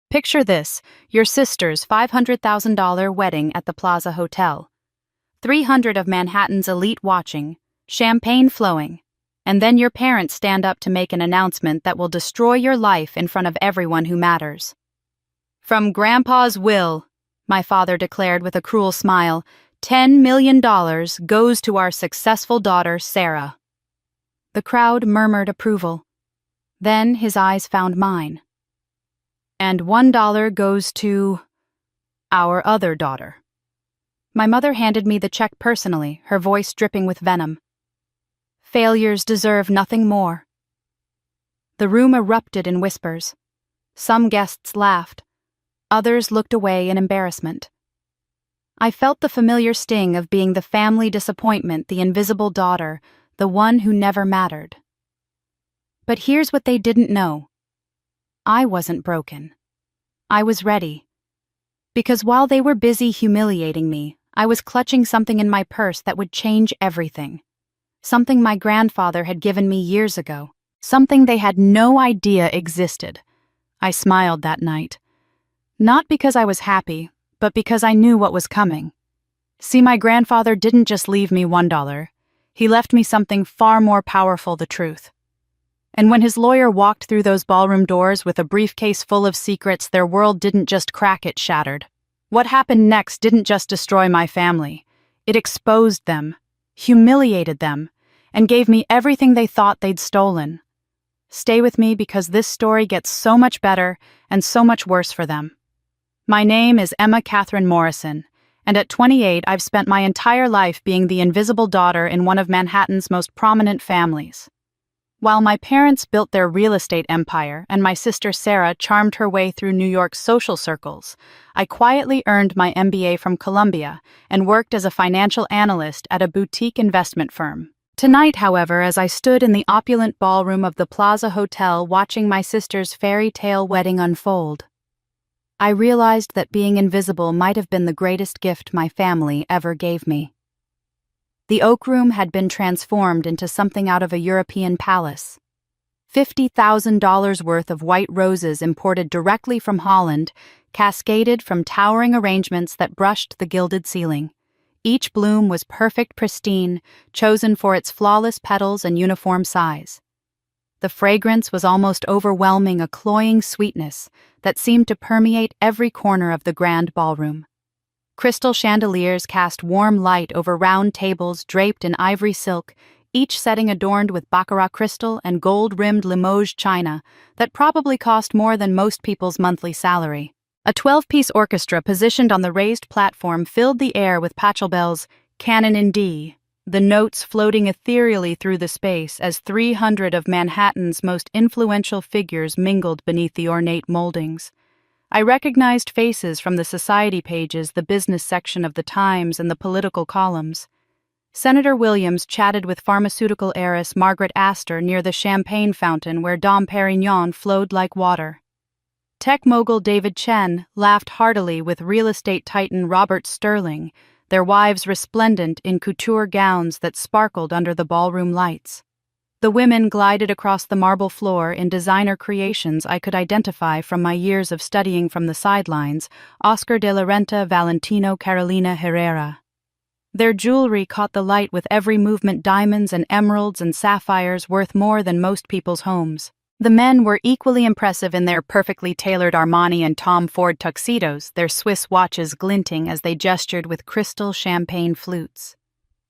Picture this, your sister's $500,000 wedding at the Plaza Hotel. 300 of Manhattan's elite watching, champagne flowing, and then your parents stand up to make an announcement that will destroy your life in front of everyone who matters. "From Grandpa's will," my father declared with a cruel smile, $10 million goes to our successful daughter, Sarah. The crowd murmured approval. Then his eyes found mine. "And $1 goes to our other daughter." My mother handed me the check personally, her voice dripping with venom. "Failures deserve nothing more." The room erupted in whispers. Some guests laughed. Others looked away in embarrassment. I felt the familiar sting of being the family disappointment, the invisible daughter, the one who never mattered. But here's what they didn't know. I wasn't broken. I was ready. Because while they were busy humiliating me, I was clutching something in my purse that would change everything. Something my grandfather had given me years ago. Something they had no idea existed. I smiled that night. Not because I was happy, but because I knew what was coming. See, my grandfather didn't just leave me $1. He left me something far more powerful, the truth. And when his lawyer walked through those ballroom doors with a briefcase full of secrets, their world didn't just crack, it shattered. What happened next didn't just destroy my family. It exposed them, humiliated them, and gave me everything they thought they'd stolen. Stay with me because this story gets so much better and so much worse for them. My name is Emma Catherine Morrison, and at 28 I've spent my entire life being the invisible daughter in one of Manhattan's most prominent families. While my parents built their real estate empire and my sister Sarah charmed her way through New York's social circles, I quietly earned my MBA from Columbia and worked as a financial analyst at a boutique investment firm. Tonight, however, as I stood in the opulent ballroom of the Plaza Hotel watching my sister's fairy tale wedding unfold, I realized that being invisible might have been the greatest gift my family ever gave me. The Oak Room had been transformed into something out of a European palace. $50,000 worth of white roses imported directly from Holland, cascaded from towering arrangements that brushed the gilded ceiling. Each bloom was perfect, pristine, chosen for its flawless petals and uniform size. The fragrance was almost overwhelming, a cloying sweetness that seemed to permeate every corner of the grand ballroom. Crystal chandeliers cast warm light over round tables draped in ivory silk, each setting adorned with baccarat crystal and gold-rimmed Limoges china that probably cost more than most people's monthly salary. A 12-piece orchestra positioned on the raised platform filled the air with Pachelbel's Canon in D, the notes floating ethereally through the space as 300 of Manhattan's most influential figures mingled beneath the ornate moldings. I recognized faces from the society pages, the business section of the Times, and the political columns. Senator Williams chatted with pharmaceutical heiress Margaret Astor near the champagne fountain where Dom Perignon flowed like water. Tech mogul David Chen laughed heartily with real estate titan Robert Sterling, their wives resplendent in couture gowns that sparkled under the ballroom lights. The women glided across the marble floor in designer creations I could identify from my years of studying from the sidelines, Oscar de la Renta, Valentino, Carolina Herrera. Their jewelry caught the light with every movement, diamonds and emeralds and sapphires worth more than most people's homes. The men were equally impressive in their perfectly tailored Armani and Tom Ford tuxedos, their Swiss watches glinting as they gestured with crystal champagne flutes.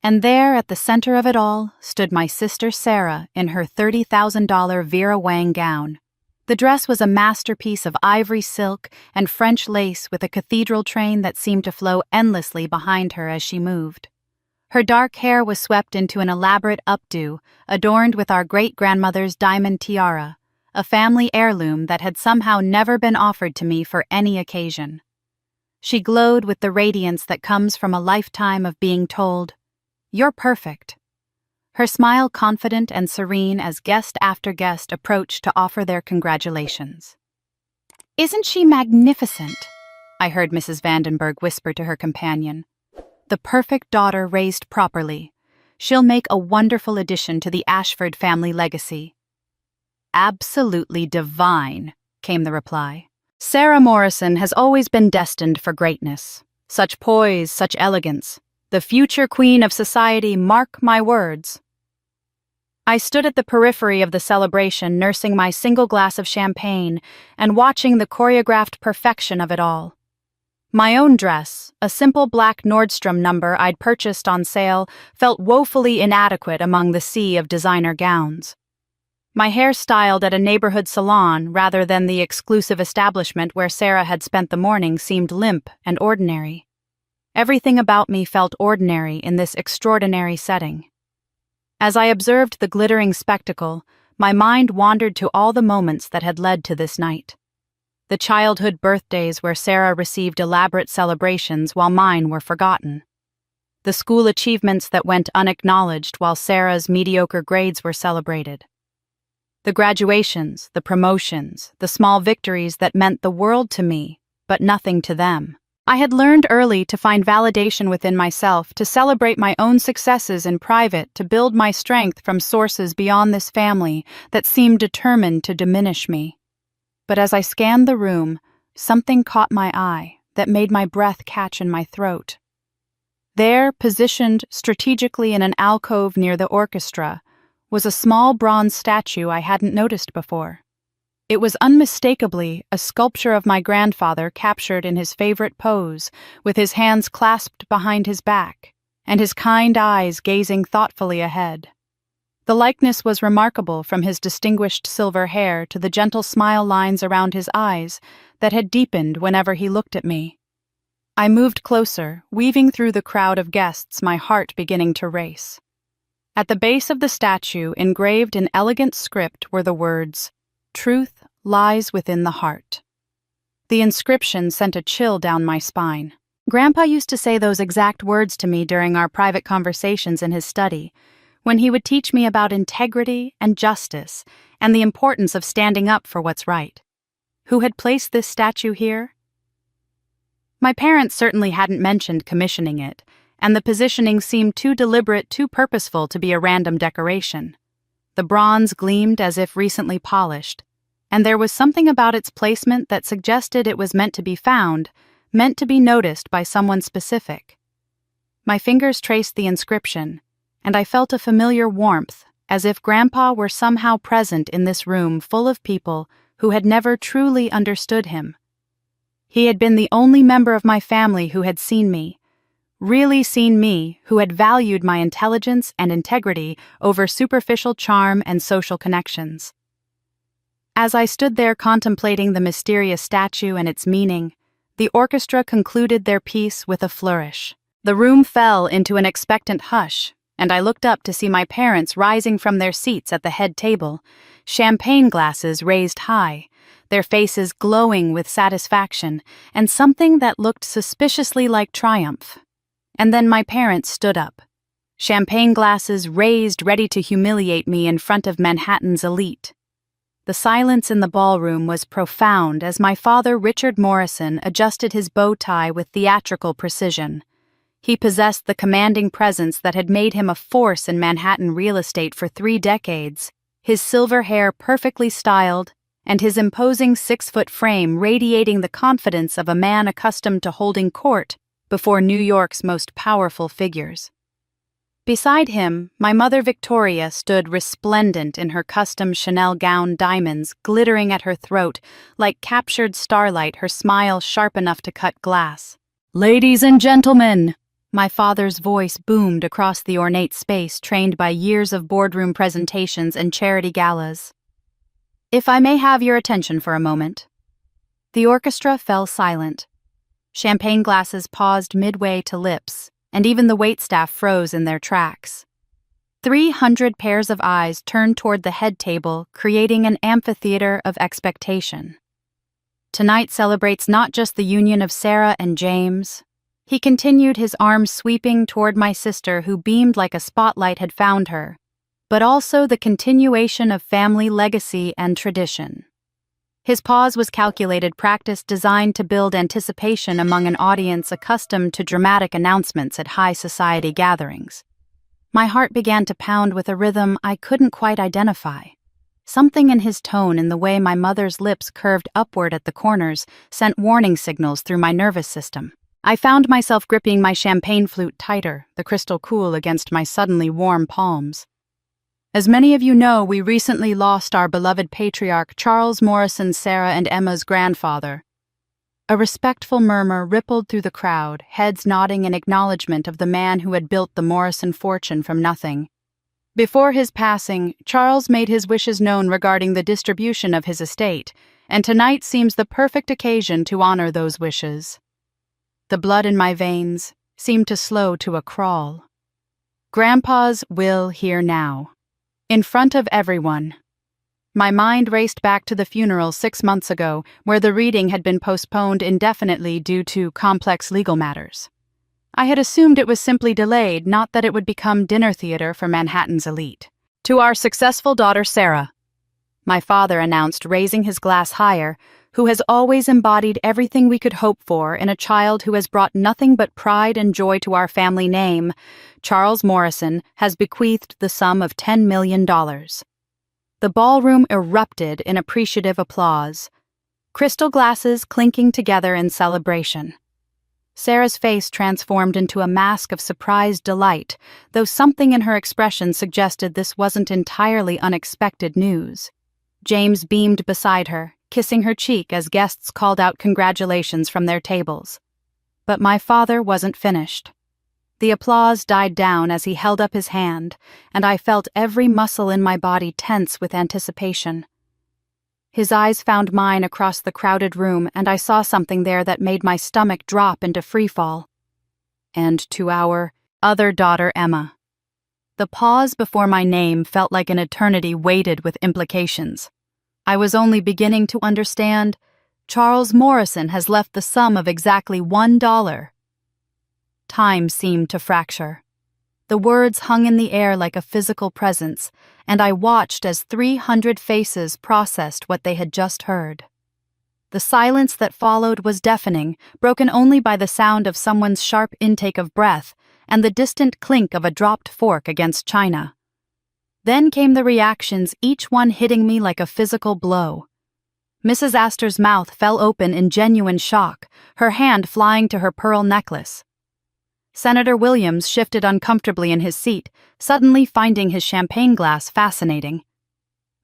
And there, at the center of it all, stood my sister Sarah in her $30,000 Vera Wang gown. The dress was a masterpiece of ivory silk and French lace with a cathedral train that seemed to flow endlessly behind her as she moved. Her dark hair was swept into an elaborate updo, adorned with our great-grandmother's diamond tiara, a family heirloom that had somehow never been offered to me for any occasion. She glowed with the radiance that comes from a lifetime of being told, "You're perfect." Her smile confident and serene as guest after guest approached to offer their congratulations. "Isn't she magnificent?" I heard Mrs. Vandenberg whisper to her companion. "The perfect daughter raised properly. She'll make a wonderful addition to the Ashford family legacy." "Absolutely divine," came the reply. Sarah Morrison has always been destined for greatness. Such poise, such elegance. The future queen of society, mark my words. I stood at the periphery of the celebration, nursing my single glass of champagne and watching the choreographed perfection of it all. My own dress, a simple black Nordstrom number I'd purchased on sale, felt woefully inadequate among the sea of designer gowns. My hair styled at a neighborhood salon rather than the exclusive establishment where Sarah had spent the morning seemed limp and ordinary. Everything about me felt ordinary in this extraordinary setting. As I observed the glittering spectacle, my mind wandered to all the moments that had led to this night. The childhood birthdays where Sarah received elaborate celebrations while mine were forgotten. The school achievements that went unacknowledged while Sarah's mediocre grades were celebrated. The graduations, the promotions, the small victories that meant the world to me, but nothing to them. I had learned early to find validation within myself, to celebrate my own successes in private, to build my strength from sources beyond this family that seemed determined to diminish me. But as I scanned the room, something caught my eye that made my breath catch in my throat. There, positioned strategically in an alcove near the orchestra, was a small bronze statue I hadn't noticed before. It was unmistakably a sculpture of my grandfather captured in his favorite pose, with his hands clasped behind his back, and his kind eyes gazing thoughtfully ahead. The likeness was remarkable, from his distinguished silver hair to the gentle smile lines around his eyes that had deepened whenever he looked at me. I moved closer, weaving through the crowd of guests, my heart beginning to race. At the base of the statue, engraved in elegant script, were the words, "Truth lies within the heart." The inscription sent a chill down my spine. Grandpa used to say those exact words to me during our private conversations in his study, when he would teach me about integrity and justice and the importance of standing up for what's right. Who had placed this statue here? My parents certainly hadn't mentioned commissioning it, and the positioning seemed too deliberate, too purposeful to be a random decoration. The bronze gleamed as if recently polished, and there was something about its placement that suggested it was meant to be found, meant to be noticed by someone specific. My fingers traced the inscription, and I felt a familiar warmth, as if Grandpa were somehow present in this room full of people who had never truly understood him. He had been the only member of my family who had seen me, really seen me, who had valued my intelligence and integrity over superficial charm and social connections. As I stood there contemplating the mysterious statue and its meaning, the orchestra concluded their piece with a flourish. The room fell into an expectant hush, and I looked up to see my parents rising from their seats at the head table, champagne glasses raised high, their faces glowing with satisfaction and something that looked suspiciously like triumph. And then my parents stood up, champagne glasses raised, ready to humiliate me in front of Manhattan's elite. The silence in the ballroom was profound as my father, Richard Morrison, adjusted his bow tie with theatrical precision. He possessed the commanding presence that had made him a force in Manhattan real estate for 3 decades, his silver hair perfectly styled, and his imposing 6-foot frame radiating the confidence of a man accustomed to holding court before New York's most powerful figures. Beside him, my mother Victoria stood resplendent in her custom Chanel gown, diamonds glittering at her throat like captured starlight, her smile sharp enough to cut glass. "Ladies and gentlemen," my father's voice boomed across the ornate space trained by years of boardroom presentations and charity galas. "If I may have your attention for a moment." The orchestra fell silent. Champagne glasses paused midway to lips, and even the waitstaff froze in their tracks. 300 pairs of eyes turned toward the head table, creating an amphitheater of expectation. Tonight celebrates not just the union of Sarah and James. He continued, his arms sweeping toward my sister, who beamed like a spotlight had found her, but also the continuation of family legacy and tradition. His pause was calculated practice designed to build anticipation among an audience accustomed to dramatic announcements at high society gatherings. My heart began to pound with a rhythm I couldn't quite identify. Something in his tone and the way my mother's lips curved upward at the corners sent warning signals through my nervous system. I found myself gripping my champagne flute tighter, the crystal cool against my suddenly warm palms. As many of you know, we recently lost our beloved patriarch Charles Morrison, Sarah and Emma's grandfather. A respectful murmur rippled through the crowd, heads nodding in acknowledgement of the man who had built the Morrison fortune from nothing. Before his passing, Charles made his wishes known regarding the distribution of his estate, and tonight seems the perfect occasion to honor those wishes. The blood in my veins seemed to slow to a crawl. Grandpa's will here now, in front of everyone. My mind raced back to the funeral 6 months ago, where the reading had been postponed indefinitely due to complex legal matters. I had assumed it was simply delayed, not that it would become dinner theater for Manhattan's elite. To our successful daughter Sarah, my father announced, raising his glass higher, who has always embodied everything we could hope for in a child who has brought nothing but pride and joy to our family name. Charles Morrison has bequeathed the sum of $10 million. The ballroom erupted in appreciative applause, crystal glasses clinking together in celebration. Sarah's face transformed into a mask of surprised delight, though something in her expression suggested this wasn't entirely unexpected news. James beamed beside her, kissing her cheek as guests called out congratulations from their tables. But my father wasn't finished. The applause died down as he held up his hand, and I felt every muscle in my body tense with anticipation. His eyes found mine across the crowded room, and I saw something there that made my stomach drop into freefall. And to our other daughter, Emma. The pause before my name felt like an eternity weighted with implications. I was only beginning to understand. Charles Morrison has left the sum of exactly $1. Time seemed to fracture. The words hung in the air like a physical presence, and I watched as 300 faces processed what they had just heard. The silence that followed was deafening, broken only by the sound of someone's sharp intake of breath and the distant clink of a dropped fork against china. Then came the reactions, each one hitting me like a physical blow. Mrs. Astor's mouth fell open in genuine shock, her hand flying to her pearl necklace. Senator Williams shifted uncomfortably in his seat, suddenly finding his champagne glass fascinating.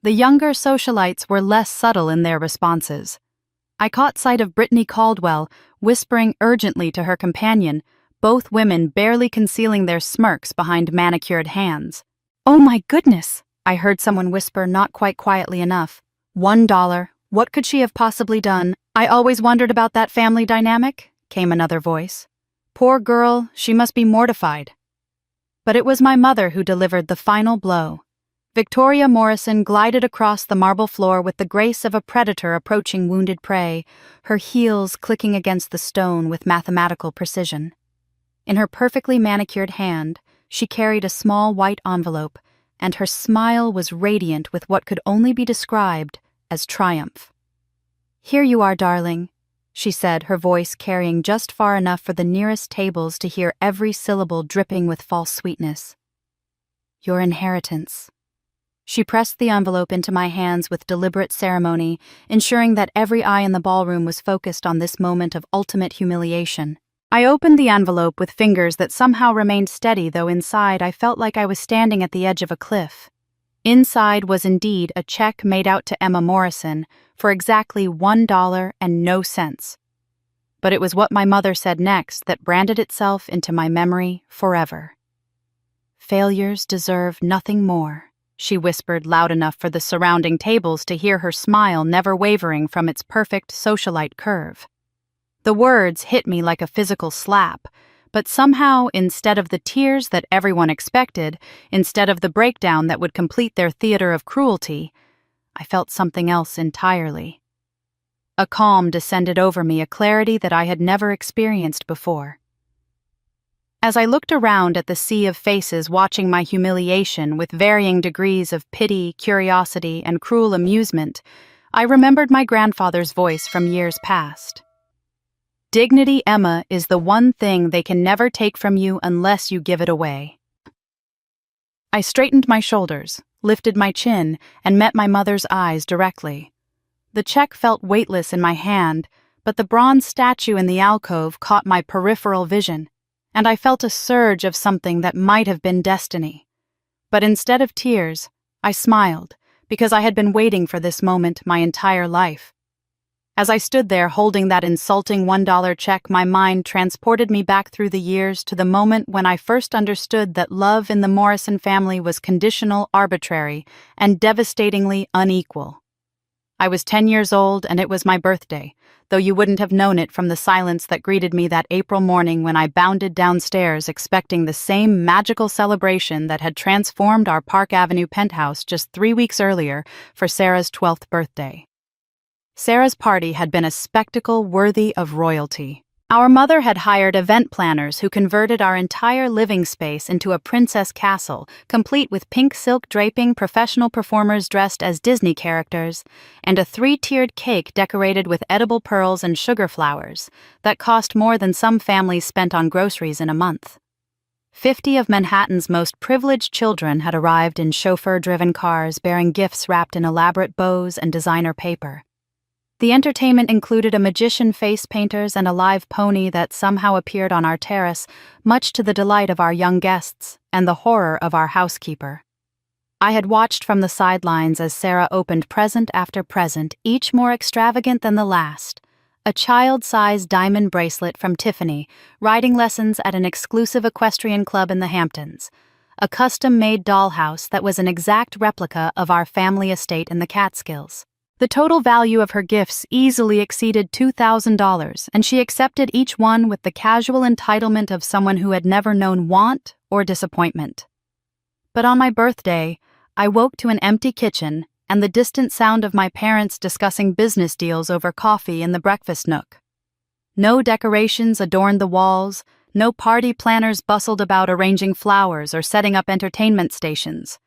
The younger socialites were less subtle in their responses. I caught sight of Brittany Caldwell, whispering urgently to her companion, both women barely concealing their smirks behind manicured hands. "Oh my goodness," I heard someone whisper not quite quietly enough. $1. What could she have possibly done? "I always wondered about that family dynamic," came another voice. "Poor girl, she must be mortified." But it was my mother who delivered the final blow. Victoria Morrison glided across the marble floor with the grace of a predator approaching wounded prey, her heels clicking against the stone with mathematical precision. In her perfectly manicured hand, she carried a small white envelope, and her smile was radiant with what could only be described as triumph. "Here you are, darling," she said, her voice carrying just far enough for the nearest tables to hear every syllable dripping with false sweetness. "Your inheritance." She pressed the envelope into my hands with deliberate ceremony, ensuring that every eye in the ballroom was focused on this moment of ultimate humiliation. I opened the envelope with fingers that somehow remained steady, though inside I felt like I was standing at the edge of a cliff. Inside was indeed a check made out to Emma Morrison for exactly $1 and no cents. But it was what my mother said next that branded itself into my memory forever. "Failures deserve nothing more," she whispered loud enough for the surrounding tables to hear her smile never wavering from its perfect socialite curve. The words hit me like a physical slap, but somehow, instead of the tears that everyone expected, instead of the breakdown that would complete their theater of cruelty, I felt something else entirely. A calm descended over me, a clarity that I had never experienced before. As I looked around at the sea of faces watching my humiliation with varying degrees of pity, curiosity, and cruel amusement, I remembered my grandfather's voice from years past. "Dignity, Emma, is the one thing they can never take from you unless you give it away." I straightened my shoulders, lifted my chin, and met my mother's eyes directly. The check felt weightless in my hand, but the bronze statue in the alcove caught my peripheral vision, and I felt a surge of something that might have been destiny. But instead of tears, I smiled, because I had been waiting for this moment my entire life. As I stood there holding that insulting $1 check, my mind transported me back through the years to the moment when I first understood that love in the Morrison family was conditional, arbitrary, and devastatingly unequal. I was 10 years old, and it was my birthday, though you wouldn't have known it from the silence that greeted me that April morning when I bounded downstairs expecting the same magical celebration that had transformed our Park Avenue penthouse just 3 weeks earlier for Sarah's 12th birthday. Sarah's party had been a spectacle worthy of royalty. Our mother had hired event planners who converted our entire living space into a princess castle, complete with pink silk draping, professional performers dressed as Disney characters, and a 3-tiered cake decorated with edible pearls and sugar flowers that cost more than some families spent on groceries in a month. 50 of Manhattan's most privileged children had arrived in chauffeur-driven cars bearing gifts wrapped in elaborate bows and designer paper. The entertainment included a magician face painters and a live pony that somehow appeared on our terrace, much to the delight of our young guests and the horror of our housekeeper. I had watched from the sidelines as Sarah opened present after present, each more extravagant than the last. A child-sized diamond bracelet from Tiffany, riding lessons at an exclusive equestrian club in the Hamptons, a custom-made dollhouse that was an exact replica of our family estate in the Catskills. The total value of her gifts easily exceeded $2,000, and she accepted each one with the casual entitlement of someone who had never known want or disappointment. But on my birthday, I woke to an empty kitchen and the distant sound of my parents discussing business deals over coffee in the breakfast nook. No decorations adorned the walls, no party planners bustled about arranging flowers or setting up entertainment stations.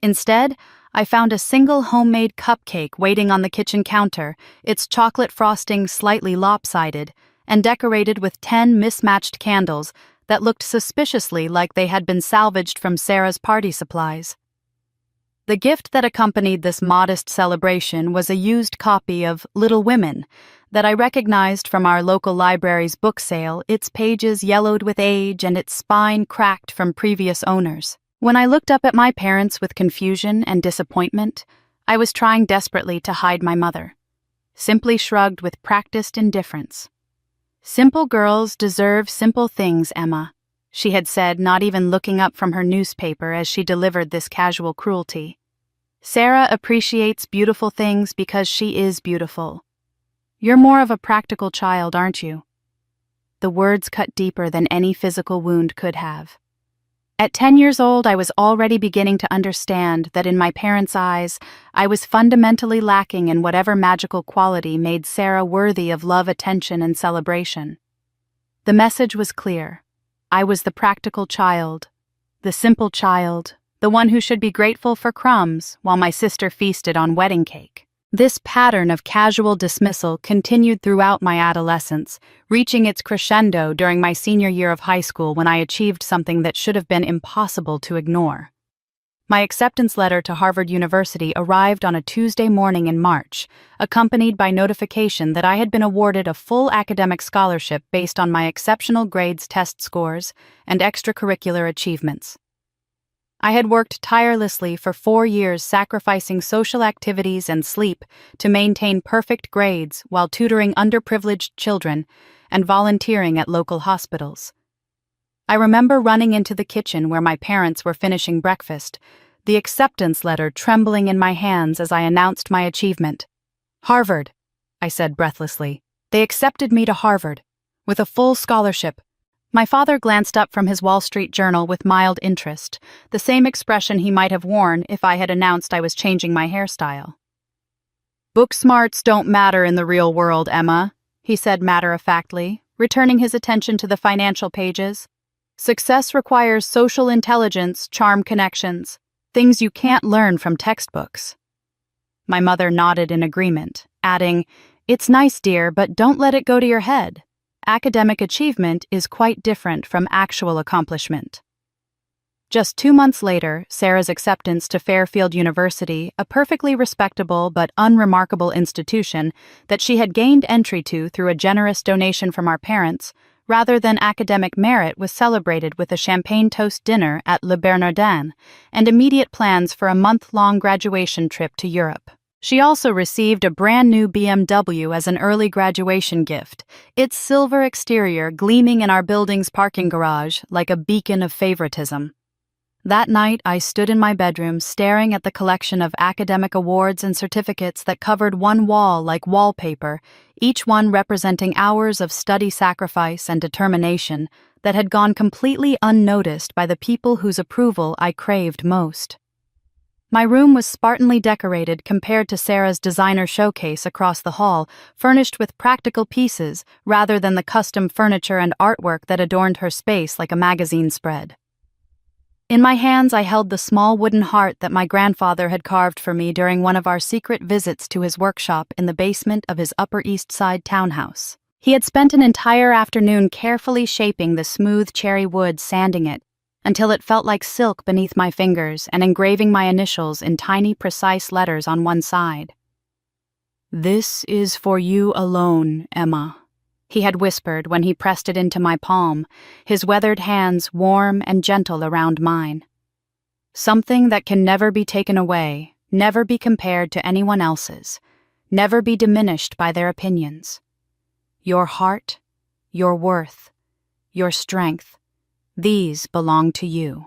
Instead, I found a single homemade cupcake waiting on the kitchen counter, its chocolate frosting slightly lopsided, and decorated with 10 mismatched candles that looked suspiciously like they had been salvaged from Sarah's party supplies. The gift that accompanied this modest celebration was a used copy of Little Women that I recognized from our local library's book sale, its pages yellowed with age and its spine cracked from previous owners. When I looked up at my parents with confusion and disappointment, I was trying desperately to hide my mother. Simply shrugged with practiced indifference. "Simple girls deserve simple things, Emma," she had said, not even looking up from her newspaper as she delivered this casual cruelty. "Sarah appreciates beautiful things because she is beautiful. You're more of a practical child, aren't you?" The words cut deeper than any physical wound could have. At 10 years old, I was already beginning to understand that in my parents' eyes, I was fundamentally lacking in whatever magical quality made Sarah worthy of love, attention, and celebration. The message was clear. I was the practical child, the simple child, the one who should be grateful for crumbs while my sister feasted on wedding cake. This pattern of casual dismissal continued throughout my adolescence, reaching its crescendo during my senior year of high school when I achieved something that should have been impossible to ignore. My acceptance letter to Harvard University arrived on a Tuesday morning in March, accompanied by notification that I had been awarded a full academic scholarship based on my exceptional grades, test scores, and extracurricular achievements. I had worked tirelessly for 4 years, sacrificing social activities and sleep to maintain perfect grades while tutoring underprivileged children and volunteering at local hospitals. I remember running into the kitchen where my parents were finishing breakfast, the acceptance letter trembling in my hands as I announced my achievement. "Harvard," I said breathlessly. "They accepted me to Harvard, with a full scholarship." My father glanced up from his Wall Street Journal with mild interest, the same expression he might have worn if I had announced I was changing my hairstyle. "Book smarts don't matter in the real world, Emma," he said matter-of-factly, returning his attention to the financial pages. "Success requires social intelligence, charm connections, things you can't learn from textbooks." My mother nodded in agreement, adding, "It's nice, dear, but don't let it go to your head. Academic achievement is quite different from actual accomplishment." Just 2 months later, Sarah's acceptance to Fairfield University, a perfectly respectable but unremarkable institution that she had gained entry to through a generous donation from our parents, rather than academic merit, was celebrated with a champagne toast dinner at Le Bernardin and immediate plans for a month-long graduation trip to Europe. She also received a brand new BMW as an early graduation gift, its silver exterior gleaming in our building's parking garage like a beacon of favoritism. That night, I stood in my bedroom staring at the collection of academic awards and certificates that covered one wall like wallpaper, each one representing hours of study sacrifice and determination that had gone completely unnoticed by the people whose approval I craved most. My room was spartanly decorated compared to Sarah's designer showcase across the hall, furnished with practical pieces rather than the custom furniture and artwork that adorned her space like a magazine spread. In my hands, I held the small wooden heart that my grandfather had carved for me during one of our secret visits to his workshop in the basement of his Upper East Side townhouse. He had spent an entire afternoon carefully shaping the smooth cherry wood, sanding it, until it felt like silk beneath my fingers, and engraving my initials in tiny, precise letters on one side. "This is for you alone, Emma," he had whispered when he pressed it into my palm, his weathered hands warm and gentle around mine. "Something that can never be taken away, never be compared to anyone else's, never be diminished by their opinions. Your heart, your worth, your strength, these belong to you."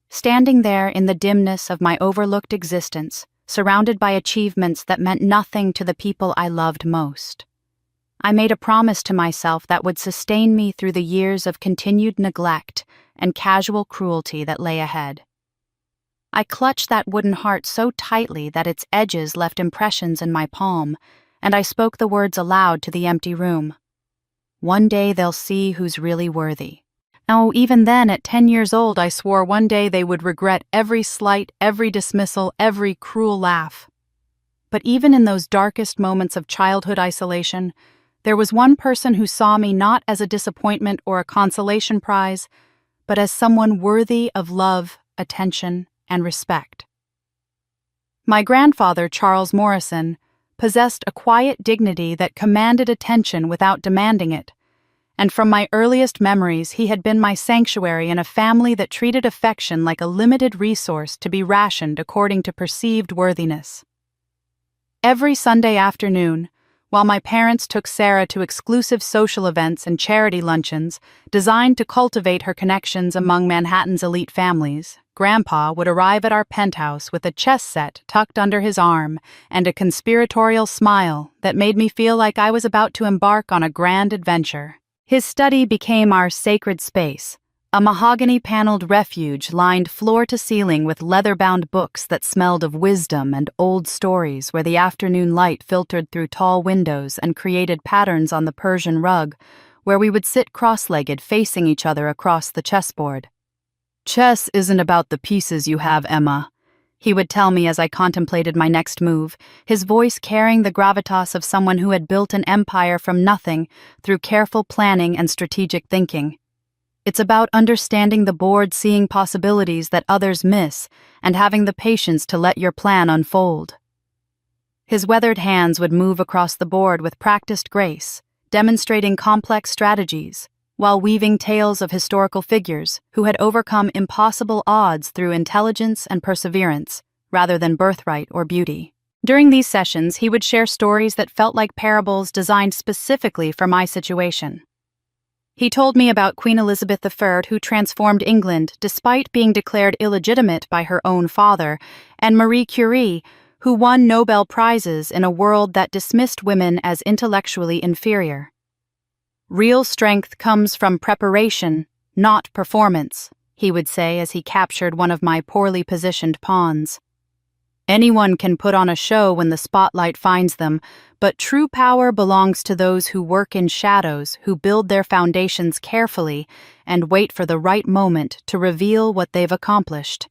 Standing there in the dimness of my overlooked existence, surrounded by achievements that meant nothing to the people I loved most, I made a promise to myself that would sustain me through the years of continued neglect and casual cruelty that lay ahead. I clutched that wooden heart so tightly that its edges left impressions in my palm, and I spoke the words aloud to the empty room. "One day they'll see who's really worthy." Oh, even then, at 10 years old, I swore one day they would regret every slight, every dismissal, every cruel laugh. But even in those darkest moments of childhood isolation, there was one person who saw me not as a disappointment or a consolation prize, but as someone worthy of love, attention, and respect. My grandfather, Charles Morrison, possessed a quiet dignity that commanded attention without demanding it, and from my earliest memories he had been my sanctuary in a family that treated affection like a limited resource to be rationed according to perceived worthiness. Every Sunday afternoon, while my parents took Sarah to exclusive social events and charity luncheons designed to cultivate her connections among Manhattan's elite families, Grandpa would arrive at our penthouse with a chess set tucked under his arm and a conspiratorial smile that made me feel like I was about to embark on a grand adventure. His study became our sacred space, a mahogany-paneled refuge lined floor to ceiling with leather-bound books that smelled of wisdom and old stories, where the afternoon light filtered through tall windows and created patterns on the Persian rug, where we would sit cross-legged facing each other across the chessboard. "Chess isn't about the pieces you have, Emma," he would tell me as I contemplated my next move, his voice carrying the gravitas of someone who had built an empire from nothing through careful planning and strategic thinking. "It's about understanding the board, seeing possibilities that others miss, and having the patience to let your plan unfold." His weathered hands would move across the board with practiced grace, demonstrating complex strategies, while weaving tales of historical figures who had overcome impossible odds through intelligence and perseverance, rather than birthright or beauty. During these sessions, he would share stories that felt like parables designed specifically for my situation. He told me about Queen Elizabeth I, who transformed England despite being declared illegitimate by her own father, and Marie Curie, who won Nobel Prizes in a world that dismissed women as intellectually inferior. "Real strength comes from preparation, not performance," he would say as he captured one of my poorly positioned pawns. "Anyone can put on a show when the spotlight finds them, but true power belongs to those who work in shadows, who build their foundations carefully and wait for the right moment to reveal what they've accomplished."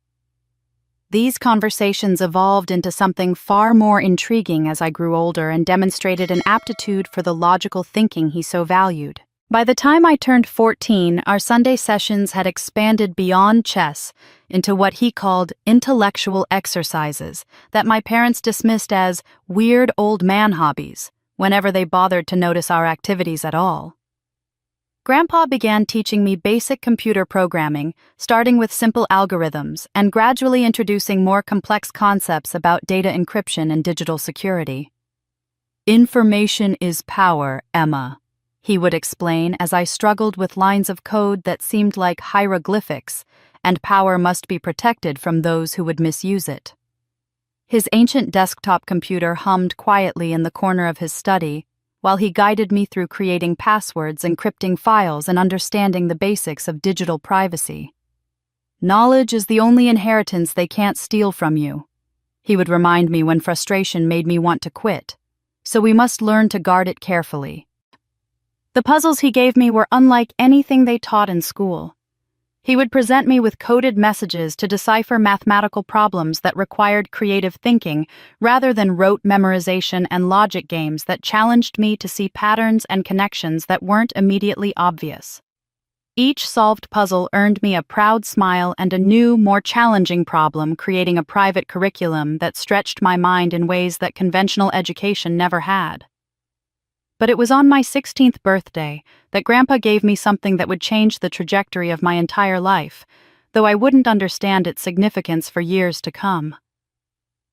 These conversations evolved into something far more intriguing as I grew older and demonstrated an aptitude for the logical thinking he so valued. By the time I turned 14, our Sunday sessions had expanded beyond chess into what he called intellectual exercises that my parents dismissed as weird old man hobbies whenever they bothered to notice our activities at all. Grandpa began teaching me basic computer programming, starting with simple algorithms and gradually introducing more complex concepts about data encryption and digital security. "Information is power, Emma," he would explain as I struggled with lines of code that seemed like hieroglyphics, and power must be protected from those who would misuse it. His ancient desktop computer hummed quietly in the corner of his study, while he guided me through creating passwords, encrypting files, and understanding the basics of digital privacy. "Knowledge is the only inheritance they can't steal from you," he would remind me when frustration made me want to quit, "so we must learn to guard it carefully." The puzzles he gave me were unlike anything they taught in school. He would present me with coded messages to decipher mathematical problems that required creative thinking rather than rote memorization and logic games that challenged me to see patterns and connections that weren't immediately obvious. Each solved puzzle earned me a proud smile and a new, more challenging problem, creating a private curriculum that stretched my mind in ways that conventional education never had. But it was on my 16th birthday that Grandpa gave me something that would change the trajectory of my entire life, though I wouldn't understand its significance for years to come.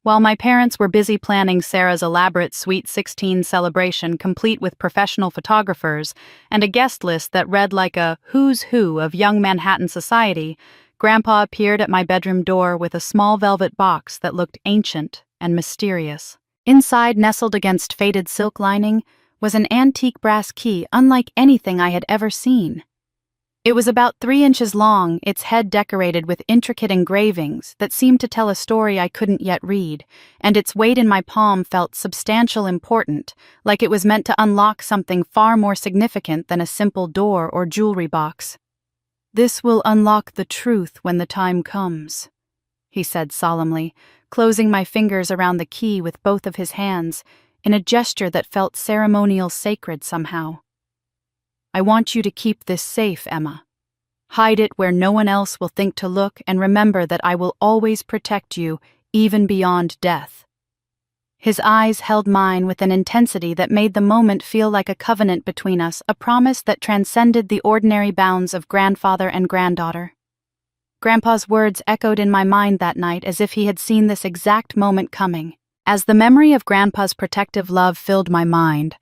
While my parents were busy planning Sarah's elaborate Sweet 16 celebration complete with professional photographers and a guest list that read like a who's who of young Manhattan society, Grandpa appeared at my bedroom door with a small velvet box that looked ancient and mysterious. Inside, nestled against faded silk lining, was an antique brass key unlike anything I had ever seen. It was about 3 inches long, its head decorated with intricate engravings that seemed to tell a story I couldn't yet read, and its weight in my palm felt substantial, important, like it was meant to unlock something far more significant than a simple door or jewelry box. "This will unlock the truth when the time comes," he said solemnly, closing my fingers around the key with both of his hands, in a gesture that felt ceremonial, sacred somehow. "I want you to keep this safe, Emma. Hide it where no one else will think to look, and remember that I will always protect you, even beyond death." His eyes held mine with an intensity that made the moment feel like a covenant between us, a promise that transcended the ordinary bounds of grandfather and granddaughter. Grandpa's words echoed in my mind that night as if he had seen this exact moment coming. As the memory of Grandpa's protective love filled my mind,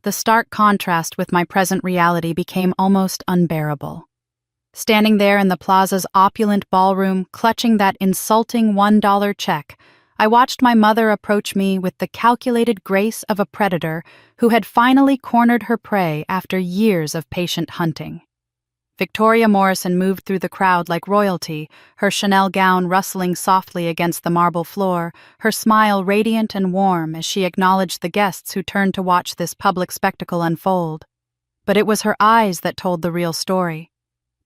the stark contrast with my present reality became almost unbearable. Standing there in the plaza's opulent ballroom, clutching that insulting $1 check, I watched my mother approach me with the calculated grace of a predator who had finally cornered her prey after years of patient hunting. Victoria Morrison moved through the crowd like royalty, her Chanel gown rustling softly against the marble floor, her smile radiant and warm as she acknowledged the guests who turned to watch this public spectacle unfold. But it was her eyes that told the real story.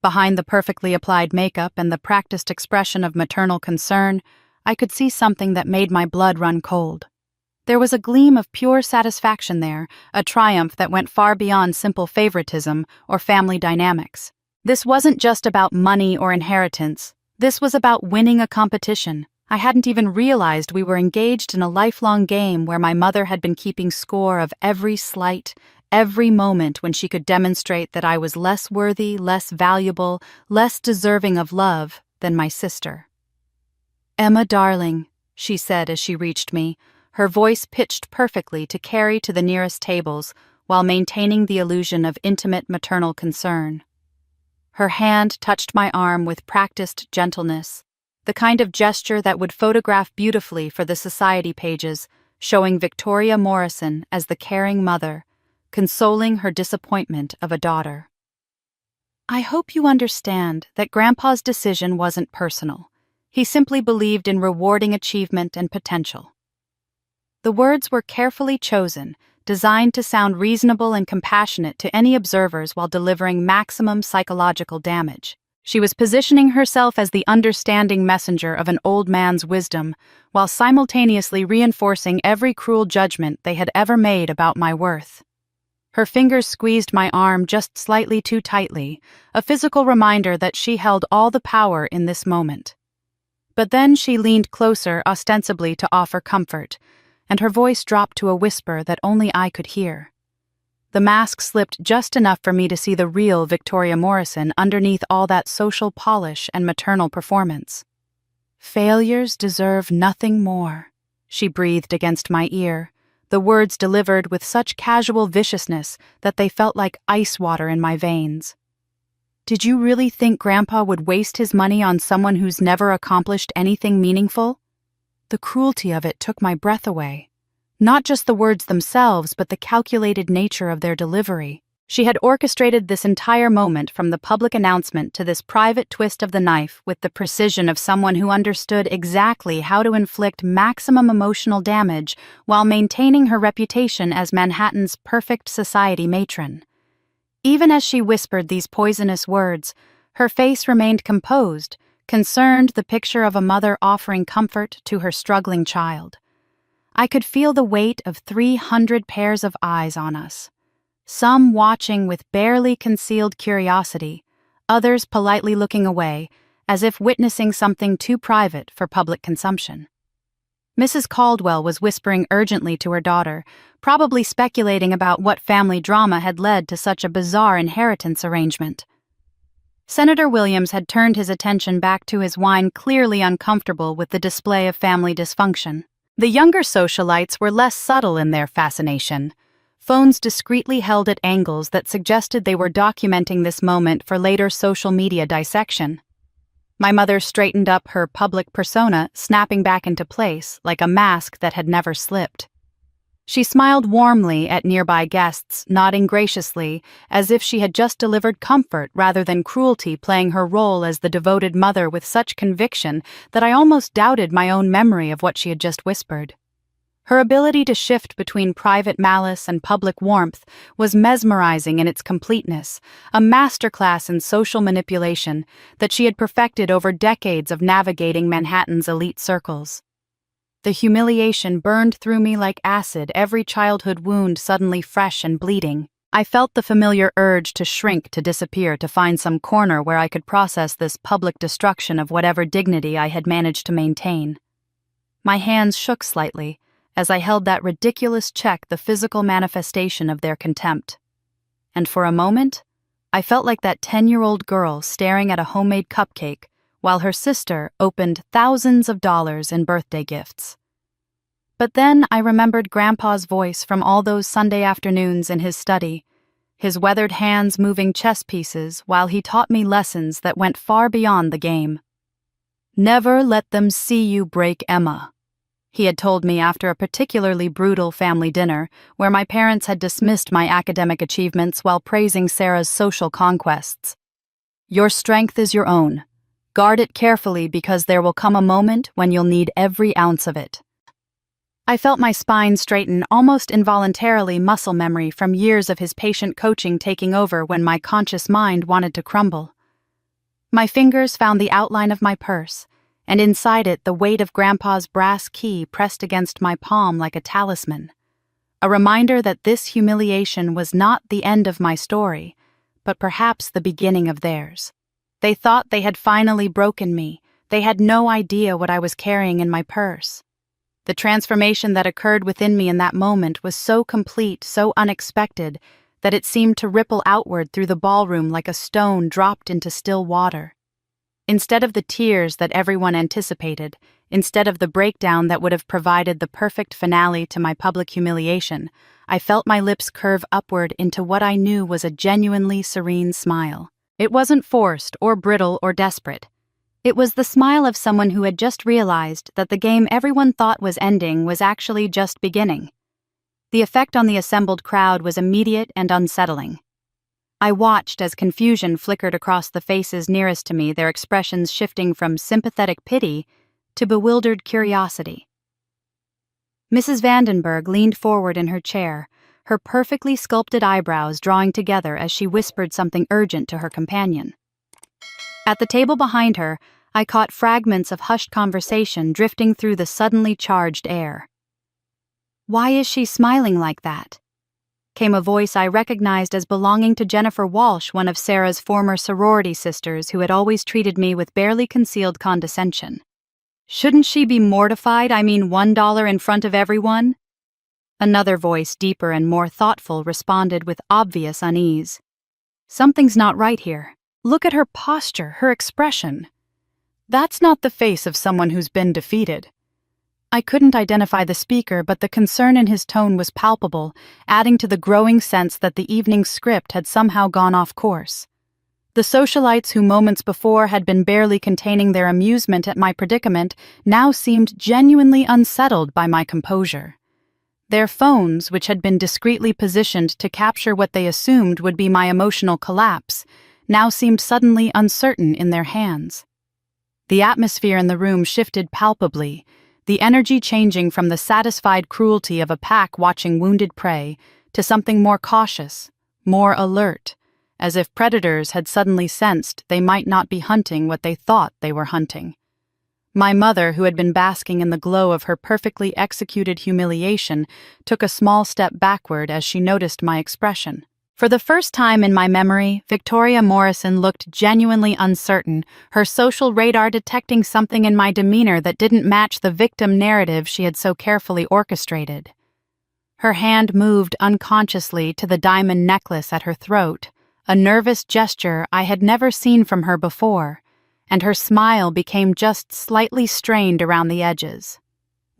Behind the perfectly applied makeup and the practiced expression of maternal concern, I could see something that made my blood run cold. There was a gleam of pure satisfaction there, a triumph that went far beyond simple favoritism or family dynamics. This wasn't just about money or inheritance. This was about winning a competition. I hadn't even realized we were engaged in a lifelong game where my mother had been keeping score of every slight, every moment when she could demonstrate that I was less worthy, less valuable, less deserving of love than my sister. "Emma, darling," she said as she reached me, her voice pitched perfectly to carry to the nearest tables while maintaining the illusion of intimate maternal concern. Her hand touched my arm with practiced gentleness, the kind of gesture that would photograph beautifully for the society pages, showing Victoria Morrison as the caring mother, consoling her disappointment of a daughter. "I hope you understand that Grandpa's decision wasn't personal. He simply believed in rewarding achievement and potential." The words were carefully chosen, designed to sound reasonable and compassionate to any observers while delivering maximum psychological damage. She was positioning herself as the understanding messenger of an old man's wisdom, while simultaneously reinforcing every cruel judgment they had ever made about my worth. Her fingers squeezed my arm just slightly too tightly, a physical reminder that she held all the power in this moment. But then she leaned closer, ostensibly to offer comfort, and her voice dropped to a whisper that only I could hear. The mask slipped just enough for me to see the real Victoria Morrison underneath all that social polish and maternal performance. "Failures deserve nothing more," she breathed against my ear, the words delivered with such casual viciousness that they felt like ice water in my veins. "Did you really think Grandpa would waste his money on someone who's never accomplished anything meaningful?" The cruelty of it took my breath away. Not just the words themselves, but the calculated nature of their delivery. She had orchestrated this entire moment, from the public announcement to this private twist of the knife, with the precision of someone who understood exactly how to inflict maximum emotional damage while maintaining her reputation as Manhattan's perfect society matron. Even as she whispered these poisonous words, her face remained composed, concerned, the picture of a mother offering comfort to her struggling child. I could feel the weight of 300 pairs of eyes on us, some watching with barely concealed curiosity, others politely looking away, as if witnessing something too private for public consumption. Mrs. Caldwell was whispering urgently to her daughter, probably speculating about what family drama had led to such a bizarre inheritance arrangement. Senator Williams had turned his attention back to his wine, clearly uncomfortable with the display of family dysfunction. The younger socialites were less subtle in their fascination, phones discreetly held at angles that suggested they were documenting this moment for later social media dissection. My mother straightened up, her public persona snapping back into place like a mask that had never slipped. She smiled warmly at nearby guests, nodding graciously, as if she had just delivered comfort rather than cruelty, playing her role as the devoted mother with such conviction that I almost doubted my own memory of what she had just whispered. Her ability to shift between private malice and public warmth was mesmerizing in its completeness, a masterclass in social manipulation that she had perfected over decades of navigating Manhattan's elite circles. The humiliation burned through me like acid, every childhood wound suddenly fresh and bleeding. I felt the familiar urge to shrink, to disappear, to find some corner where I could process this public destruction of whatever dignity I had managed to maintain. My hands shook slightly as I held that ridiculous check, the physical manifestation of their contempt. And for a moment, I felt like that 10-year-old girl staring at a homemade cupcake while her sister opened thousands of dollars in birthday gifts. But then I remembered Grandpa's voice from all those Sunday afternoons in his study, his weathered hands moving chess pieces while he taught me lessons that went far beyond the game. "Never let them see you break Emma," he had told me after a particularly brutal family dinner where my parents had dismissed my academic achievements while praising Sarah's social conquests. "Your strength is your own. Guard it carefully, because there will come a moment when you'll need every ounce of it." I felt my spine straighten, almost involuntarily, muscle memory from years of his patient coaching taking over when my conscious mind wanted to crumble. My fingers found the outline of my purse, and inside it the weight of Grandpa's brass key pressed against my palm like a talisman. A reminder that this humiliation was not the end of my story, but perhaps the beginning of theirs. They thought they had finally broken me. They had no idea what I was carrying in my purse. The transformation that occurred within me in that moment was so complete, so unexpected, that it seemed to ripple outward through the ballroom like a stone dropped into still water. Instead of the tears that everyone anticipated, instead of the breakdown that would have provided the perfect finale to my public humiliation, I felt my lips curve upward into what I knew was a genuinely serene smile. It wasn't forced or brittle or desperate. It was the smile of someone who had just realized that the game everyone thought was ending was actually just beginning. The effect on the assembled crowd was immediate and unsettling. I watched as confusion flickered across the faces nearest to me, their expressions shifting from sympathetic pity to bewildered curiosity. Mrs. Vandenberg leaned forward in her chair, her perfectly sculpted eyebrows drawing together as she whispered something urgent to her companion. At the table behind her, I caught fragments of hushed conversation drifting through the suddenly charged air. "Why is she smiling like that?" came a voice I recognized as belonging to Jennifer Walsh, one of Sarah's former sorority sisters who had always treated me with barely concealed condescension. Shouldn't she be mortified? I mean, $1 in front of everyone? Another voice, deeper and more thoughtful, responded with obvious unease. Something's not right here. Look at her posture, her expression. That's not the face of someone who's been defeated. I couldn't identify the speaker, but the concern in his tone was palpable, adding to the growing sense that the evening's script had somehow gone off course. The socialites who moments before had been barely containing their amusement at my predicament now seemed genuinely unsettled by my composure. Their phones, which had been discreetly positioned to capture what they assumed would be my emotional collapse, now seemed suddenly uncertain in their hands. The atmosphere in the room shifted palpably, the energy changing from the satisfied cruelty of a pack watching wounded prey to something more cautious, more alert, as if predators had suddenly sensed they might not be hunting what they thought they were hunting. My mother, who had been basking in the glow of her perfectly executed humiliation, took a small step backward as she noticed my expression. For the first time in my memory, Victoria Morrison looked genuinely uncertain, her social radar detecting something in my demeanor that didn't match the victim narrative she had so carefully orchestrated. Her hand moved unconsciously to the diamond necklace at her throat, a nervous gesture I had never seen from her before, and her smile became just slightly strained around the edges.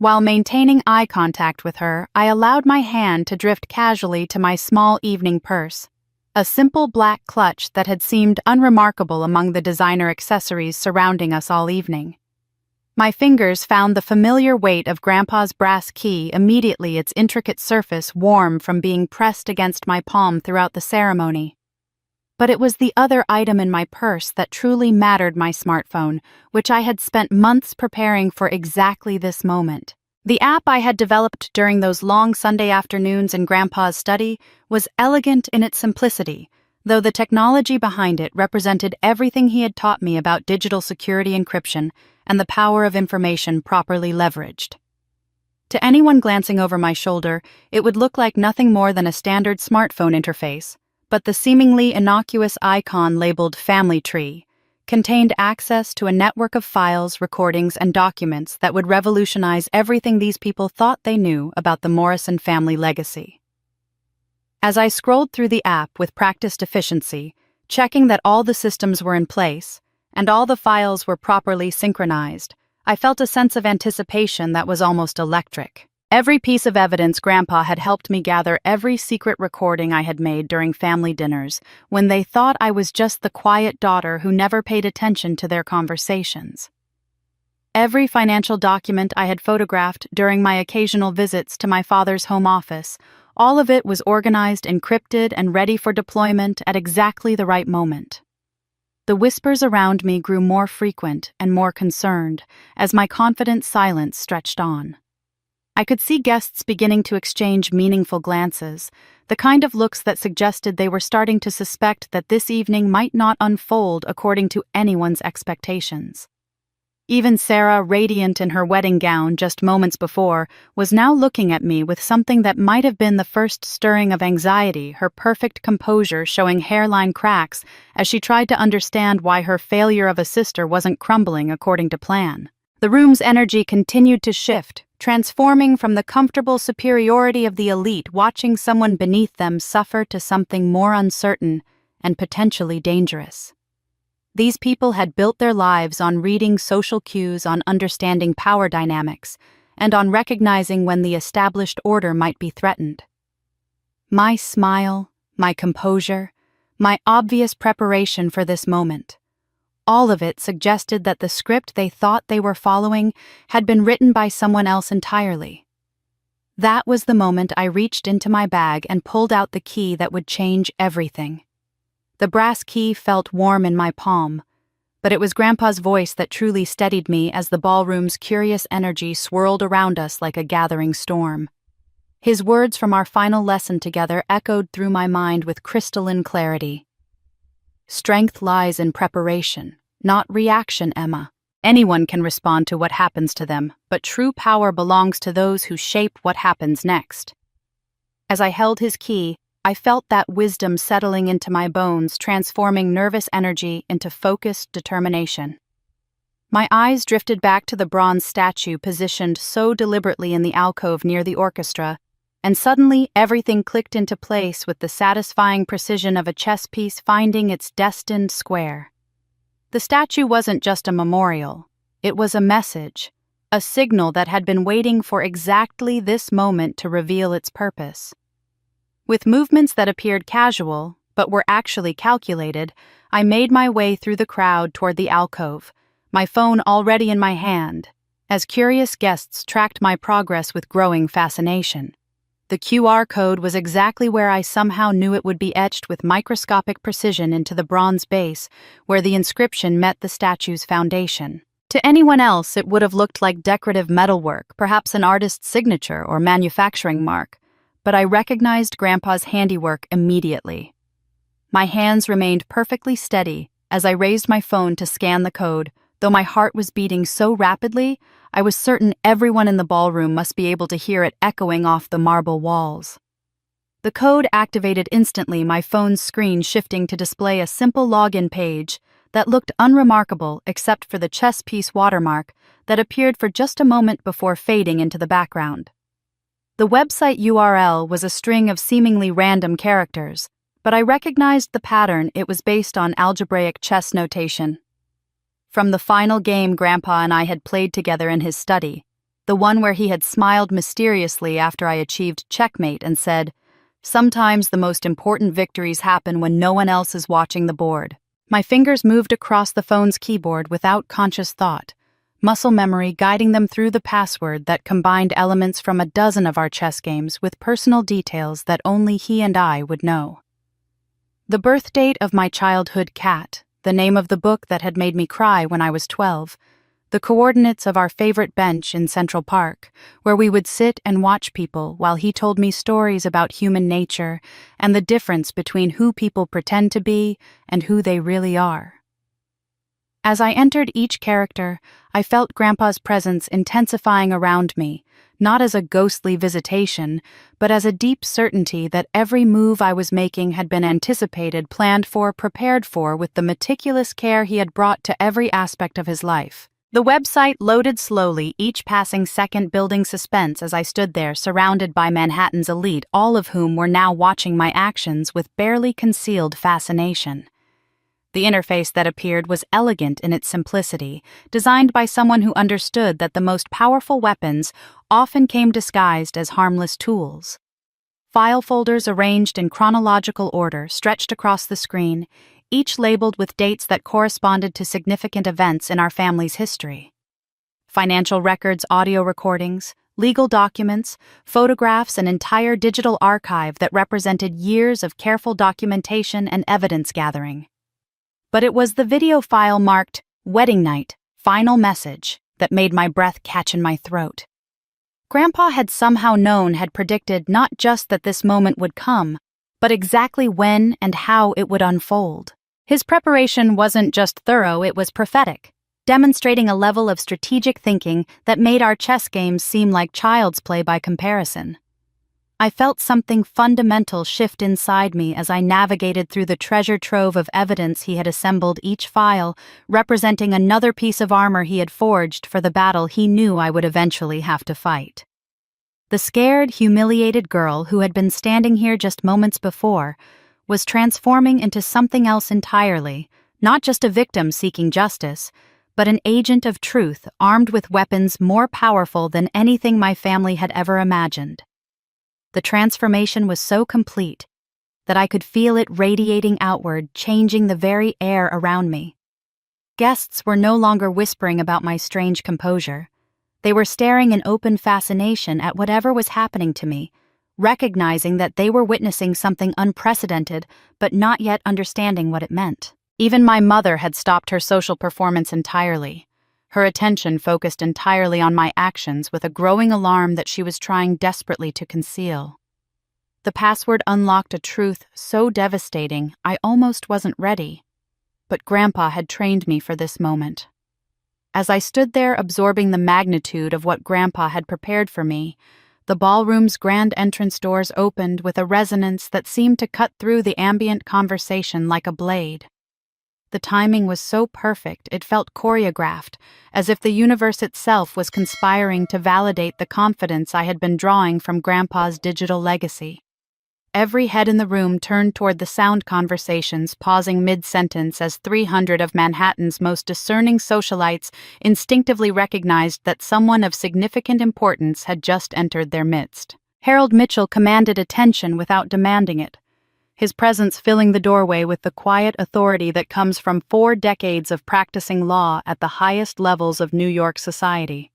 While maintaining eye contact with her, I allowed my hand to drift casually to my small evening purse, a simple black clutch that had seemed unremarkable among the designer accessories surrounding us all evening. My fingers found the familiar weight of Grandpa's brass key, immediately its intricate surface warm from being pressed against my palm throughout the ceremony. But it was the other item in my purse that truly mattered, my smartphone, which I had spent months preparing for exactly this moment. The app I had developed during those long Sunday afternoons in Grandpa's study was elegant in its simplicity, though the technology behind it represented everything he had taught me about digital security encryption and the power of information properly leveraged. To anyone glancing over my shoulder, it would look like nothing more than a standard smartphone interface, but the seemingly innocuous icon labeled Family Tree contained access to a network of files, recordings, and documents that would revolutionize everything these people thought they knew about the Morrison family legacy. As I scrolled through the app with practiced efficiency, checking that all the systems were in place and all the files were properly synchronized, I felt a sense of anticipation that was almost electric. Every piece of evidence Grandpa had helped me gather, every secret recording I had made during family dinners, when they thought I was just the quiet daughter who never paid attention to their conversations. Every financial document I had photographed during my occasional visits to my father's home office, all of it was organized, encrypted, and ready for deployment at exactly the right moment. The whispers around me grew more frequent and more concerned as my confident silence stretched on. I could see guests beginning to exchange meaningful glances, the kind of looks that suggested they were starting to suspect that this evening might not unfold according to anyone's expectations. Even Sarah, radiant in her wedding gown just moments before, was now looking at me with something that might have been the first stirring of anxiety, her perfect composure showing hairline cracks as she tried to understand why her failure of a sister wasn't crumbling according to plan. The room's energy continued to shift, transforming from the comfortable superiority of the elite watching someone beneath them suffer to something more uncertain and potentially dangerous. These people had built their lives on reading social cues, on understanding power dynamics, and on recognizing when the established order might be threatened. My smile, my composure, my obvious preparation for this moment, all of it suggested that the script they thought they were following had been written by someone else entirely. That was the moment I reached into my bag and pulled out the key that would change everything. The brass key felt warm in my palm, but it was Grandpa's voice that truly steadied me as the ballroom's curious energy swirled around us like a gathering storm. His words from our final lesson together echoed through my mind with crystalline clarity. Strength lies in preparation, not reaction, Emma. Anyone can respond to what happens to them, but true power belongs to those who shape what happens next. As I held his key, I felt that wisdom settling into my bones, transforming nervous energy into focused determination. My eyes drifted back to the bronze statue positioned so deliberately in the alcove near the orchestra, and suddenly everything clicked into place with the satisfying precision of a chess piece finding its destined square. The statue wasn't just a memorial, it was a message, a signal that had been waiting for exactly this moment to reveal its purpose. With movements that appeared casual, but were actually calculated, I made my way through the crowd toward the alcove, my phone already in my hand, as curious guests tracked my progress with growing fascination. The QR code was exactly where I somehow knew it would be etched with microscopic precision into the bronze base, where the inscription met the statue's foundation. To anyone else, it would have looked like decorative metalwork, perhaps an artist's signature or manufacturing mark, but I recognized Grandpa's handiwork immediately. My hands remained perfectly steady as I raised my phone to scan the code, though my heart was beating so rapidly, I was certain everyone in the ballroom must be able to hear it echoing off the marble walls. The code activated instantly, my phone's screen shifting to display a simple login page that looked unremarkable except for the chess piece watermark that appeared for just a moment before fading into the background. The website URL was a string of seemingly random characters, but I recognized the pattern. It was based on algebraic chess notation. From the final game Grandpa and I had played together in his study, the one where he had smiled mysteriously after I achieved checkmate and said, "Sometimes the most important victories happen when no one else is watching the board." My fingers moved across the phone's keyboard without conscious thought, muscle memory guiding them through the password that combined elements from a dozen of our chess games with personal details that only he and I would know. The birth date of my childhood cat, the name of the book that had made me cry when I was 12, the coordinates of our favorite bench in Central Park, where we would sit and watch people while he told me stories about human nature and the difference between who people pretend to be and who they really are. As I entered each character, I felt Grandpa's presence intensifying around me, not as a ghostly visitation, but as a deep certainty that every move I was making had been anticipated, planned for, prepared for with the meticulous care he had brought to every aspect of his life. The website loaded slowly, each passing second building suspense as I stood there surrounded by Manhattan's elite, all of whom were now watching my actions with barely concealed fascination. The interface that appeared was elegant in its simplicity, designed by someone who understood that the most powerful weapons often came disguised as harmless tools. File folders arranged in chronological order stretched across the screen, each labeled with dates that corresponded to significant events in our family's history. Financial records, audio recordings, legal documents, photographs, an entire digital archive that represented years of careful documentation and evidence gathering. But it was the video file marked "Wedding Night, Final Message" that made my breath catch in my throat. Grandpa had somehow known, had predicted not just that this moment would come, but exactly when and how it would unfold. His preparation wasn't just thorough, it was prophetic, demonstrating a level of strategic thinking that made our chess games seem like child's play by comparison. I felt something fundamental shift inside me as I navigated through the treasure trove of evidence he had assembled, each file representing another piece of armor he had forged for the battle he knew I would eventually have to fight. The scared, humiliated girl who had been standing here just moments before was transforming into something else entirely, not just a victim seeking justice, but an agent of truth armed with weapons more powerful than anything my family had ever imagined. The transformation was so complete that I could feel it radiating outward, changing the very air around me. Guests were no longer whispering about my strange composure. They were staring in open fascination at whatever was happening to me, recognizing that they were witnessing something unprecedented but not yet understanding what it meant. Even my mother had stopped her social performance entirely, her attention focused entirely on my actions with a growing alarm that she was trying desperately to conceal. The password unlocked a truth so devastating I almost wasn't ready, but Grandpa had trained me for this moment. As I stood there absorbing the magnitude of what Grandpa had prepared for me, The ballroom's grand entrance doors opened with a resonance that seemed to cut through the ambient conversation like a blade. The timing was so perfect it felt choreographed, as if the universe itself was conspiring to validate the confidence I had been drawing from Grandpa's digital legacy. Every head in the room turned toward the sound conversations, pausing mid-sentence as 300 of Manhattan's most discerning socialites instinctively recognized that someone of significant importance had just entered their midst. Harold Mitchell commanded attention without demanding it, his presence filling the doorway with the quiet authority that comes from 4 decades of practicing law at the highest levels of New York society.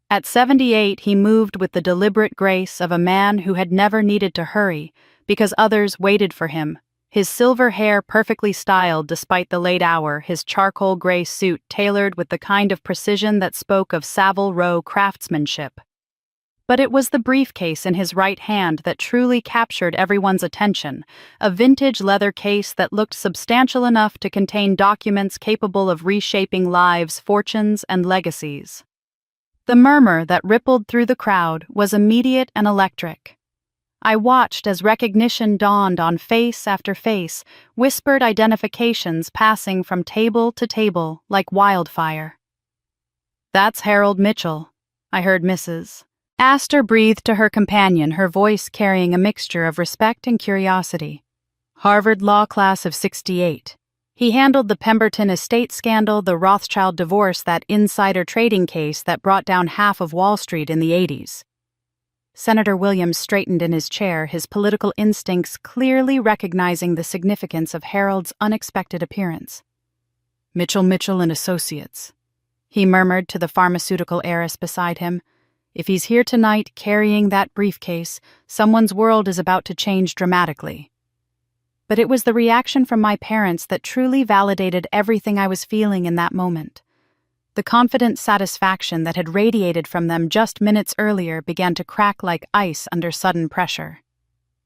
At 78, he moved with the deliberate grace of a man who had never needed to hurry because others waited for him, his silver hair perfectly styled despite the late hour, his charcoal gray suit tailored with the kind of precision that spoke of Savile Row craftsmanship. But it was the briefcase in his right hand that truly captured everyone's attention, a vintage leather case that looked substantial enough to contain documents capable of reshaping lives, fortunes, and legacies. The murmur that rippled through the crowd was immediate and electric. I watched as recognition dawned on face after face, whispered identifications passing from table to table like wildfire. "That's Harold Mitchell," I heard Mrs. Astor breathe to her companion, her voice carrying a mixture of respect and curiosity. "Harvard Law class of '68. He handled the Pemberton estate scandal, the Rothschild divorce, that insider trading case that brought down half of Wall Street in the '80s. Senator Williams straightened in his chair, his political instincts clearly recognizing the significance of Harold's unexpected appearance. "Mitchell and Associates," he murmured to the pharmaceutical heiress beside him. "If he's here tonight carrying that briefcase, someone's world is about to change dramatically." But it was the reaction from my parents that truly validated everything I was feeling in that moment. The confident satisfaction that had radiated from them just minutes earlier began to crack like ice under sudden pressure.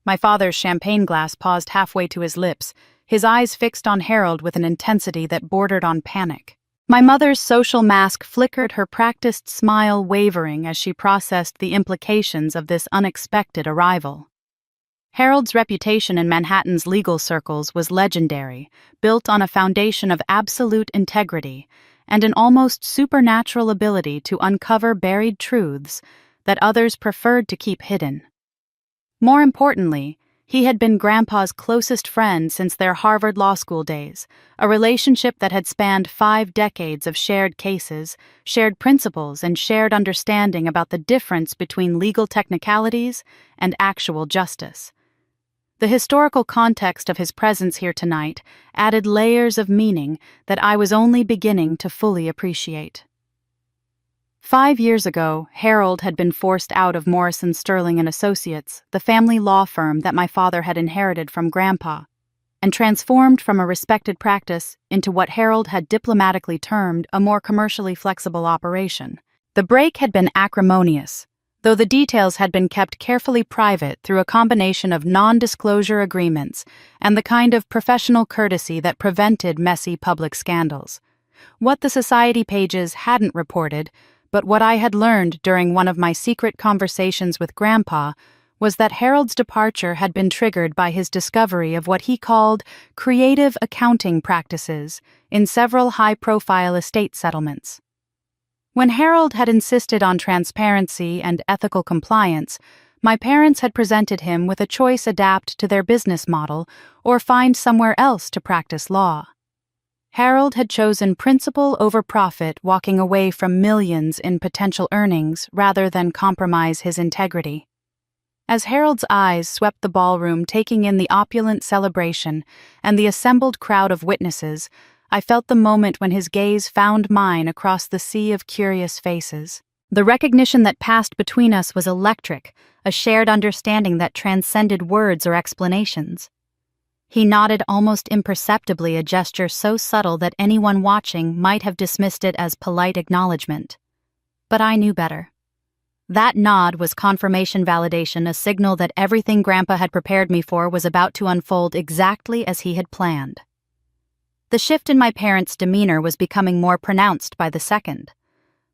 My father's champagne glass paused halfway to his lips, his eyes fixed on Harold with an intensity that bordered on panic. My mother's social mask flickered, her practiced smile wavering as she processed the implications of this unexpected arrival. Harold's reputation in Manhattan's legal circles was legendary, built on a foundation of absolute integrity and an almost supernatural ability to uncover buried truths that others preferred to keep hidden. More importantly, he had been Grandpa's closest friend since their Harvard Law School days, a relationship that had spanned 5 decades of shared cases, shared principles, and shared understanding about the difference between legal technicalities and actual justice. The historical context of his presence here tonight added layers of meaning that I was only beginning to fully appreciate. 5 years ago, Harold had been forced out of Morrison Sterling and Associates, the family law firm that my father had inherited from Grandpa, and transformed from a respected practice into what Harold had diplomatically termed a more commercially flexible operation. The break had been acrimonious, though the details had been kept carefully private through a combination of non-disclosure agreements and the kind of professional courtesy that prevented messy public scandals. What the society pages hadn't reported, but what I had learned during one of my secret conversations with Grandpa, was that Harold's departure had been triggered by his discovery of what he called creative accounting practices in several high-profile estate settlements. When Harold had insisted on transparency and ethical compliance, my parents had presented him with a choice: adapt to their business model or find somewhere else to practice law. Harold had chosen principle over profit, walking away from millions in potential earnings rather than compromise his integrity. As Harold's eyes swept the ballroom, taking in the opulent celebration and the assembled crowd of witnesses, I felt the moment when his gaze found mine across the sea of curious faces. The recognition that passed between us was electric, a shared understanding that transcended words or explanations. He nodded almost imperceptibly, a gesture so subtle that anyone watching might have dismissed it as polite acknowledgement. But I knew better. That nod was confirmation validation, a signal that everything Grandpa had prepared me for was about to unfold exactly as he had planned. The shift in my parents' demeanor was becoming more pronounced by the second.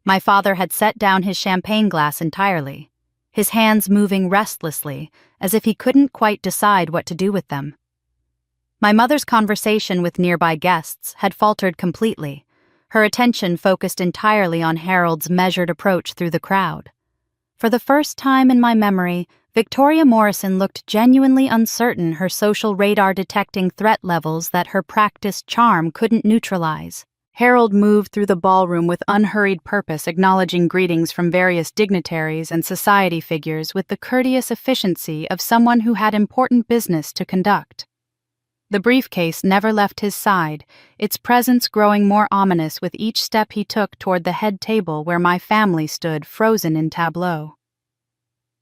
My father had set down his champagne glass entirely. his hands moving restlessly, as if he couldn't quite decide what to do with them. My mother's conversation with nearby guests had faltered completely, her attention focused entirely on Harold's measured approach through the crowd. For the first time in my memory, Victoria Morrison looked genuinely uncertain, her social radar detecting threat levels that her practiced charm couldn't neutralize. Harold moved through the ballroom with unhurried purpose, acknowledging greetings from various dignitaries and society figures with the courteous efficiency of someone who had important business to conduct. The briefcase never left his side, its presence growing more ominous with each step he took toward the head table where my family stood frozen in tableau.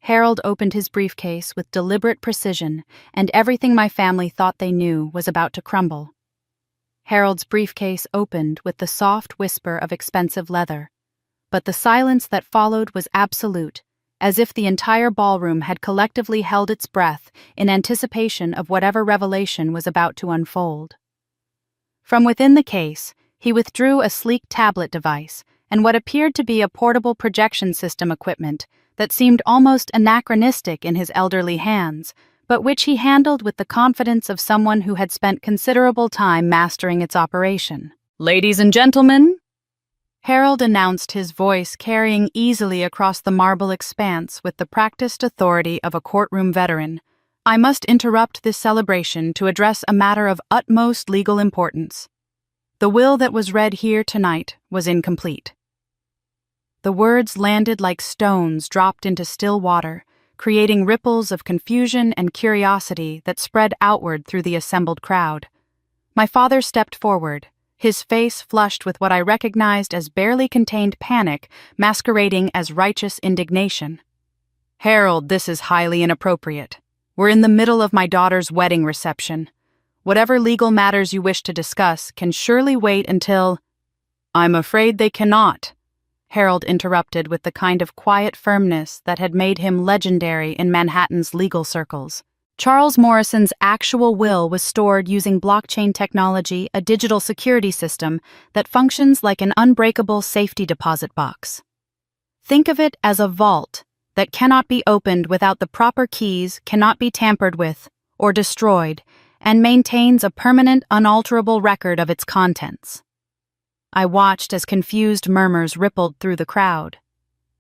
Harold opened his briefcase with deliberate precision, and everything my family thought they knew was about to crumble. Harold's briefcase opened with the soft whisper of expensive leather, but the silence that followed was absolute, as if the entire ballroom had collectively held its breath in anticipation of whatever revelation was about to unfold. From within the case, he withdrew a sleek tablet device and what appeared to be a portable projection system equipment that seemed almost anachronistic in his elderly hands, but which he handled with the confidence of someone who had spent considerable time mastering its operation. "Ladies and gentlemen," Harold announced, his voice carrying easily across the marble expanse with the practiced authority of a courtroom veteran, "I must interrupt this celebration to address a matter of utmost legal importance. The will that was read here tonight was incomplete." The words landed like stones dropped into still water, creating ripples of confusion and curiosity that spread outward through the assembled crowd. My father stepped forward, his face flushed with what I recognized as barely contained panic masquerading as righteous indignation. "Harold, this is highly inappropriate. We're in the middle of my daughter's wedding reception. Whatever legal matters you wish to discuss can surely wait until—" "I'm afraid they cannot," Harold interrupted with the kind of quiet firmness that had made him legendary in Manhattan's legal circles. Charles Morrison's actual will was stored using blockchain technology, a digital security system that functions like an unbreakable safety deposit box. Think of it as a vault that cannot be opened without the proper keys, cannot be tampered with or destroyed, and maintains a permanent, unalterable record of its contents. I watched as confused murmurs rippled through the crowd.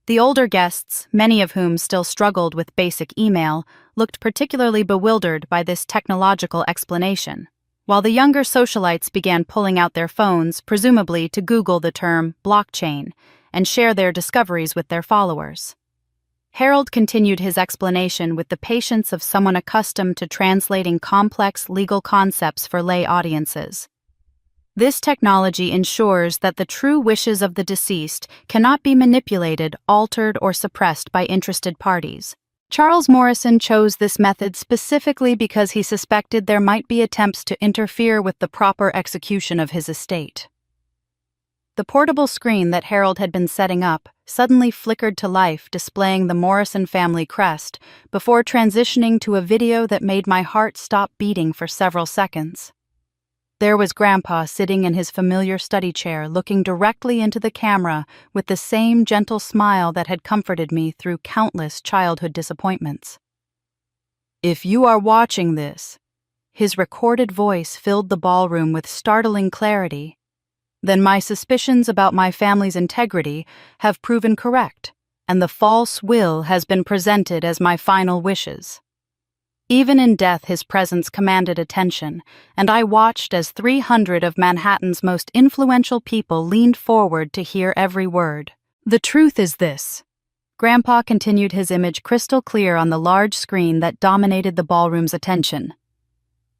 The older guests, many of whom still struggled with basic email, looked particularly bewildered by this technological explanation, while the younger socialites began pulling out their phones, presumably to Google the term blockchain, and share their discoveries with their followers. Harold continued his explanation with the patience of someone accustomed to translating complex legal concepts for lay audiences. This technology ensures that the true wishes of the deceased cannot be manipulated, altered, or suppressed by interested parties. Charles Morrison chose this method specifically because he suspected there might be attempts to interfere with the proper execution of his estate. The portable screen that Harold had been setting up suddenly flickered to life, displaying the Morrison family crest, before transitioning to a video that made my heart stop beating for several seconds. There was Grandpa sitting in his familiar study chair, looking directly into the camera with the same gentle smile that had comforted me through countless childhood disappointments. "If you are watching this," his recorded voice filled the ballroom with startling clarity, "then my suspicions about my family's integrity have proven correct, and the false will has been presented as my final wishes." Even in death, his presence commanded attention, and I watched as 300 of Manhattan's most influential people leaned forward to hear every word. "The truth is this." Grandpa continued, his image crystal clear on the large screen that dominated the ballroom's attention.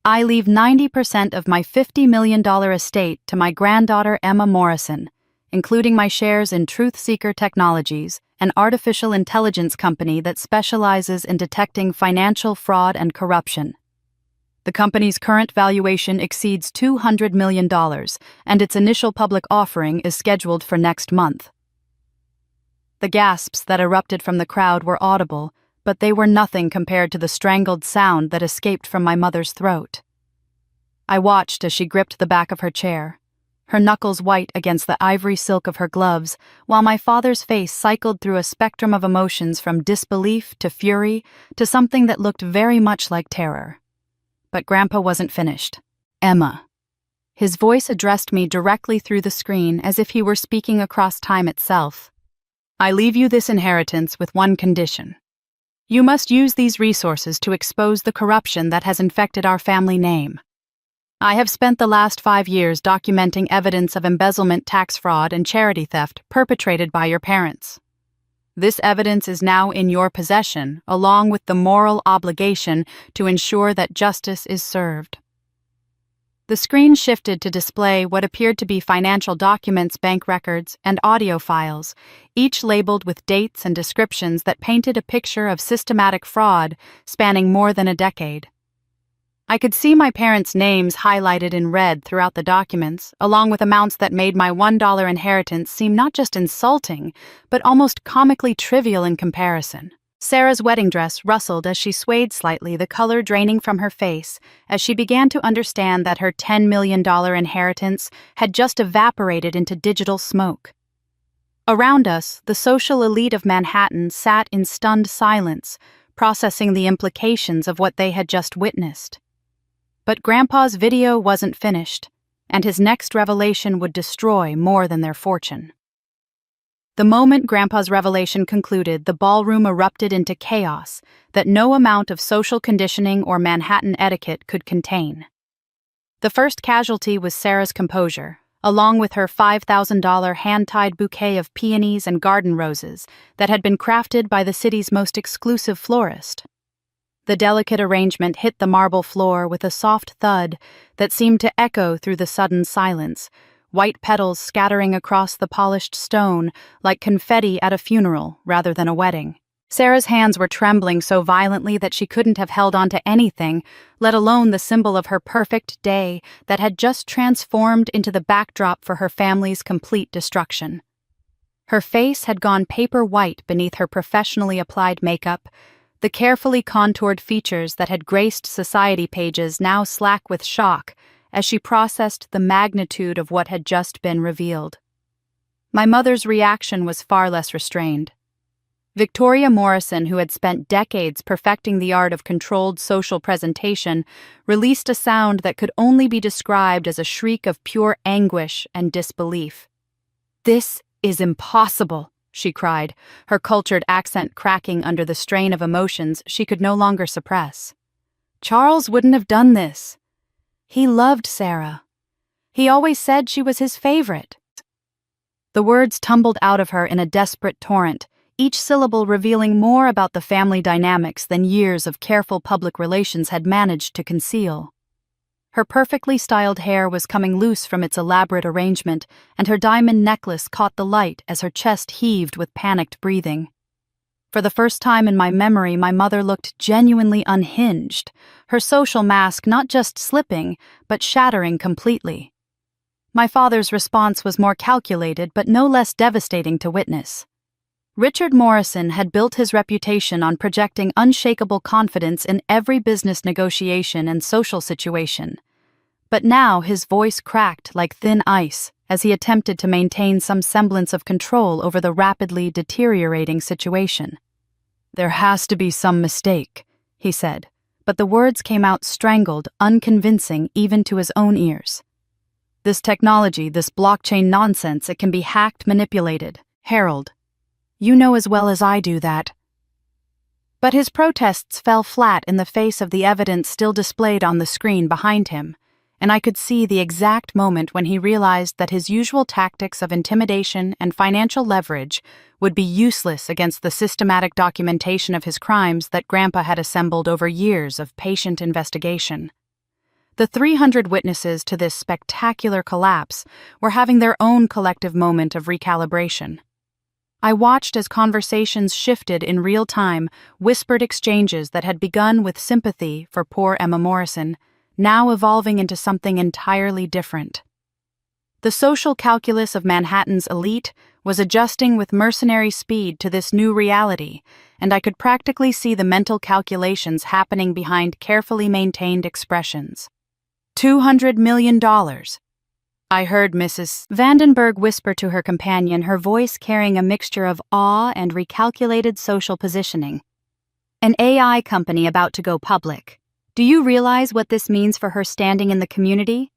"I leave 90% of my $50 million estate to my granddaughter Emma Morrison, including my shares in Truth Seeker Technologies, an artificial intelligence company that specializes in detecting financial fraud and corruption. The company's current valuation exceeds $200 million, and its initial public offering is scheduled for next month." The gasps that erupted from the crowd were audible, but they were nothing compared to the strangled sound that escaped from my mother's throat. I watched as she gripped the back of her chair, her knuckles white against the ivory silk of her gloves, while my father's face cycled through a spectrum of emotions from disbelief to fury to something that looked very much like terror. But Grandpa wasn't finished. "Emma." His voice addressed me directly through the screen as if he were speaking across time itself. "I leave you this inheritance with one condition. You must use these resources to expose the corruption that has infected our family name. I have spent the last 5 years documenting evidence of embezzlement, tax fraud, and charity theft perpetrated by your parents. This evidence is now in your possession, along with the moral obligation to ensure that justice is served." The screen shifted to display what appeared to be financial documents, bank records, and audio files, each labeled with dates and descriptions that painted a picture of systematic fraud spanning more than a decade. I could see my parents' names highlighted in red throughout the documents, along with amounts that made my $1 inheritance seem not just insulting, but almost comically trivial in comparison. Sarah's wedding dress rustled as she swayed slightly, the color draining from her face, as she began to understand that her $10 million inheritance had just evaporated into digital smoke. Around us, the social elite of Manhattan sat in stunned silence, processing the implications of what they had just witnessed. But Grandpa's video wasn't finished, and his next revelation would destroy more than their fortune. The moment Grandpa's revelation concluded, the ballroom erupted into chaos that no amount of social conditioning or Manhattan etiquette could contain. The first casualty was Sarah's composure, along with her $5,000 hand-tied bouquet of peonies and garden roses that had been crafted by the city's most exclusive florist. The delicate arrangement hit the marble floor with a soft thud that seemed to echo through the sudden silence, white petals scattering across the polished stone like confetti at a funeral rather than a wedding. Sarah's hands were trembling so violently that she couldn't have held on to anything, let alone the symbol of her perfect day that had just transformed into the backdrop for her family's complete destruction. Her face had gone paper white beneath her professionally applied makeup, the carefully contoured features that had graced society pages now slack with shock as she processed the magnitude of what had just been revealed. My mother's reaction was far less restrained. Victoria Morrison, who had spent decades perfecting the art of controlled social presentation, released a sound that could only be described as a shriek of pure anguish and disbelief. "This is impossible," she cried, her cultured accent cracking under the strain of emotions she could no longer suppress. "Charles wouldn't have done this. He loved Sarah. He always said she was his favorite." The words tumbled out of her in a desperate torrent, each syllable revealing more about the family dynamics than years of careful public relations had managed to conceal. Her perfectly styled hair was coming loose from its elaborate arrangement, and her diamond necklace caught the light as her chest heaved with panicked breathing. For the first time in my memory, my mother looked genuinely unhinged, her social mask not just slipping, but shattering completely. My father's response was more calculated, but no less devastating to witness. Richard Morrison had built his reputation on projecting unshakable confidence in every business negotiation and social situation. But now his voice cracked like thin ice as he attempted to maintain some semblance of control over the rapidly deteriorating situation. "There has to be some mistake," he said, but the words came out strangled, unconvincing even to his own ears. "This technology, this blockchain nonsense, it can be hacked, manipulated. Harold, you know as well as I do that." But his protests fell flat in the face of the evidence still displayed on the screen behind him, and I could see the exact moment when he realized that his usual tactics of intimidation and financial leverage would be useless against the systematic documentation of his crimes that Grandpa had assembled over years of patient investigation. The 300 witnesses to this spectacular collapse were having their own collective moment of recalibration. I watched as conversations shifted in real time, whispered exchanges that had begun with sympathy for poor Emma Morrison, now evolving into something entirely different. The social calculus of Manhattan's elite was adjusting with mercenary speed to this new reality, and I could practically see the mental calculations happening behind carefully maintained expressions. $200 million. I heard Mrs. Vandenberg whisper to her companion, her voice carrying a mixture of awe and recalculated social positioning. An AI company about to go public. Do you realize what this means for her standing in the community?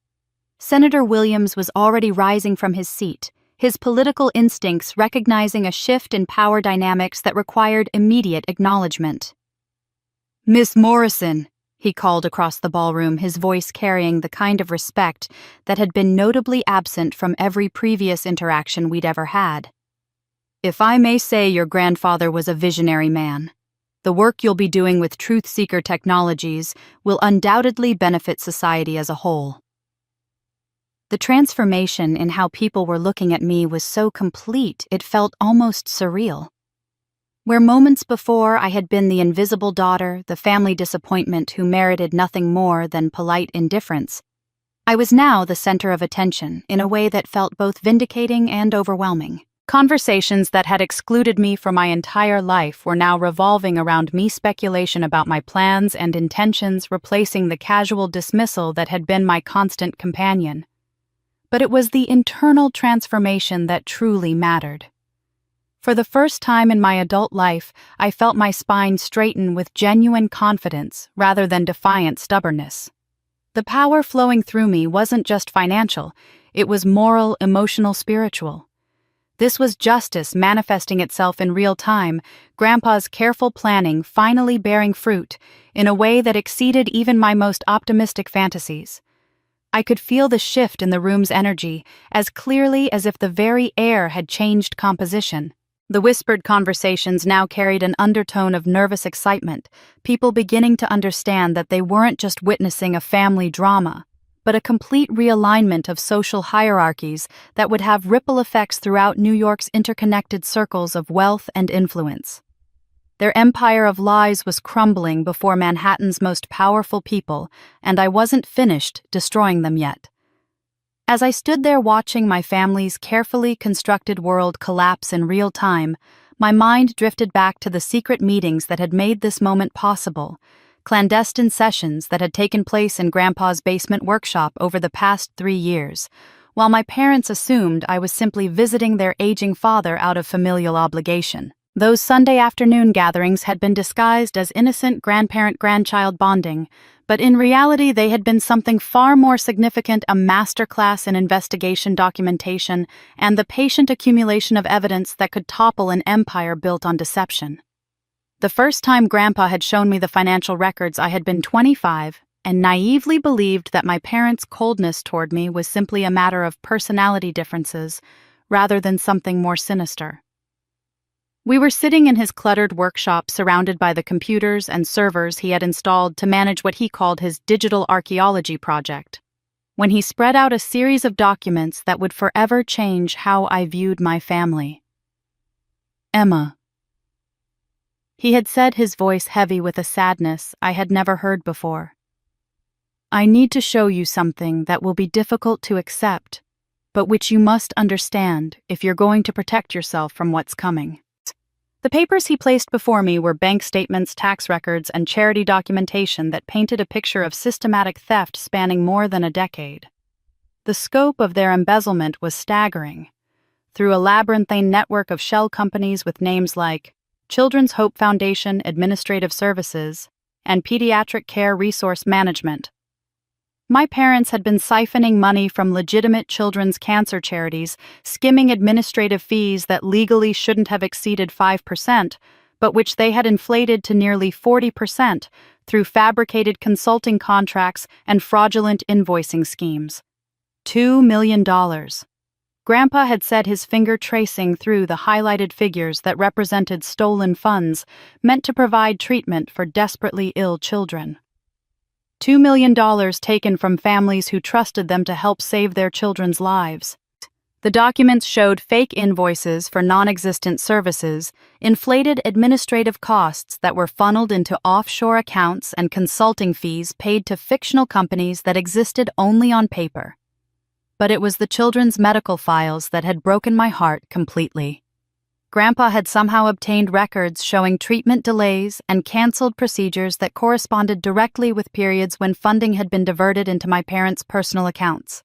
Senator Williams was already rising from his seat, his political instincts recognizing a shift in power dynamics that required immediate acknowledgement. "Miss Morrison," he called across the ballroom, his voice carrying the kind of respect that had been notably absent from every previous interaction we'd ever had. "If I may say, your grandfather was a visionary man. The work you'll be doing with truth-seeker technologies will undoubtedly benefit society as a whole." The transformation in how people were looking at me was so complete it felt almost surreal. Where moments before I had been the invisible daughter, the family disappointment who merited nothing more than polite indifference, I was now the center of attention in a way that felt both vindicating and overwhelming. Conversations that had excluded me for my entire life were now revolving around me speculation about my plans and intentions, replacing the casual dismissal that had been my constant companion. But it was the internal transformation that truly mattered. For the first time in my adult life, I felt my spine straighten with genuine confidence rather than defiant stubbornness. The power flowing through me wasn't just financial, it was moral, emotional, spiritual. This was justice manifesting itself in real time, Grandpa's careful planning finally bearing fruit in a way that exceeded even my most optimistic fantasies. I could feel the shift in the room's energy as clearly as if the very air had changed composition. The whispered conversations now carried an undertone of nervous excitement, people beginning to understand that they weren't just witnessing a family drama, but a complete realignment of social hierarchies that would have ripple effects throughout New York's interconnected circles of wealth and influence. Their empire of lies was crumbling before Manhattan's most powerful people, and I wasn't finished destroying them yet. As I stood there watching my family's carefully constructed world collapse in real time, my mind drifted back to the secret meetings that had made this moment possible, clandestine sessions that had taken place in Grandpa's basement workshop over the past 3 years, while my parents assumed I was simply visiting their aging father out of familial obligation. Those Sunday afternoon gatherings had been disguised as innocent grandparent-grandchild bonding, but in reality they had been something far more significant, a masterclass in investigation documentation and the patient accumulation of evidence that could topple an empire built on deception. The first time Grandpa had shown me the financial records, I had been 25 and naively believed that my parents' coldness toward me was simply a matter of personality differences rather than something more sinister. We were sitting in his cluttered workshop surrounded by the computers and servers he had installed to manage what he called his digital archaeology project, when he spread out a series of documents that would forever change how I viewed my family. "Emma," he had said, his voice heavy with a sadness I had never heard before. "I need to show you something that will be difficult to accept, but which you must understand if you're going to protect yourself from what's coming." The papers he placed before me were bank statements, tax records, and charity documentation that painted a picture of systematic theft spanning more than a decade. The scope of their embezzlement was staggering. Through a labyrinthine network of shell companies with names like Children's Hope Foundation Administrative Services and Pediatric Care Resource Management, my parents had been siphoning money from legitimate children's cancer charities, skimming administrative fees that legally shouldn't have exceeded 5%, but which they had inflated to nearly 40% through fabricated consulting contracts and fraudulent invoicing schemes. $2 million. Grandpa had set his finger tracing through the highlighted figures that represented stolen funds meant to provide treatment for desperately ill children. $2 million taken from families who trusted them to help save their children's lives. The documents showed fake invoices for non-existent services, inflated administrative costs that were funneled into offshore accounts, and consulting fees paid to fictional companies that existed only on paper. But it was the children's medical files that had broken my heart completely. Grandpa had somehow obtained records showing treatment delays and canceled procedures that corresponded directly with periods when funding had been diverted into my parents' personal accounts.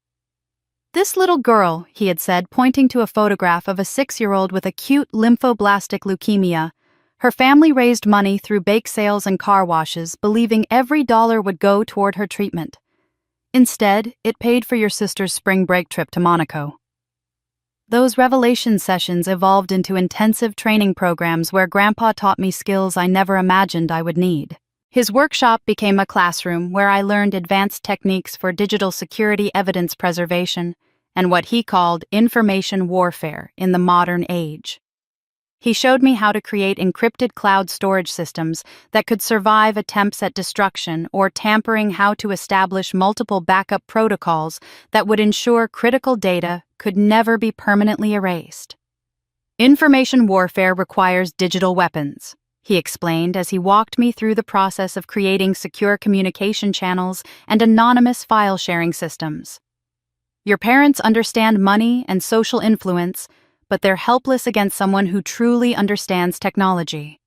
"This little girl," he had said, pointing to a photograph of a 6-year-old with acute lymphoblastic leukemia. Her family raised money through bake sales and car washes, believing every dollar would go toward her treatment. Instead, it paid for your sister's spring break trip to Monaco. Those revelation sessions evolved into intensive training programs where Grandpa taught me skills I never imagined I would need. His workshop became a classroom where I learned advanced techniques for digital security evidence preservation and what he called information warfare in the modern age. He showed me how to create encrypted cloud storage systems that could survive attempts at destruction or tampering, how to establish multiple backup protocols that would ensure critical data could never be permanently erased. Information warfare requires digital weapons, he explained as he walked me through the process of creating secure communication channels and anonymous file-sharing systems. Your parents understand money and social influence, but they're helpless against someone who truly understands technology.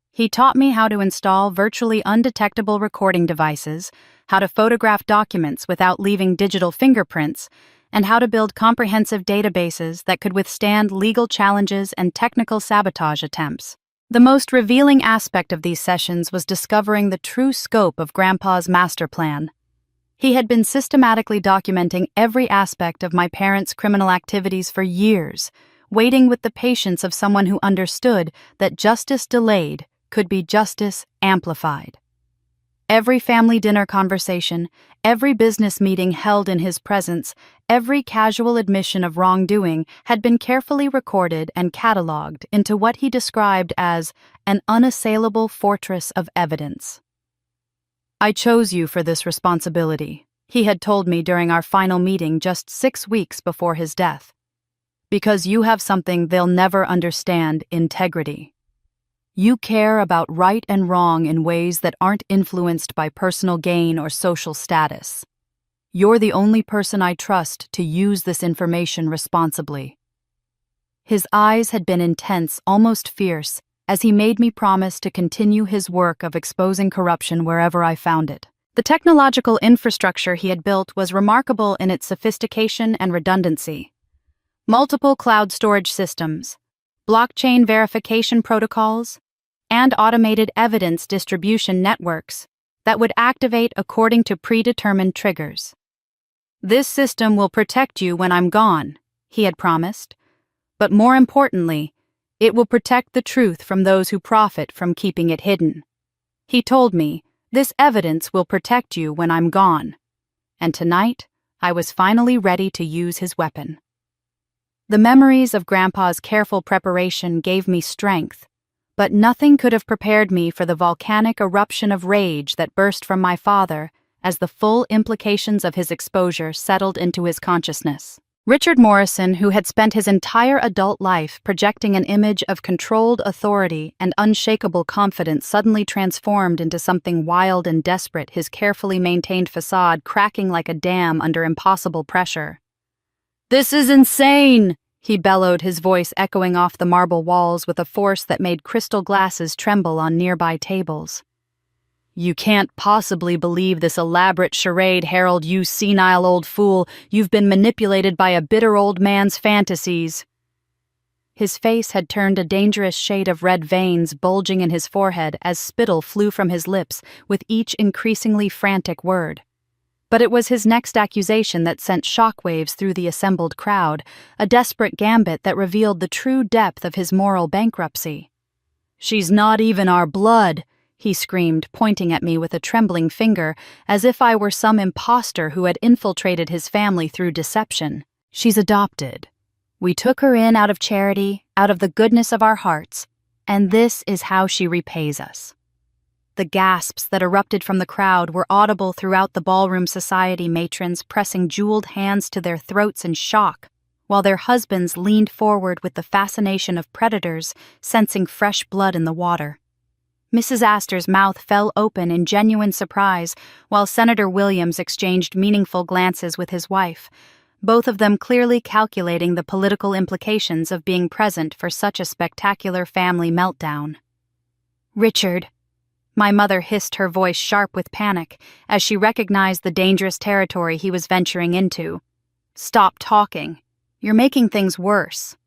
He taught me how to install virtually undetectable recording devices, how to photograph documents without leaving digital fingerprints, and how to build comprehensive databases that could withstand legal challenges and technical sabotage attempts. The most revealing aspect of these sessions was discovering the true scope of Grandpa's master plan. He had been systematically documenting every aspect of my parents' criminal activities for years, waiting with the patience of someone who understood that justice delayed could be justice amplified. Every family dinner conversation, every business meeting held in his presence, every casual admission of wrongdoing had been carefully recorded and cataloged into what he described as an unassailable fortress of evidence. "I chose you for this responsibility," he had told me during our final meeting just 6 weeks before his death. "Because you have something they'll never understand: integrity. You care about right and wrong in ways that aren't influenced by personal gain or social status. You're the only person I trust to use this information responsibly." His eyes had been intense, almost fierce, as he made me promise to continue his work of exposing corruption wherever I found it. The technological infrastructure he had built was remarkable in its sophistication and redundancy. Multiple cloud storage systems, blockchain verification protocols, and automated evidence distribution networks that would activate according to predetermined triggers. "This system will protect you when I'm gone," he had promised, but more importantly, it will protect the truth from those who profit from keeping it hidden. He told me, "This evidence will protect you when I'm gone." And tonight, I was finally ready to use his weapon. The memories of Grandpa's careful preparation gave me strength, but nothing could have prepared me for the volcanic eruption of rage that burst from my father as the full implications of his exposure settled into his consciousness. Richard Morrison, who had spent his entire adult life projecting an image of controlled authority and unshakable confidence, suddenly transformed into something wild and desperate, his carefully maintained facade cracking like a dam under impossible pressure. "This is insane!" he bellowed, his voice echoing off the marble walls with a force that made crystal glasses tremble on nearby tables. "You can't possibly believe this elaborate charade, Harold, you senile old fool. You've been manipulated by a bitter old man's fantasies." His face had turned a dangerous shade of red, veins bulging in his forehead as spittle flew from his lips with each increasingly frantic word. But it was his next accusation that sent shockwaves through the assembled crowd, a desperate gambit that revealed the true depth of his moral bankruptcy. "She's not even our blood," he screamed, pointing at me with a trembling finger, as if I were some imposter who had infiltrated his family through deception. "She's adopted. We took her in out of charity, out of the goodness of our hearts, and this is how she repays us." The gasps that erupted from the crowd were audible throughout the ballroom society matrons pressing jeweled hands to their throats in shock, while their husbands leaned forward with the fascination of predators sensing fresh blood in the water. Mrs. Astor's mouth fell open in genuine surprise, while Senator Williams exchanged meaningful glances with his wife, both of them clearly calculating the political implications of being present for such a spectacular family meltdown. "Richard," my mother hissed, her voice sharp with panic as she recognized the dangerous territory he was venturing into. "Stop talking. You're making things worse."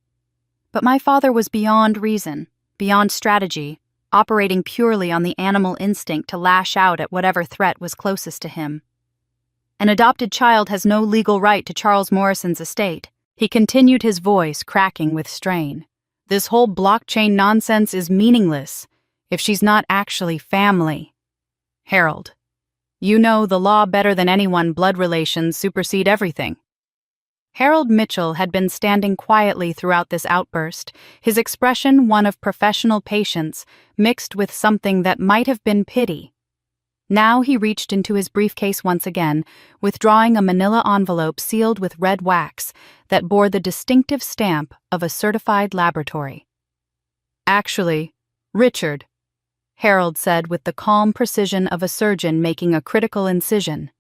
But my father was beyond reason, beyond strategy, operating purely on the animal instinct to lash out at whatever threat was closest to him. "An adopted child has no legal right to Charles Morrison's estate," he continued, his voice cracking with strain. "This whole blockchain nonsense is meaningless if she's not actually family. Harold, you know the law better than anyone. Blood relations supersede everything." Harold Mitchell had been standing quietly throughout this outburst, his expression one of professional patience mixed with something that might have been pity. Now he reached into his briefcase once again, withdrawing a manila envelope sealed with red wax that bore the distinctive stamp of a certified laboratory. "Actually, Richard," Harold said with the calm precision of a surgeon making a critical incision,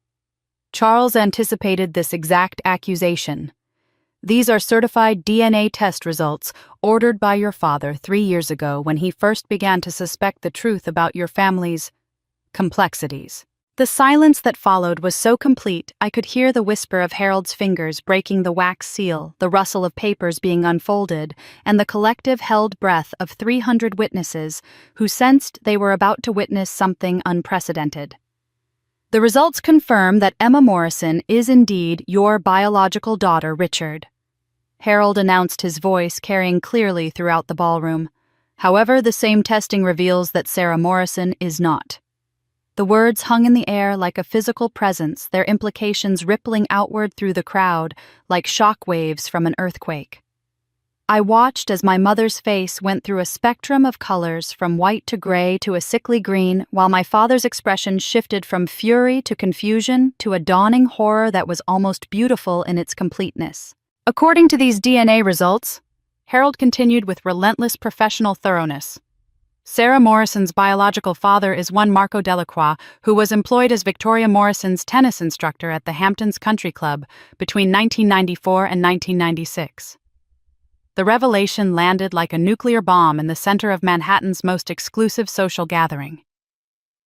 "Charles anticipated this exact accusation. These are certified DNA test results ordered by your father 3 years ago when he first began to suspect the truth about your family's complexities." The silence that followed was so complete I could hear the whisper of Harold's fingers breaking the wax seal, the rustle of papers being unfolded, and the collective held breath of 300 witnesses who sensed they were about to witness something unprecedented. "The results confirm that Emma Morrison is indeed your biological daughter, Richard," Harold announced, his voice carrying clearly throughout the ballroom. "However, the same testing reveals that Sarah Morrison is not." The words hung in the air like a physical presence, their implications rippling outward through the crowd like shock waves from an earthquake. I watched as my mother's face went through a spectrum of colors from white to gray to a sickly green, while my father's expression shifted from fury to confusion to a dawning horror that was almost beautiful in its completeness. "According to these DNA results," Harold continued with relentless professional thoroughness, "Sarah Morrison's biological father is one Marco Delacroix, who was employed as Victoria Morrison's tennis instructor at the Hamptons Country Club between 1994 and 1996. The revelation landed like a nuclear bomb in the center of Manhattan's most exclusive social gathering.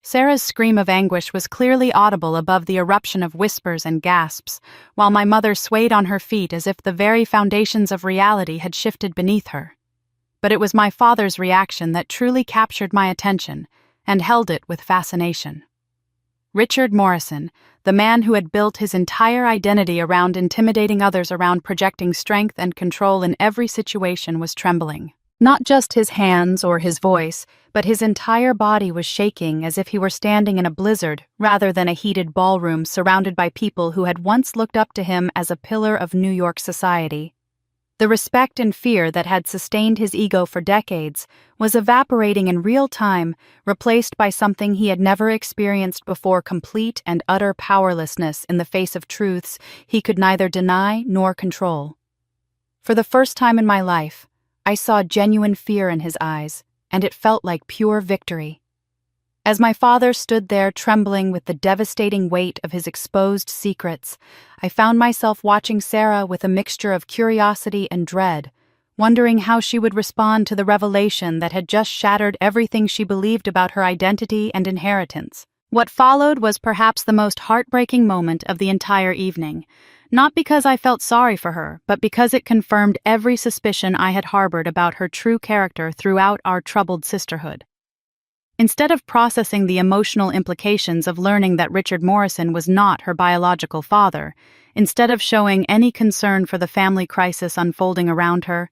Sarah's scream of anguish was clearly audible above the eruption of whispers and gasps, while my mother swayed on her feet as if the very foundations of reality had shifted beneath her. But it was my father's reaction that truly captured my attention and held it with fascination. Richard Morrison, the man who had built his entire identity around intimidating others, around projecting strength and control in every situation, was trembling. Not just his hands or his voice, but his entire body was shaking as if he were standing in a blizzard rather than a heated ballroom surrounded by people who had once looked up to him as a pillar of New York society. The respect and fear that had sustained his ego for decades was evaporating in real time, replaced by something he had never experienced before: complete and utter powerlessness in the face of truths he could neither deny nor control. For the first time in my life, I saw genuine fear in his eyes, and it felt like pure victory. As my father stood there trembling with the devastating weight of his exposed secrets, I found myself watching Sarah with a mixture of curiosity and dread, wondering how she would respond to the revelation that had just shattered everything she believed about her identity and inheritance. What followed was perhaps the most heartbreaking moment of the entire evening, not because I felt sorry for her, but because it confirmed every suspicion I had harbored about her true character throughout our troubled sisterhood. Instead of processing the emotional implications of learning that Richard Morrison was not her biological father, instead of showing any concern for the family crisis unfolding around her,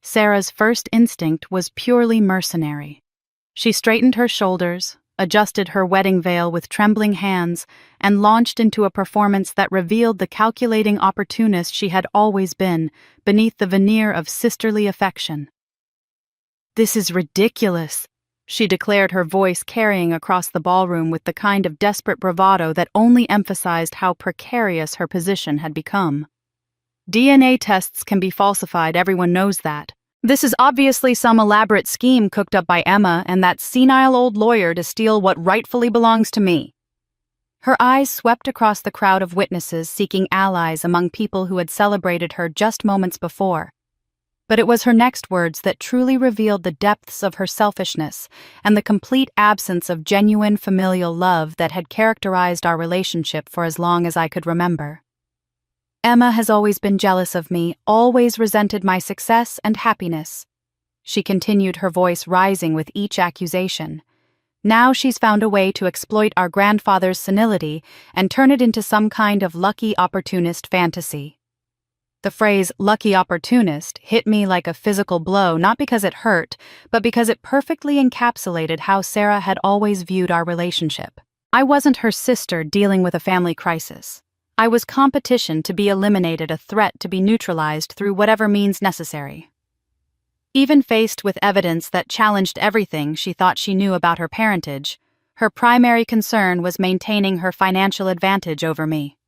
Sarah's first instinct was purely mercenary. She straightened her shoulders, adjusted her wedding veil with trembling hands, and launched into a performance that revealed the calculating opportunist she had always been, beneath the veneer of sisterly affection. "This is ridiculous," she declared, her voice carrying across the ballroom with the kind of desperate bravado that only emphasized how precarious her position had become. "DNA tests can be falsified, everyone knows that. This is obviously some elaborate scheme cooked up by Emma and that senile old lawyer to steal what rightfully belongs to me." Her eyes swept across the crowd of witnesses seeking allies among people who had celebrated her just moments before. But it was her next words that truly revealed the depths of her selfishness and the complete absence of genuine familial love that had characterized our relationship for as long as I could remember. Emma has always been jealous of me, always resented my success and happiness. She continued, her voice rising with each accusation. Now she's found a way to exploit our grandfather's senility and turn it into some kind of lucky opportunist fantasy. The phrase lucky opportunist hit me like a physical blow, not because it hurt, but because it perfectly encapsulated how Sarah had always viewed our relationship. I wasn't her sister dealing with a family crisis. I was competition to be eliminated, a threat to be neutralized through whatever means necessary. Even faced with evidence that challenged everything she thought she knew about her parentage, her primary concern was maintaining her financial advantage over me.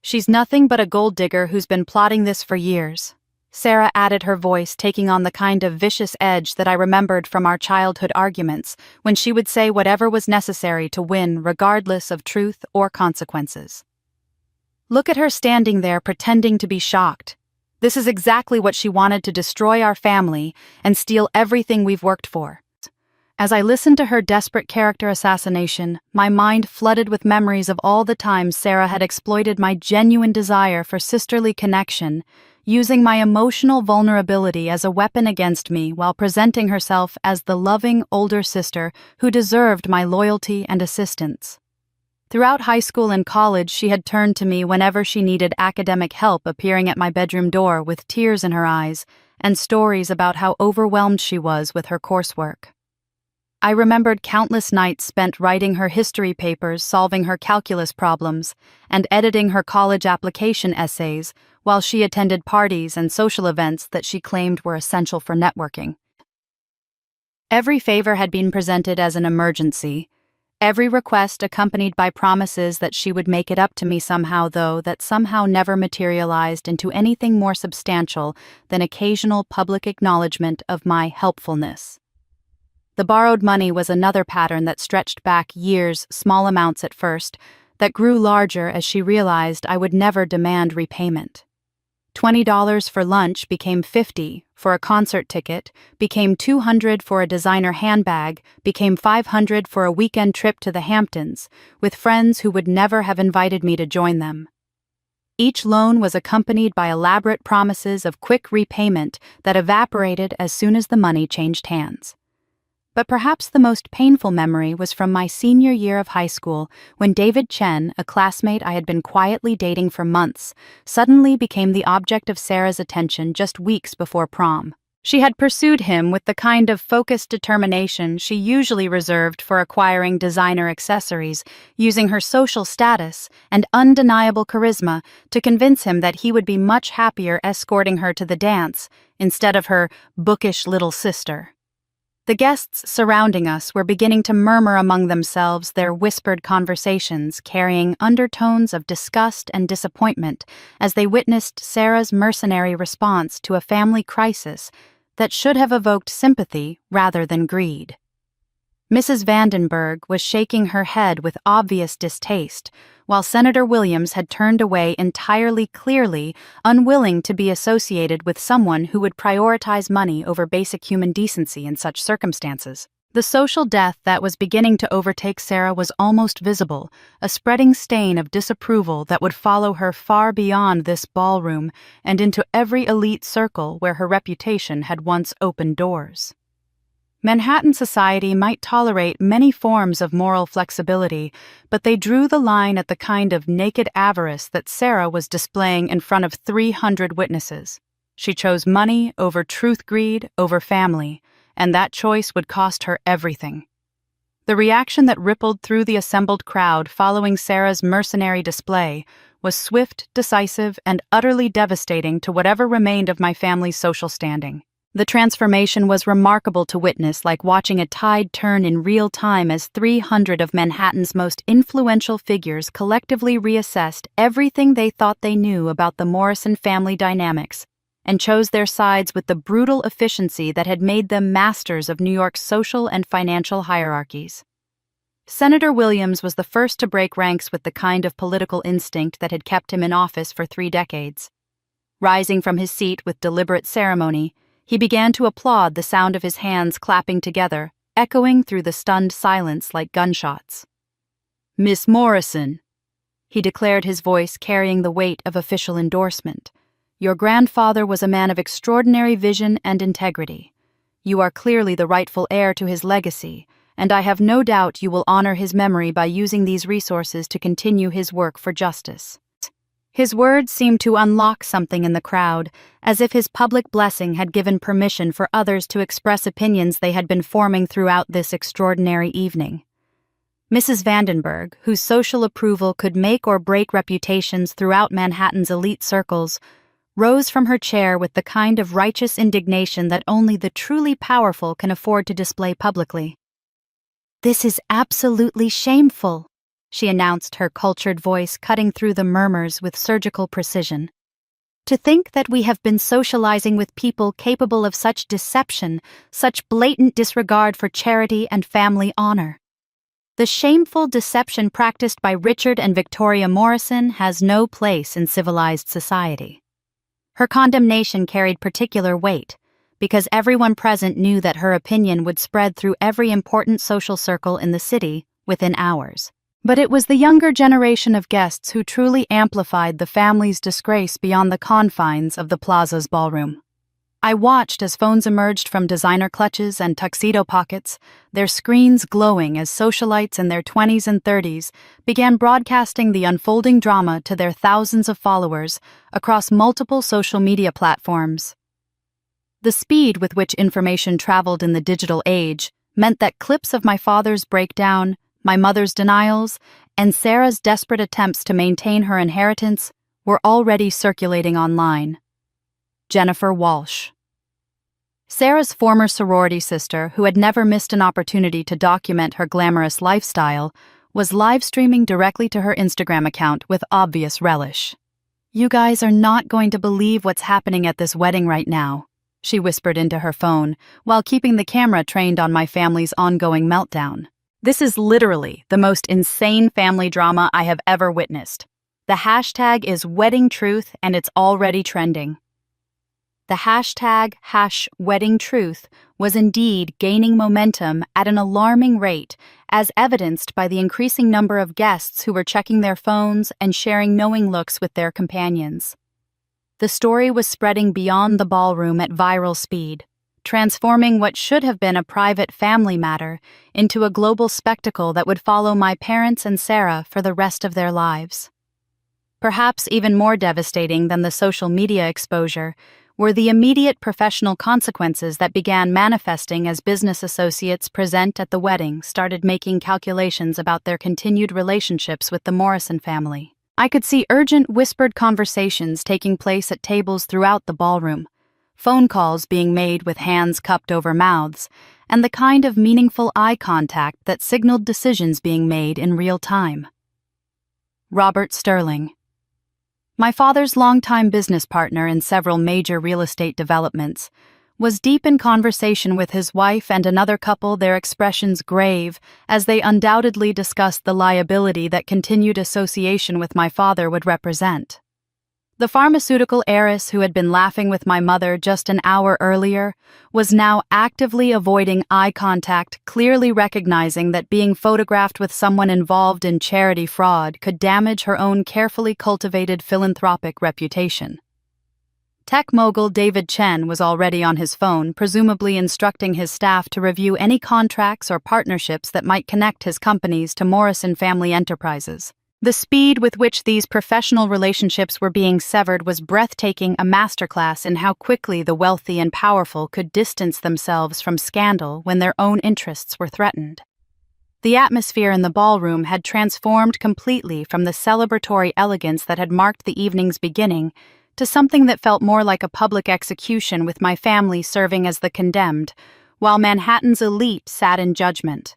She's nothing but a gold digger who's been plotting this for years. Sarah added, her voice taking on the kind of vicious edge that I remembered from our childhood arguments, when she would say whatever was necessary to win regardless of truth or consequences. Look at her standing there pretending to be shocked. This is exactly what she wanted, to destroy our family and steal everything we've worked for. As I listened to her desperate character assassination, my mind flooded with memories of all the times Sarah had exploited my genuine desire for sisterly connection, using my emotional vulnerability as a weapon against me while presenting herself as the loving older sister who deserved my loyalty and assistance. Throughout high school and college, she had turned to me whenever she needed academic help, appearing at my bedroom door with tears in her eyes and stories about how overwhelmed she was with her coursework. I remembered countless nights spent writing her history papers, solving her calculus problems, and editing her college application essays while she attended parties and social events that she claimed were essential for networking. Every favor had been presented as an emergency, every request accompanied by promises that she would make it up to me somehow, though that somehow never materialized into anything more substantial than occasional public acknowledgement of my helpfulness. The borrowed money was another pattern that stretched back years, small amounts at first, that grew larger as she realized I would never demand repayment. $20 for lunch became $50 for a concert ticket, became $200 for a designer handbag, became $500 for a weekend trip to the Hamptons, with friends who would never have invited me to join them. Each loan was accompanied by elaborate promises of quick repayment that evaporated as soon as the money changed hands. But perhaps the most painful memory was from my senior year of high school, when David Chen, a classmate I had been quietly dating for months, suddenly became the object of Sarah's attention just weeks before prom. She had pursued him with the kind of focused determination she usually reserved for acquiring designer accessories, using her social status and undeniable charisma to convince him that he would be much happier escorting her to the dance instead of her bookish little sister. The guests surrounding us were beginning to murmur among themselves, their whispered conversations carrying undertones of disgust and disappointment as they witnessed Sarah's mercenary response to a family crisis that should have evoked sympathy rather than greed. Mrs. Vandenberg was shaking her head with obvious distaste, while Senator Williams had turned away entirely, clearly unwilling to be associated with someone who would prioritize money over basic human decency in such circumstances. The social death that was beginning to overtake Sarah was almost visible, a spreading stain of disapproval that would follow her far beyond this ballroom and into every elite circle where her reputation had once opened doors. Manhattan society might tolerate many forms of moral flexibility, but they drew the line at the kind of naked avarice that Sarah was displaying in front of 300 witnesses. She chose money over truth, greed over family, and that choice would cost her everything. The reaction that rippled through the assembled crowd following Sarah's mercenary display was swift, decisive, and utterly devastating to whatever remained of my family's social standing. The transformation was remarkable to witness, like watching a tide turn in real time as 300 of Manhattan's most influential figures collectively reassessed everything they thought they knew about the Morrison family dynamics and chose their sides with the brutal efficiency that had made them masters of New York's social and financial hierarchies. Senator Williams was the first to break ranks with the kind of political instinct that had kept him in office for 3 decades. Rising from his seat with deliberate ceremony, he began to applaud, the sound of his hands clapping together, echoing through the stunned silence like gunshots. "Miss Morrison," he declared, his voice carrying the weight of official endorsement. "Your grandfather was a man of extraordinary vision and integrity. You are clearly the rightful heir to his legacy, and I have no doubt you will honor his memory by using these resources to continue his work for justice." His words seemed to unlock something in the crowd, as if his public blessing had given permission for others to express opinions they had been forming throughout this extraordinary evening. Mrs. Vandenberg, whose social approval could make or break reputations throughout Manhattan's elite circles, rose from her chair with the kind of righteous indignation that only the truly powerful can afford to display publicly. "This is absolutely shameful," she announced, her cultured voice cutting through the murmurs with surgical precision. "To think that we have been socializing with people capable of such deception, such blatant disregard for charity and family honor. The shameful deception practiced by Richard and Victoria Morrison has no place in civilized society." Her condemnation carried particular weight, because everyone present knew that her opinion would spread through every important social circle in the city within hours. But it was the younger generation of guests who truly amplified the family's disgrace beyond the confines of the plaza's ballroom. I watched as phones emerged from designer clutches and tuxedo pockets, their screens glowing as socialites in their 20s and 30s began broadcasting the unfolding drama to their thousands of followers across multiple social media platforms. The speed with which information traveled in the digital age meant that clips of my father's breakdown, my mother's denials, and Sarah's desperate attempts to maintain her inheritance were already circulating online. Jennifer Walsh. Sarah's former sorority sister, who had never missed an opportunity to document her glamorous lifestyle, was live streaming directly to her Instagram account with obvious relish. "You guys are not going to believe what's happening at this wedding right now," she whispered into her phone, while keeping the camera trained on my family's ongoing meltdown. "This is literally the most insane family drama I have ever witnessed. The hashtag is Wedding Truth, and it's already trending." The hashtag #WeddingTruth was indeed gaining momentum at an alarming rate, as evidenced by the increasing number of guests who were checking their phones and sharing knowing looks with their companions. The story was spreading beyond the ballroom at viral speed, transforming what should have been a private family matter into a global spectacle that would follow my parents and Sarah for the rest of their lives. Perhaps even more devastating than the social media exposure were the immediate professional consequences that began manifesting as business associates present at the wedding started making calculations about their continued relationships with the Morrison family. I could see urgent whispered conversations taking place at tables throughout the ballroom, phone calls being made with hands cupped over mouths, and the kind of meaningful eye contact that signaled decisions being made in real time. Robert Sterling. My father's longtime business partner in several major real estate developments, was deep in conversation with his wife and another couple, their expressions grave, as they undoubtedly discussed the liability that continued association with my father would represent. The pharmaceutical heiress who had been laughing with my mother just an hour earlier was now actively avoiding eye contact, clearly recognizing that being photographed with someone involved in charity fraud could damage her own carefully cultivated philanthropic reputation. Tech mogul David Chen was already on his phone, presumably instructing his staff to review any contracts or partnerships that might connect his companies to Morrison Family Enterprises. The speed with which these professional relationships were being severed was breathtaking, a masterclass in how quickly the wealthy and powerful could distance themselves from scandal when their own interests were threatened. The atmosphere in the ballroom had transformed completely from the celebratory elegance that had marked the evening's beginning to something that felt more like a public execution, with my family serving as the condemned, while Manhattan's elite sat in judgment.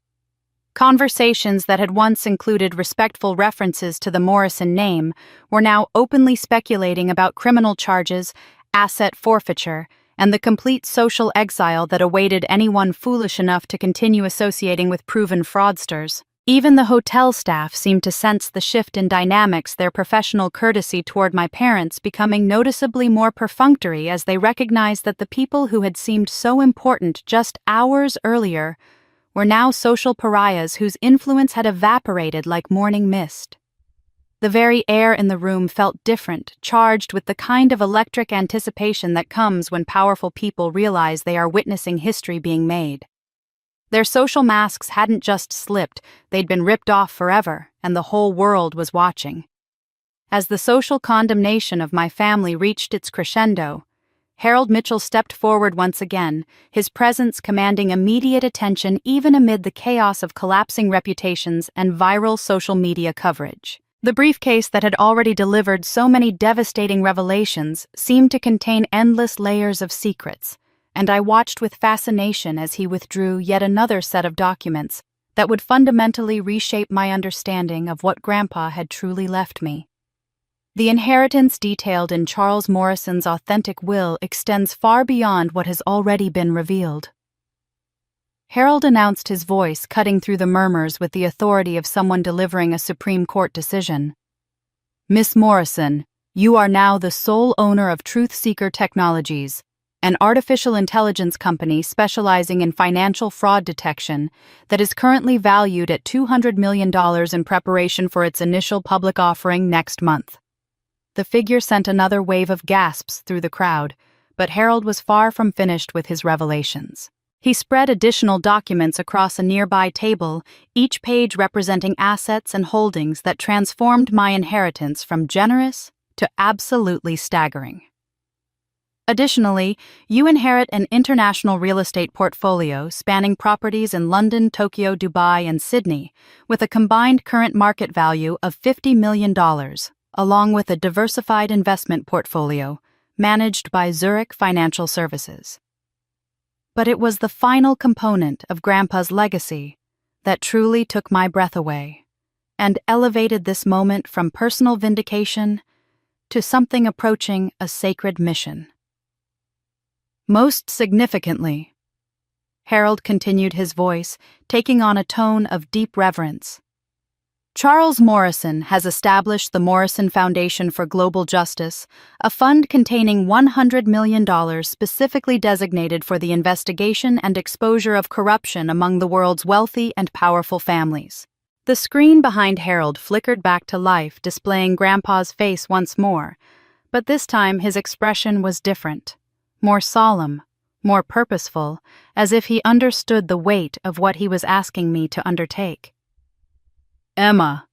Conversations that had once included respectful references to the Morrison name were now openly speculating about criminal charges, asset forfeiture, and the complete social exile that awaited anyone foolish enough to continue associating with proven fraudsters. Even the hotel staff seemed to sense the shift in dynamics, their professional courtesy toward my parents becoming noticeably more perfunctory as they recognized that the people who had seemed so important just hours earlier were now social pariahs whose influence had evaporated like morning mist. The very air in the room felt different, charged with the kind of electric anticipation that comes when powerful people realize they are witnessing history being made. Their social masks hadn't just slipped, they'd been ripped off forever, and the whole world was watching. As the social condemnation of my family reached its crescendo, Harold Mitchell stepped forward once again, his presence commanding immediate attention even amid the chaos of collapsing reputations and viral social media coverage. The briefcase that had already delivered so many devastating revelations seemed to contain endless layers of secrets, and I watched with fascination as he withdrew yet another set of documents that would fundamentally reshape my understanding of what Grandpa had truly left me. The inheritance detailed in Charles Morrison's authentic will extends far beyond what has already been revealed. Harold announced, his voice cutting through the murmurs with the authority of someone delivering a Supreme Court decision. Miss Morrison, you are now the sole owner of Truth Seeker Technologies, an artificial intelligence company specializing in financial fraud detection that is currently valued at $200 million in preparation for its initial public offering next month. The figure sent another wave of gasps through the crowd, but Harold was far from finished with his revelations. He spread additional documents across a nearby table, each page representing assets and holdings that transformed my inheritance from generous to absolutely staggering. Additionally, you inherit an international real estate portfolio spanning properties in London, Tokyo, Dubai, and Sydney, with a combined current market value of $50 million, along with a diversified investment portfolio managed by Zurich Financial Services. But it was the final component of Grandpa's legacy that truly took my breath away and elevated this moment from personal vindication to something approaching a sacred mission. Most significantly, Harold continued, his voice taking on a tone of deep reverence, Charles Morrison has established the Morrison Foundation for Global Justice, a fund containing $100 million specifically designated for the investigation and exposure of corruption among the world's wealthy and powerful families. The screen behind Harold flickered back to life, displaying Grandpa's face once more, but this time his expression was different, more solemn, more purposeful, as if he understood the weight of what he was asking me to undertake. Emma.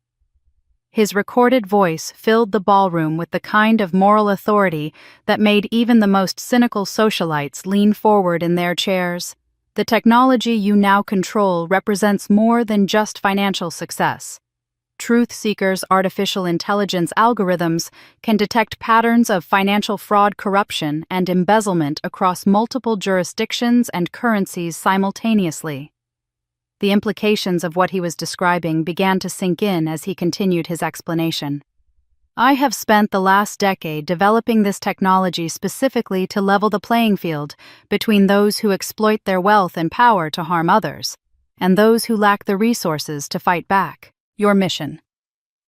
His recorded voice filled the ballroom with the kind of moral authority that made even the most cynical socialites lean forward in their chairs. The technology you now control represents more than just financial success. Truth Seeker's artificial intelligence algorithms can detect patterns of financial fraud, corruption, and embezzlement across multiple jurisdictions and currencies simultaneously. The implications of what he was describing began to sink in as he continued his explanation. I have spent the last decade developing this technology specifically to level the playing field between those who exploit their wealth and power to harm others, and those who lack the resources to fight back. Your mission,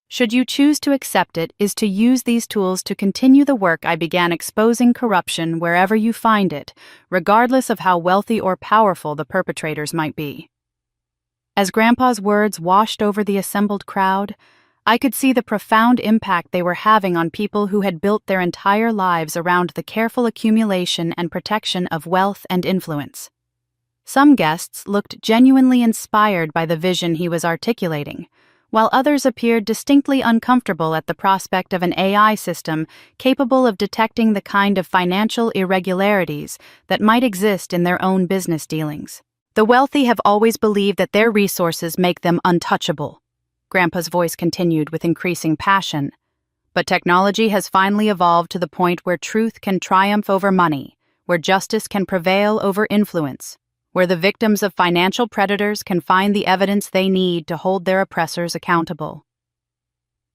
should you choose to accept it, is to use these tools to continue the work I began, exposing corruption wherever you find it, regardless of how wealthy or powerful the perpetrators might be. As Grandpa's words washed over the assembled crowd, I could see the profound impact they were having on people who had built their entire lives around the careful accumulation and protection of wealth and influence. Some guests looked genuinely inspired by the vision he was articulating, while others appeared distinctly uncomfortable at the prospect of an AI system capable of detecting the kind of financial irregularities that might exist in their own business dealings. The wealthy have always believed that their resources make them untouchable, Grandpa's voice continued with increasing passion. But technology has finally evolved to the point where truth can triumph over money, where justice can prevail over influence, where the victims of financial predators can find the evidence they need to hold their oppressors accountable.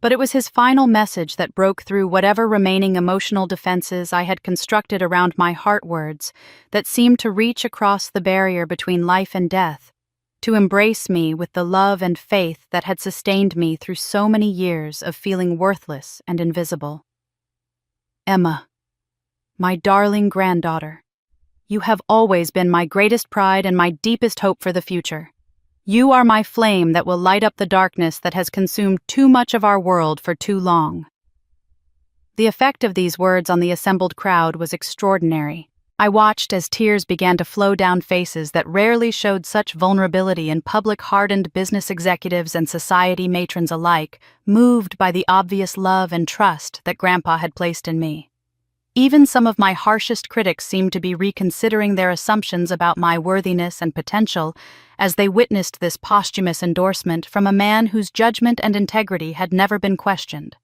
But it was his final message that broke through whatever remaining emotional defenses I had constructed around my heart words that seemed to reach across the barrier between life and death, to embrace me with the love and faith that had sustained me through so many years of feeling worthless and invisible. Emma, my darling granddaughter, you have always been my greatest pride and my deepest hope for the future. You are my flame that will light up the darkness that has consumed too much of our world for too long." The effect of these words on the assembled crowd was extraordinary. I watched as tears began to flow down faces that rarely showed such vulnerability in public, hardened business executives and society matrons alike, moved by the obvious love and trust that Grandpa had placed in me. Even some of my harshest critics seemed to be reconsidering their assumptions about my worthiness and potential as they witnessed this posthumous endorsement from a man whose judgment and integrity had never been questioned.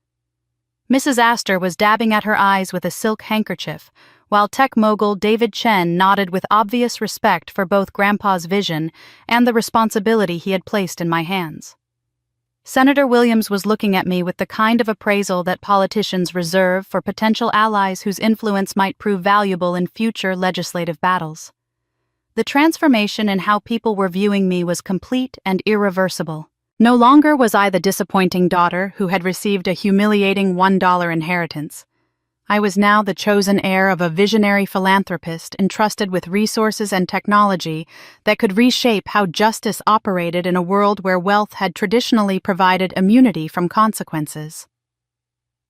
Mrs. Astor was dabbing at her eyes with a silk handkerchief, while tech mogul David Chen nodded with obvious respect for both Grandpa's vision and the responsibility he had placed in my hands. Senator Williams was looking at me with the kind of appraisal that politicians reserve for potential allies whose influence might prove valuable in future legislative battles. The transformation in how people were viewing me was complete and irreversible. No longer was I the disappointing daughter who had received a humiliating $1 inheritance. I was now the chosen heir of a visionary philanthropist entrusted with resources and technology that could reshape how justice operated in a world where wealth had traditionally provided immunity from consequences.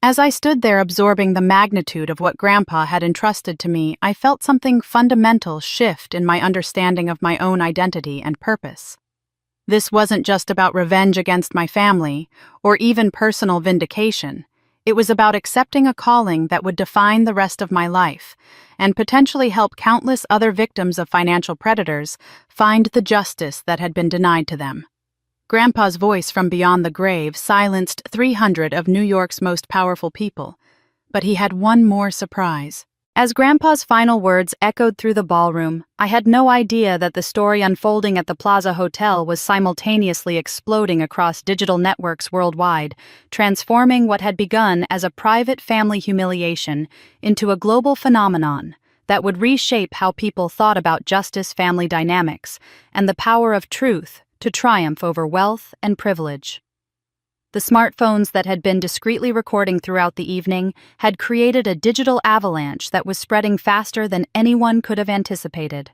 As I stood there absorbing the magnitude of what Grandpa had entrusted to me, I felt something fundamental shift in my understanding of my own identity and purpose. This wasn't just about revenge against my family, or even personal vindication. It was about accepting a calling that would define the rest of my life, and potentially help countless other victims of financial predators find the justice that had been denied to them. Grandpa's voice from beyond the grave silenced 300 of New York's most powerful people, but he had one more surprise. As Grandpa's final words echoed through the ballroom, I had no idea that the story unfolding at the Plaza Hotel was simultaneously exploding across digital networks worldwide, transforming what had begun as a private family humiliation into a global phenomenon that would reshape how people thought about justice, family dynamics, and the power of truth to triumph over wealth and privilege. The smartphones that had been discreetly recording throughout the evening had created a digital avalanche that was spreading faster than anyone could have anticipated.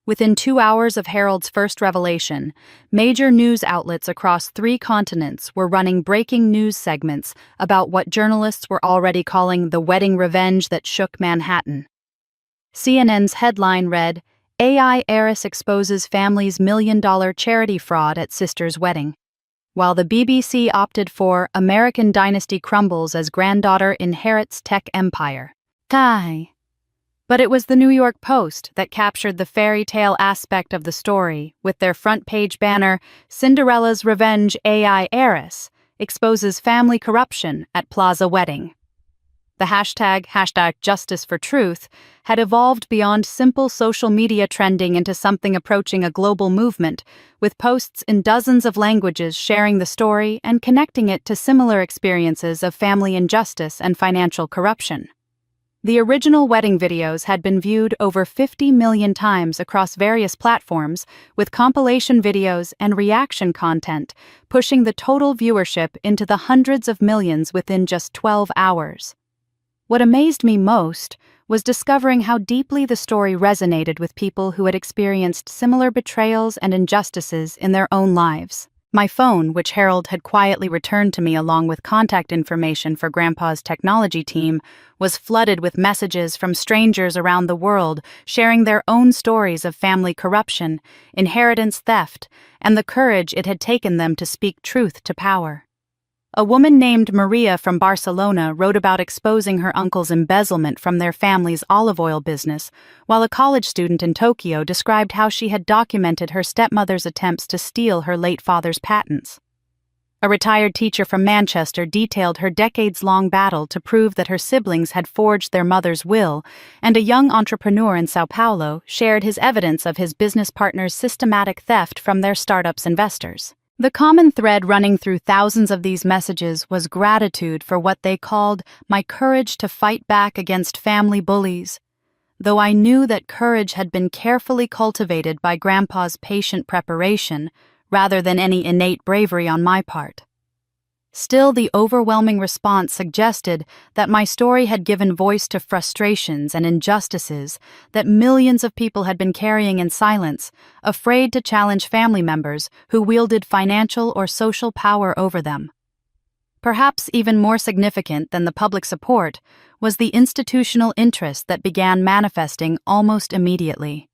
Within 2 hours of Harold's first revelation, major news outlets across 3 continents were running breaking news segments about what journalists were already calling the wedding revenge that shook Manhattan. CNN's headline read, "AI heiress exposes family's $1 million charity fraud at sister's wedding," while the BBC opted for "American Dynasty Crumbles as Granddaughter Inherits Tech Empire." But it was the New York Post that captured the fairy tale aspect of the story with their front-page banner, "Cinderella's Revenge AI Heiress Exposes Family Corruption at Plaza Wedding." The hashtag Justice for Truth had evolved beyond simple social media trending into something approaching a global movement, with posts in dozens of languages sharing the story and connecting it to similar experiences of family injustice and financial corruption. The original wedding videos had been viewed over 50 million times across various platforms, with compilation videos and reaction content pushing the total viewership into the hundreds of millions within just 12 hours. What amazed me most was discovering how deeply the story resonated with people who had experienced similar betrayals and injustices in their own lives. My phone, which Harold had quietly returned to me along with contact information for Grandpa's technology team, was flooded with messages from strangers around the world sharing their own stories of family corruption, inheritance theft, and the courage it had taken them to speak truth to power. A woman named Maria from Barcelona wrote about exposing her uncle's embezzlement from their family's olive oil business, while a college student in Tokyo described how she had documented her stepmother's attempts to steal her late father's patents. A retired teacher from Manchester detailed her decades-long battle to prove that her siblings had forged their mother's will, and a young entrepreneur in Sao Paulo shared his evidence of his business partner's systematic theft from their startup's investors. The common thread running through thousands of these messages was gratitude for what they called my courage to fight back against family bullies, though I knew that courage had been carefully cultivated by Grandpa's patient preparation rather than any innate bravery on my part. Still, the overwhelming response suggested that my story had given voice to frustrations and injustices that millions of people had been carrying in silence, afraid to challenge family members who wielded financial or social power over them. Perhaps even more significant than the public support was the institutional interest that began manifesting almost immediately.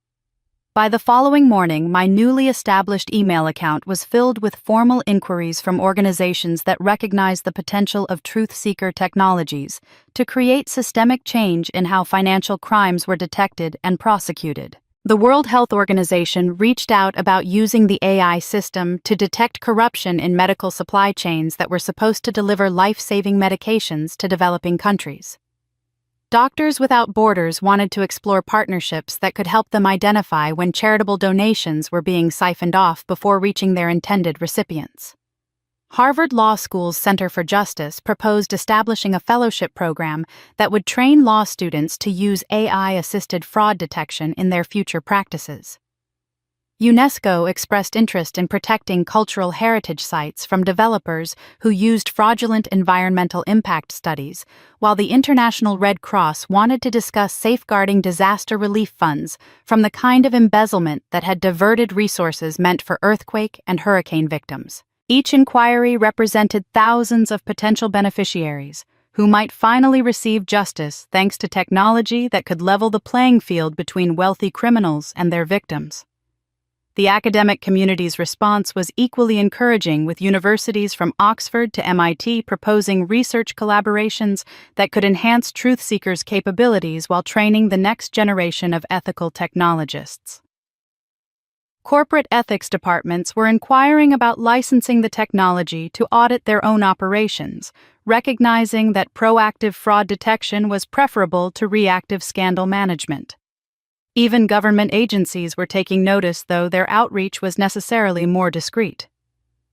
By the following morning, my newly established email account was filled with formal inquiries from organizations that recognize the potential of truth-seeker technologies to create systemic change in how financial crimes were detected and prosecuted. The World Health Organization reached out about using the AI system to detect corruption in medical supply chains that were supposed to deliver life-saving medications to developing countries. Doctors Without Borders wanted to explore partnerships that could help them identify when charitable donations were being siphoned off before reaching their intended recipients. Harvard Law School's Center for Justice proposed establishing a fellowship program that would train law students to use AI-assisted fraud detection in their future practices. UNESCO expressed interest in protecting cultural heritage sites from developers who used fraudulent environmental impact studies, while the International Red Cross wanted to discuss safeguarding disaster relief funds from the kind of embezzlement that had diverted resources meant for earthquake and hurricane victims. Each inquiry represented thousands of potential beneficiaries who might finally receive justice thanks to technology that could level the playing field between wealthy criminals and their victims. The academic community's response was equally encouraging, with universities from Oxford to MIT proposing research collaborations that could enhance truth seekers' capabilities while training the next generation of ethical technologists. Corporate ethics departments were inquiring about licensing the technology to audit their own operations, recognizing that proactive fraud detection was preferable to reactive scandal management. Even government agencies were taking notice, though their outreach was necessarily more discreet.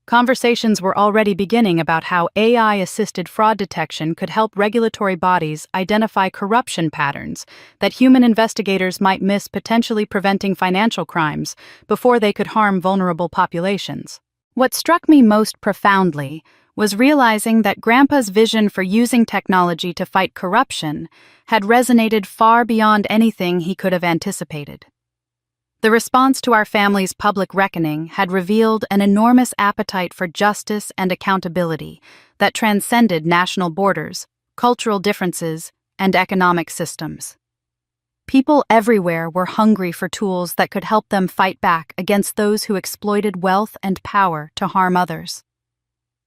Conversations were already beginning about how AI-assisted fraud detection could help regulatory bodies identify corruption patterns that human investigators might miss, potentially preventing financial crimes before they could harm vulnerable populations. What struck me most profoundly was realizing that Grandpa's vision for using technology to fight corruption had resonated far beyond anything he could have anticipated. The response to our family's public reckoning had revealed an enormous appetite for justice and accountability that transcended national borders, cultural differences, and economic systems. People everywhere were hungry for tools that could help them fight back against those who exploited wealth and power to harm others.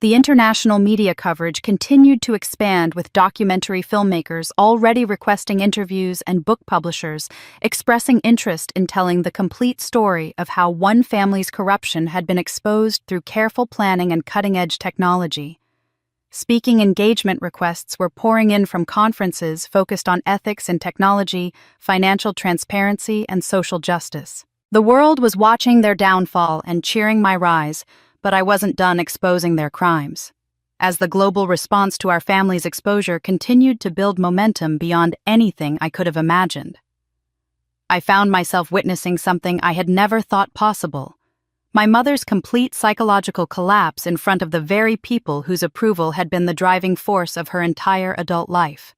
The international media coverage continued to expand, with documentary filmmakers already requesting interviews and book publishers expressing interest in telling the complete story of how one family's corruption had been exposed through careful planning and cutting-edge technology. Speaking engagement requests were pouring in from conferences focused on ethics in technology, financial transparency, and social justice. The world was watching their downfall and cheering my rise, but I wasn't done exposing their crimes. As the global response to our family's exposure continued to build momentum beyond anything I could have imagined, I found myself witnessing something I had never thought possible: my mother's complete psychological collapse in front of the very people whose approval had been the driving force of her entire adult life.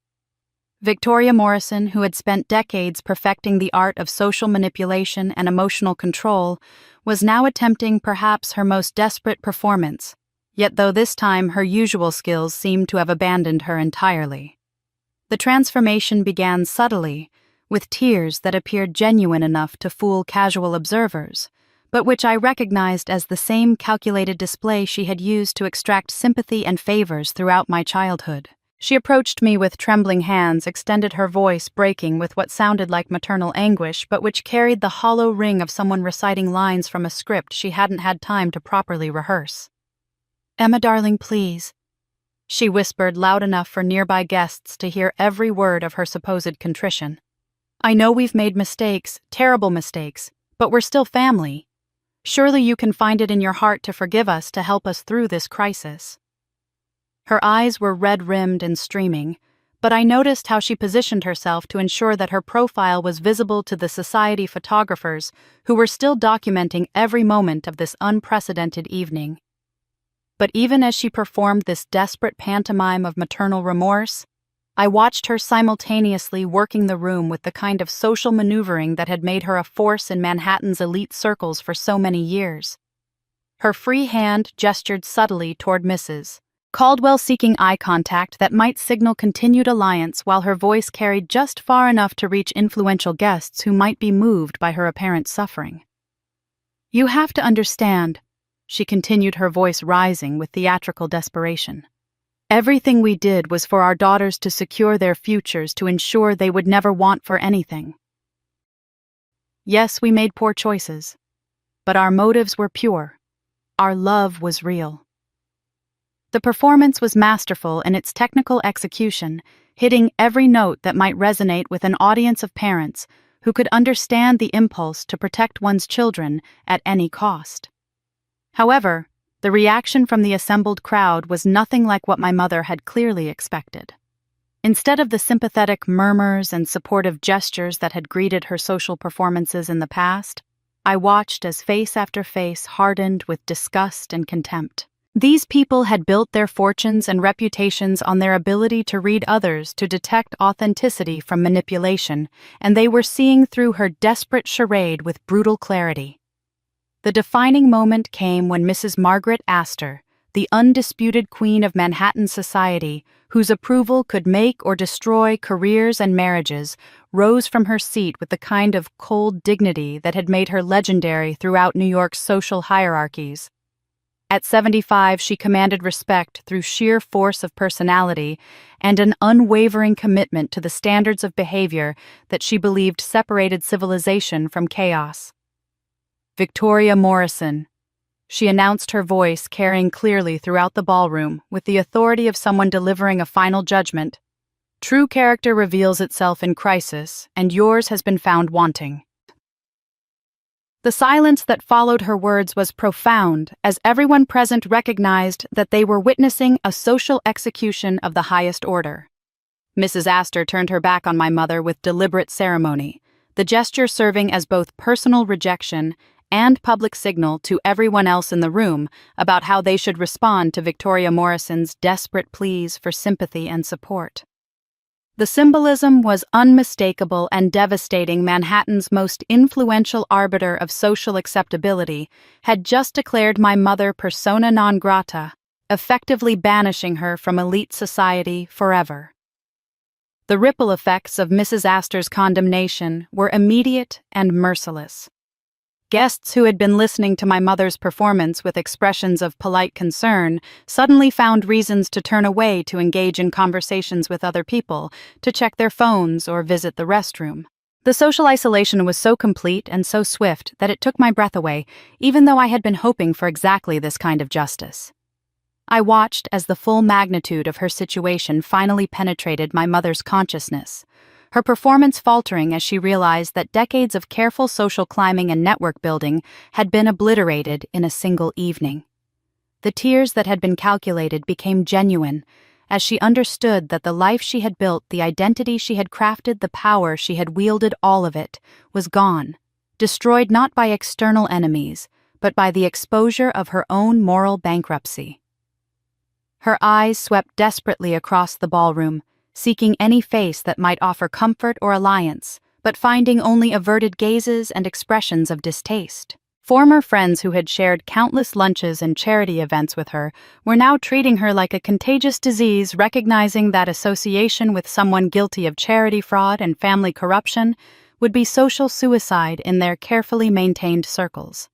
Victoria Morrison, who had spent decades perfecting the art of social manipulation and emotional control, was now attempting perhaps her most desperate performance, yet though this time her usual skills seemed to have abandoned her entirely. The transformation began subtly, with tears that appeared genuine enough to fool casual observers, but which I recognized as the same calculated display she had used to extract sympathy and favors throughout my childhood. She approached me with trembling hands, extended, her voice breaking with what sounded like maternal anguish, but which carried the hollow ring of someone reciting lines from a script she hadn't had time to properly rehearse. "Emma, darling, please," she whispered loud enough for nearby guests to hear every word of her supposed contrition. "I know we've made mistakes, terrible mistakes, but we're still family. Surely you can find it in your heart to forgive us, to help us through this crisis." Her eyes were red-rimmed and streaming, but I noticed how she positioned herself to ensure that her profile was visible to the society photographers who were still documenting every moment of this unprecedented evening. But even as she performed this desperate pantomime of maternal remorse, I watched her simultaneously working the room with the kind of social maneuvering that had made her a force in Manhattan's elite circles for so many years. Her free hand gestured subtly toward Mrs. Caldwell, seeking eye contact that might signal continued alliance, while her voice carried just far enough to reach influential guests who might be moved by her apparent suffering. "You have to understand," she continued, her voice rising with theatrical desperation. "Everything we did was for our daughters to secure their futures, to ensure they would never want for anything. Yes, we made poor choices, but our motives were pure. Our love was real." The performance was masterful in its technical execution, hitting every note that might resonate with an audience of parents who could understand the impulse to protect one's children at any cost. However, the reaction from the assembled crowd was nothing like what my mother had clearly expected. Instead of the sympathetic murmurs and supportive gestures that had greeted her social performances in the past, I watched as face after face hardened with disgust and contempt. These people had built their fortunes and reputations on their ability to read others, to detect authenticity from manipulation, and they were seeing through her desperate charade with brutal clarity. The defining moment came when Mrs. Margaret Astor, the undisputed queen of Manhattan society, whose approval could make or destroy careers and marriages, rose from her seat with the kind of cold dignity that had made her legendary throughout New York's social hierarchies. At 75, she commanded respect through sheer force of personality and an unwavering commitment to the standards of behavior that she believed separated civilization from chaos. "Victoria Morrison," she announced, her voice carrying clearly throughout the ballroom with the authority of someone delivering a final judgment. "True character reveals itself in crisis, and yours has been found wanting." The silence that followed her words was profound, as everyone present recognized that they were witnessing a social execution of the highest order. Mrs. Astor turned her back on my mother with deliberate ceremony, the gesture serving as both personal rejection and public signal to everyone else in the room about how they should respond to Victoria Morrison's desperate pleas for sympathy and support. The symbolism was unmistakable and devastating. Manhattan's most influential arbiter of social acceptability had just declared my mother persona non grata, effectively banishing her from elite society forever. The ripple effects of Mrs. Astor's condemnation were immediate and merciless. Guests who had been listening to my mother's performance with expressions of polite concern suddenly found reasons to turn away, to engage in conversations with other people, to check their phones or visit the restroom. The social isolation was so complete and so swift that it took my breath away, even though I had been hoping for exactly this kind of justice. I watched as the full magnitude of her situation finally penetrated my mother's consciousness, her performance faltering as she realized that decades of careful social climbing and network building had been obliterated in a single evening. The tears that had been calculated became genuine as she understood that the life she had built, the identity she had crafted, the power she had wielded, all of it was gone, destroyed not by external enemies, but by the exposure of her own moral bankruptcy. Her eyes swept desperately across the ballroom, seeking any face that might offer comfort or alliance, but finding only averted gazes and expressions of distaste. Former friends who had shared countless lunches and charity events with her were now treating her like a contagious disease, recognizing that association with someone guilty of charity fraud and family corruption would be social suicide in their carefully maintained circles.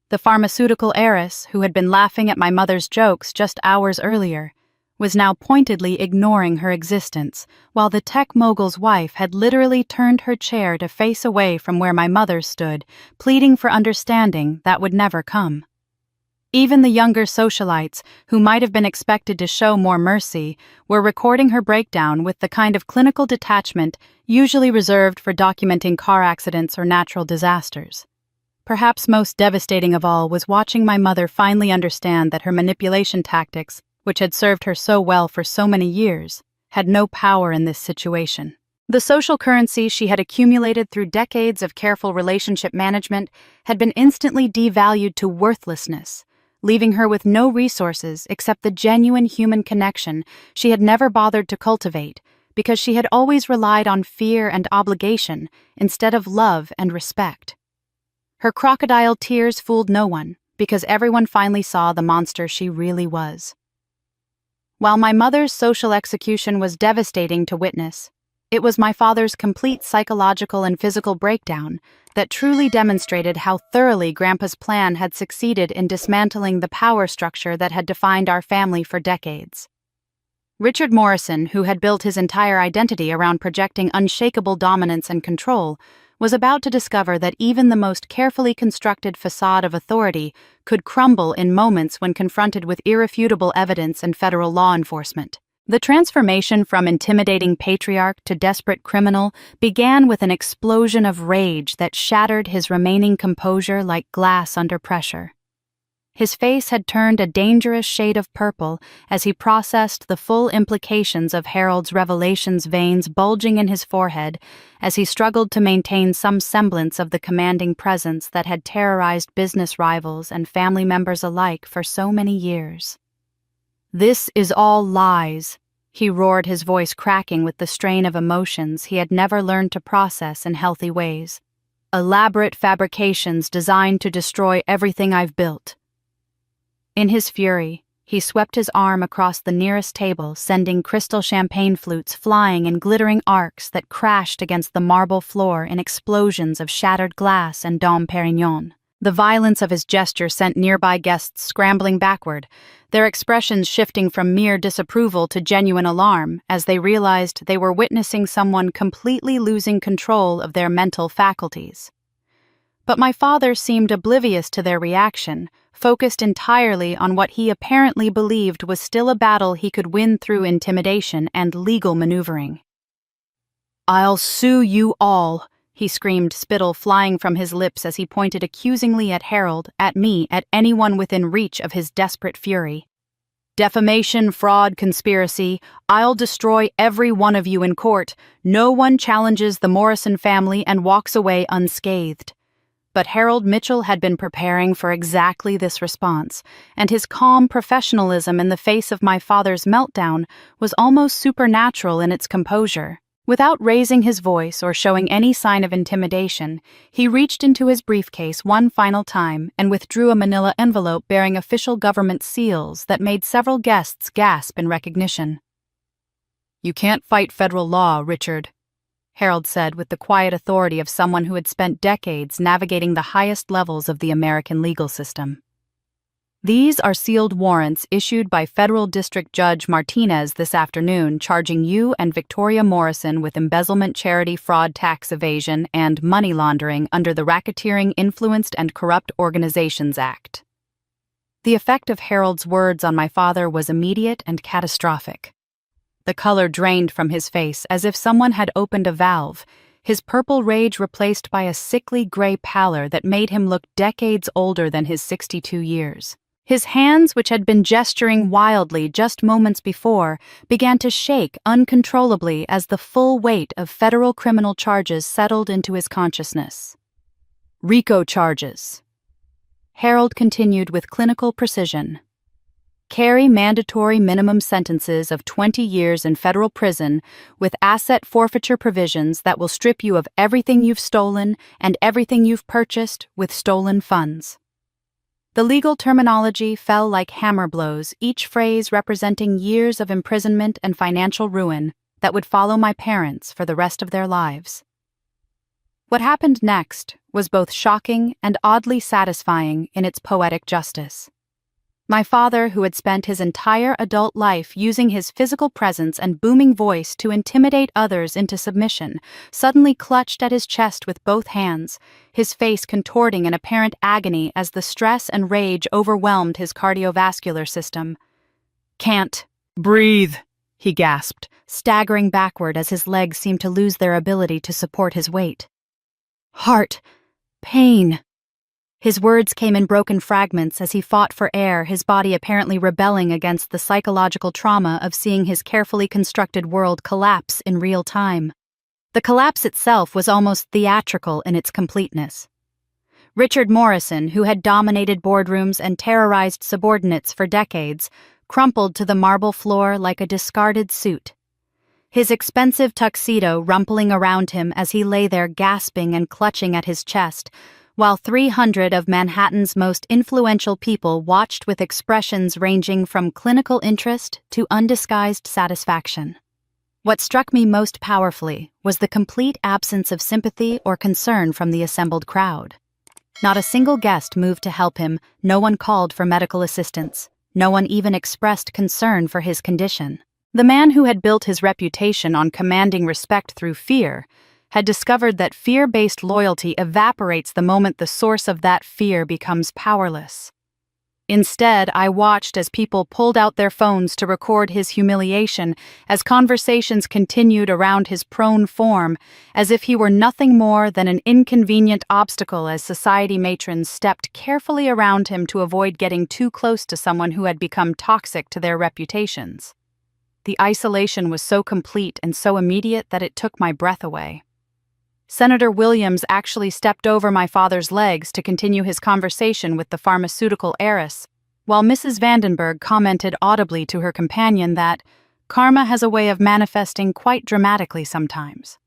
The pharmaceutical heiress, who had been laughing at my mother's jokes just hours earlier, was now pointedly ignoring her existence, while the tech mogul's wife had literally turned her chair to face away from where my mother stood, pleading for understanding that would never come. Even the younger socialites, who might have been expected to show more mercy, were recording her breakdown with the kind of clinical detachment usually reserved for documenting car accidents or natural disasters. Perhaps most devastating of all was watching my mother finally understand that her manipulation tactics, which had served her so well for so many years, had no power in this situation. The social currency she had accumulated through decades of careful relationship management had been instantly devalued to worthlessness, leaving her with no resources except the genuine human connection she had never bothered to cultivate because she had always relied on fear and obligation instead of love and respect. Her crocodile tears fooled no one because everyone finally saw the monster she really was. While my mother's social execution was devastating to witness, it was my father's complete psychological and physical breakdown that truly demonstrated how thoroughly Grandpa's plan had succeeded in dismantling the power structure that had defined our family for decades. Richard Morrison, who had built his entire identity around projecting unshakable dominance and control, was about to discover that even the most carefully constructed facade of authority could crumble in moments when confronted with irrefutable evidence and federal law enforcement. The transformation from intimidating patriarch to desperate criminal began with an explosion of rage that shattered his remaining composure like glass under pressure. His face had turned a dangerous shade of purple as he processed the full implications of Harold's revelations, veins bulging in his forehead as he struggled to maintain some semblance of the commanding presence that had terrorized business rivals and family members alike for so many years. "This is all lies," he roared, his voice cracking with the strain of emotions he had never learned to process in healthy ways. "Elaborate fabrications designed to destroy everything I've built." In his fury, he swept his arm across the nearest table, sending crystal champagne flutes flying in glittering arcs that crashed against the marble floor in explosions of shattered glass and Dom Perignon. The violence of his gesture sent nearby guests scrambling backward, their expressions shifting from mere disapproval to genuine alarm as they realized they were witnessing someone completely losing control of their mental faculties. But my father seemed oblivious to their reaction, focused entirely on what he apparently believed was still a battle he could win through intimidation and legal maneuvering. "I'll sue you all," he screamed, spittle flying from his lips as he pointed accusingly at Harold, at me, at anyone within reach of his desperate fury. "Defamation, fraud, conspiracy. I'll destroy every one of you in court. No one challenges the Morrison family and walks away unscathed." But Harold Mitchell had been preparing for exactly this response, and his calm professionalism in the face of my father's meltdown was almost supernatural in its composure. Without raising his voice or showing any sign of intimidation, he reached into his briefcase one final time and withdrew a manila envelope bearing official government seals that made several guests gasp in recognition. "You can't fight federal law, Richard," Harold said with the quiet authority of someone who had spent decades navigating the highest levels of the American legal system. "These are sealed warrants issued by Federal District Judge Martinez this afternoon, charging you and Victoria Morrison with embezzlement, charity, fraud, tax evasion, and money laundering under the Racketeering, Influenced, and Corrupt Organizations Act." The effect of Harold's words on my father was immediate and catastrophic. The color drained from his face as if someone had opened a valve, his purple rage replaced by a sickly gray pallor that made him look decades older than his 62 years. His hands, which had been gesturing wildly just moments before, began to shake uncontrollably as the full weight of federal criminal charges settled into his consciousness. "RICO charges," Harold continued with clinical precision. "Carry mandatory minimum sentences of 20 years in federal prison with asset forfeiture provisions that will strip you of everything you've stolen and everything you've purchased with stolen funds." The legal terminology fell like hammer blows, each phrase representing years of imprisonment and financial ruin that would follow my parents for the rest of their lives. What happened next was both shocking and oddly satisfying in its poetic justice. My father, who had spent his entire adult life using his physical presence and booming voice to intimidate others into submission, suddenly clutched at his chest with both hands, his face contorting in apparent agony as the stress and rage overwhelmed his cardiovascular system. "Can't breathe," he gasped, staggering backward as his legs seemed to lose their ability to support his weight. "Heart pain." His words came in broken fragments as he fought for air, his body apparently rebelling against the psychological trauma of seeing his carefully constructed world collapse in real time. The collapse itself was almost theatrical in its completeness. Richard Morrison, who had dominated boardrooms and terrorized subordinates for decades, crumpled to the marble floor like a discarded suit. His expensive tuxedo rumpling around him as he lay there gasping and clutching at his chest, while 300 of Manhattan's most influential people watched with expressions ranging from clinical interest to undisguised satisfaction. What struck me most powerfully was the complete absence of sympathy or concern from the assembled crowd. Not a single guest moved to help him, no one called for medical assistance, no one even expressed concern for his condition. The man who had built his reputation on commanding respect through fear had discovered that fear-based loyalty evaporates the moment the source of that fear becomes powerless. Instead, I watched as people pulled out their phones to record his humiliation, as conversations continued around his prone form, as if he were nothing more than an inconvenient obstacle as society matrons stepped carefully around him to avoid getting too close to someone who had become toxic to their reputations. The isolation was so complete and so immediate that it took my breath away. Senator Williams actually stepped over my father's legs to continue his conversation with the pharmaceutical heiress, while Mrs. Vandenberg commented audibly to her companion that karma has a way of manifesting quite dramatically sometimes.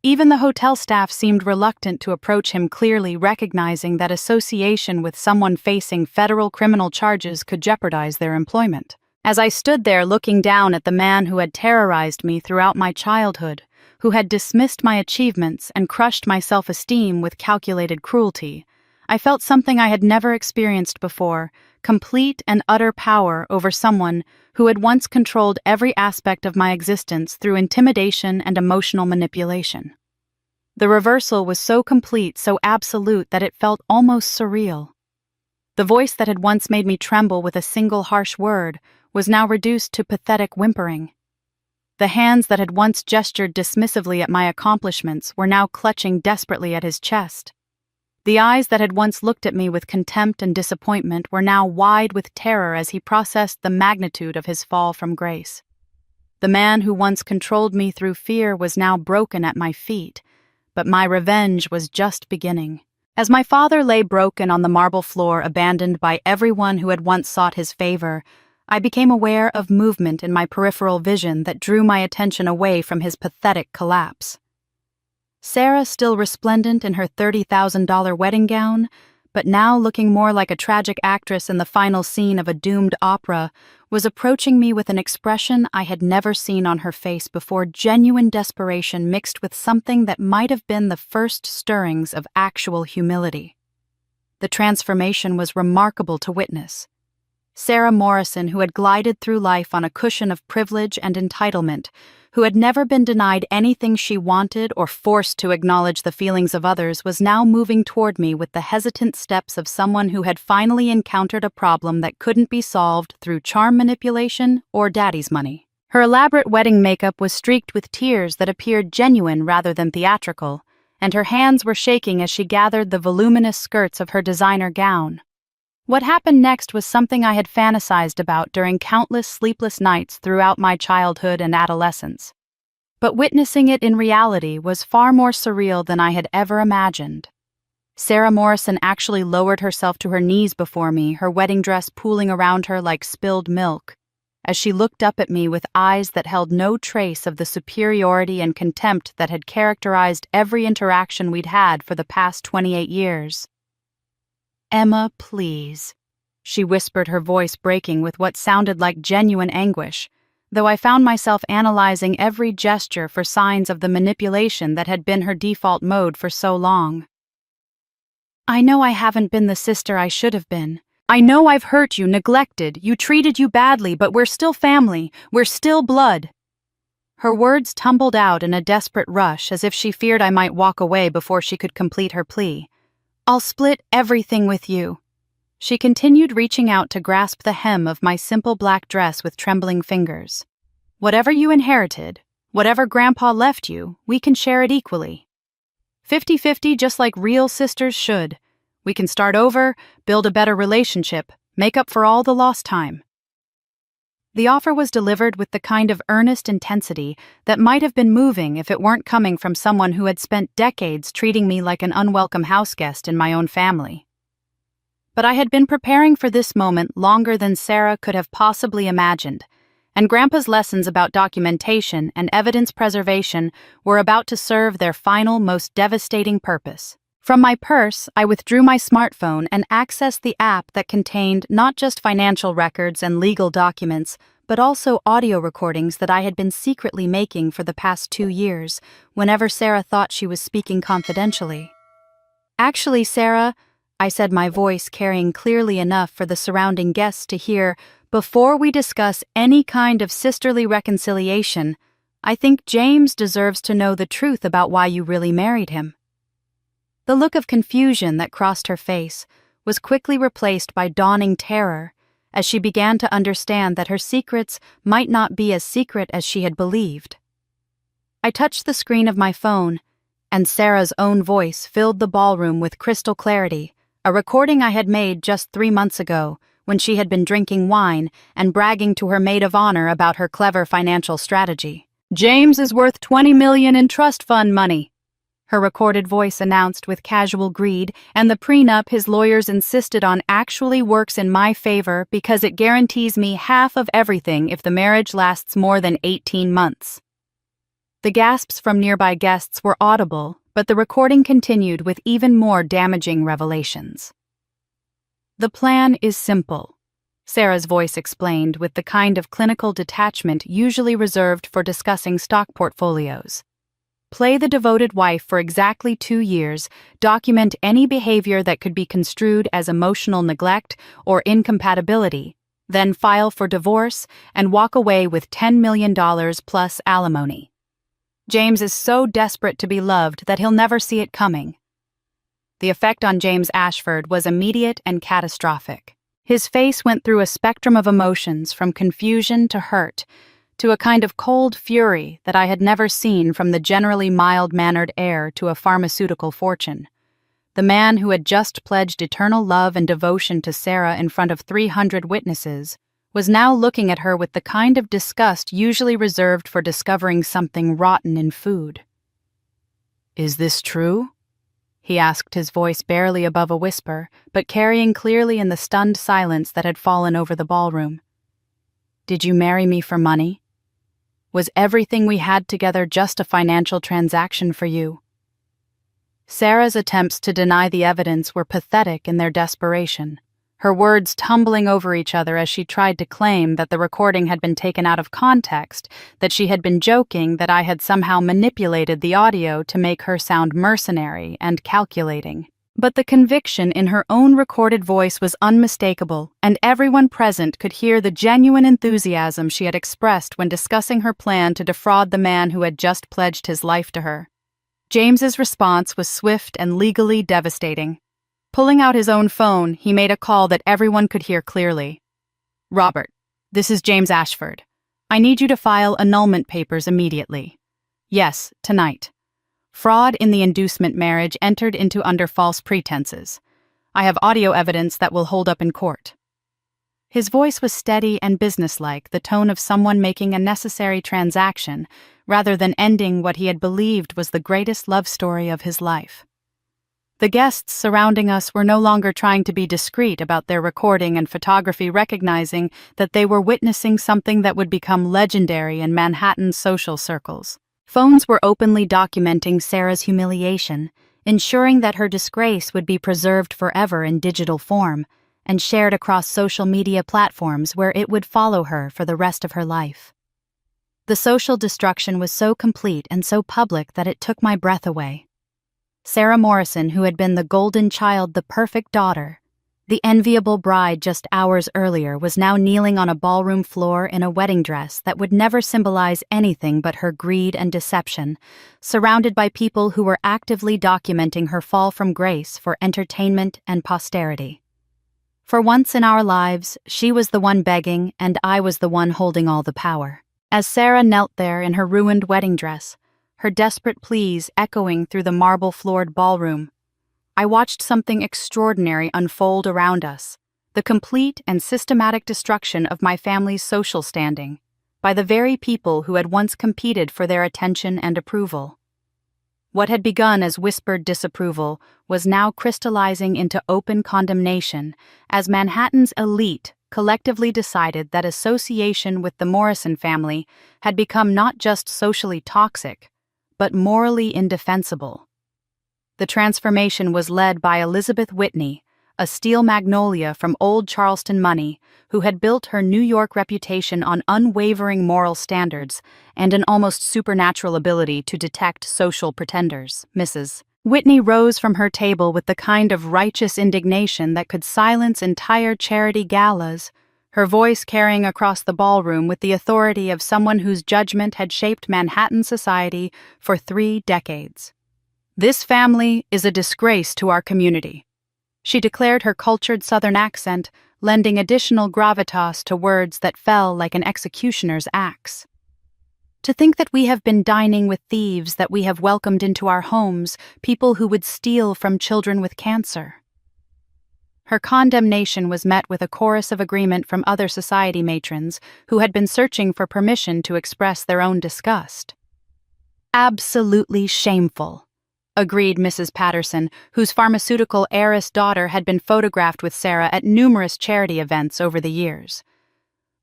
Even the hotel staff seemed reluctant to approach him, clearly recognizing that association with someone facing federal criminal charges could jeopardize their employment. As I stood there looking down at the man who had terrorized me throughout my childhood, who had dismissed my achievements and crushed my self-esteem with calculated cruelty, I felt something I had never experienced before: complete and utter power over someone who had once controlled every aspect of my existence through intimidation and emotional manipulation. The reversal was so complete, so absolute, that it felt almost surreal. The voice that had once made me tremble with a single harsh word was now reduced to pathetic whimpering. The hands that had once gestured dismissively at my accomplishments were now clutching desperately at his chest. The eyes that had once looked at me with contempt and disappointment were now wide with terror as he processed the magnitude of his fall from grace. The man who once controlled me through fear was now broken at my feet, but my revenge was just beginning. As my father lay broken on the marble floor, abandoned by everyone who had once sought his favor, I became aware of movement in my peripheral vision that drew my attention away from his pathetic collapse. Sarah, still resplendent in her $30,000 wedding gown, but now looking more like a tragic actress in the final scene of a doomed opera, was approaching me with an expression I had never seen on her face before: genuine desperation mixed with something that might have been the first stirrings of actual humility. The transformation was remarkable to witness. Sarah Morrison, who had glided through life on a cushion of privilege and entitlement, who had never been denied anything she wanted or forced to acknowledge the feelings of others, was now moving toward me with the hesitant steps of someone who had finally encountered a problem that couldn't be solved through charm manipulation or daddy's money. Her elaborate wedding makeup was streaked with tears that appeared genuine rather than theatrical, and her hands were shaking as she gathered the voluminous skirts of her designer gown. What happened next was something I had fantasized about during countless sleepless nights throughout my childhood and adolescence. But witnessing it in reality was far more surreal than I had ever imagined. Sarah Morrison actually lowered herself to her knees before me, her wedding dress pooling around her like spilled milk, as she looked up at me with eyes that held no trace of the superiority and contempt that had characterized every interaction we'd had for the past 28 years. "Emma, please," she whispered, her voice breaking with what sounded like genuine anguish, though I found myself analyzing every gesture for signs of the manipulation that had been her default mode for so long. "I know I haven't been the sister I should have been. I know I've hurt you, neglected, treated you badly, but we're still family, we're still blood." Her words tumbled out in a desperate rush, as if she feared I might walk away before she could complete her plea. "I'll split everything with you." She continued, reaching out to grasp the hem of my simple black dress with trembling fingers. "Whatever you inherited, whatever Grandpa left you, we can share it equally. 50-50, just like real sisters should. We can start over, build a better relationship, make up for all the lost time." The offer was delivered with the kind of earnest intensity that might have been moving if it weren't coming from someone who had spent decades treating me like an unwelcome houseguest in my own family. But I had been preparing for this moment longer than Sarah could have possibly imagined, and Grandpa's lessons about documentation and evidence preservation were about to serve their final, most devastating purpose. From my purse, I withdrew my smartphone and accessed the app that contained not just financial records and legal documents, but also audio recordings that I had been secretly making for the past 2 years, whenever Sarah thought she was speaking confidentially. "Actually, Sarah," I said, my voice carrying clearly enough for the surrounding guests to hear, "before we discuss any kind of sisterly reconciliation, I think James deserves to know the truth about why you really married him." The look of confusion that crossed her face was quickly replaced by dawning terror as she began to understand that her secrets might not be as secret as she had believed. I touched the screen of my phone, and Sarah's own voice filled the ballroom with crystal clarity, a recording I had made just 3 months ago when she had been drinking wine and bragging to her maid of honor about her clever financial strategy. "James is worth $20 million in trust fund money," her recorded voice announced with casual greed, "and the prenup his lawyers insisted on actually works in my favor because it guarantees me half of everything if the marriage lasts more than 18 months. The gasps from nearby guests were audible, but the recording continued with even more damaging revelations. "The plan is simple," Sarah's voice explained with the kind of clinical detachment usually reserved for discussing stock portfolios. "Play the devoted wife for exactly 2 years, document any behavior that could be construed as emotional neglect or incompatibility, then file for divorce and walk away with $10 million plus alimony. James is so desperate to be loved that he'll never see it coming." The effect on James Ashford was immediate and catastrophic. His face went through a spectrum of emotions from confusion to hurt, to a kind of cold fury that I had never seen from the generally mild-mannered heir to a pharmaceutical fortune. The man who had just pledged eternal love and devotion to Sarah in front of 300 witnesses was now looking at her with the kind of disgust usually reserved for discovering something rotten in food. "Is this true?" he asked, his voice barely above a whisper, but carrying clearly in the stunned silence that had fallen over the ballroom. "Did you marry me for money? Was everything we had together just a financial transaction for you?" Sarah's attempts to deny the evidence were pathetic in their desperation, her words tumbling over each other as she tried to claim that the recording had been taken out of context, that she had been joking, that I had somehow manipulated the audio to make her sound mercenary and calculating. But the conviction in her own recorded voice was unmistakable, and everyone present could hear the genuine enthusiasm she had expressed when discussing her plan to defraud the man who had just pledged his life to her. James's response was swift and legally devastating. Pulling out his own phone, he made a call that everyone could hear clearly. "Robert, this is James Ashford. I need you to file annulment papers immediately. Yes, tonight. Fraud in the inducement marriage entered into under false pretenses. I have audio evidence that will hold up in court." His voice was steady and businesslike, the tone of someone making a necessary transaction, rather than ending what he had believed was the greatest love story of his life. The guests surrounding us were no longer trying to be discreet about their recording and photography, recognizing that they were witnessing something that would become legendary in Manhattan social circles. Phones were openly documenting Sarah's humiliation, ensuring that her disgrace would be preserved forever in digital form and shared across social media platforms where it would follow her for the rest of her life. The social destruction was so complete and so public that it took my breath away. Sarah Morrison, who had been the golden child, the perfect daughter, the enviable bride just hours earlier, was now kneeling on a ballroom floor in a wedding dress that would never symbolize anything but her greed and deception, surrounded by people who were actively documenting her fall from grace for entertainment and posterity. For once in our lives, she was the one begging and I was the one holding all the power. As Sarah knelt there in her ruined wedding dress, her desperate pleas echoing through the marble-floored ballroom, I watched something extraordinary unfold around us. the complete and systematic destruction of my family's social standing by the very people who had once competed for their attention and approval. What had begun as whispered disapproval was now crystallizing into open condemnation as Manhattan's elite collectively decided that association with the Morrison family had become not just socially toxic, but morally indefensible. The transformation was led by Elizabeth Whitney, a steel magnolia from old Charleston money, who had built her New York reputation on unwavering moral standards and an almost supernatural ability to detect social pretenders. Mrs. Whitney rose from her table with the kind of righteous indignation that could silence entire charity galas, her voice carrying across the ballroom with the authority of someone whose judgment had shaped Manhattan society for 3 decades. "This family is a disgrace to our community," she declared, her cultured Southern accent lending additional gravitas to words that fell like an executioner's axe. "To think that we have been dining with thieves, that we have welcomed into our homes people who would steal from children with cancer." Her condemnation was met with a chorus of agreement from other society matrons who had been searching for permission to express their own disgust. "Absolutely shameful," agreed Mrs. Patterson, whose pharmaceutical heiress daughter had been photographed with Sarah at numerous charity events over the years.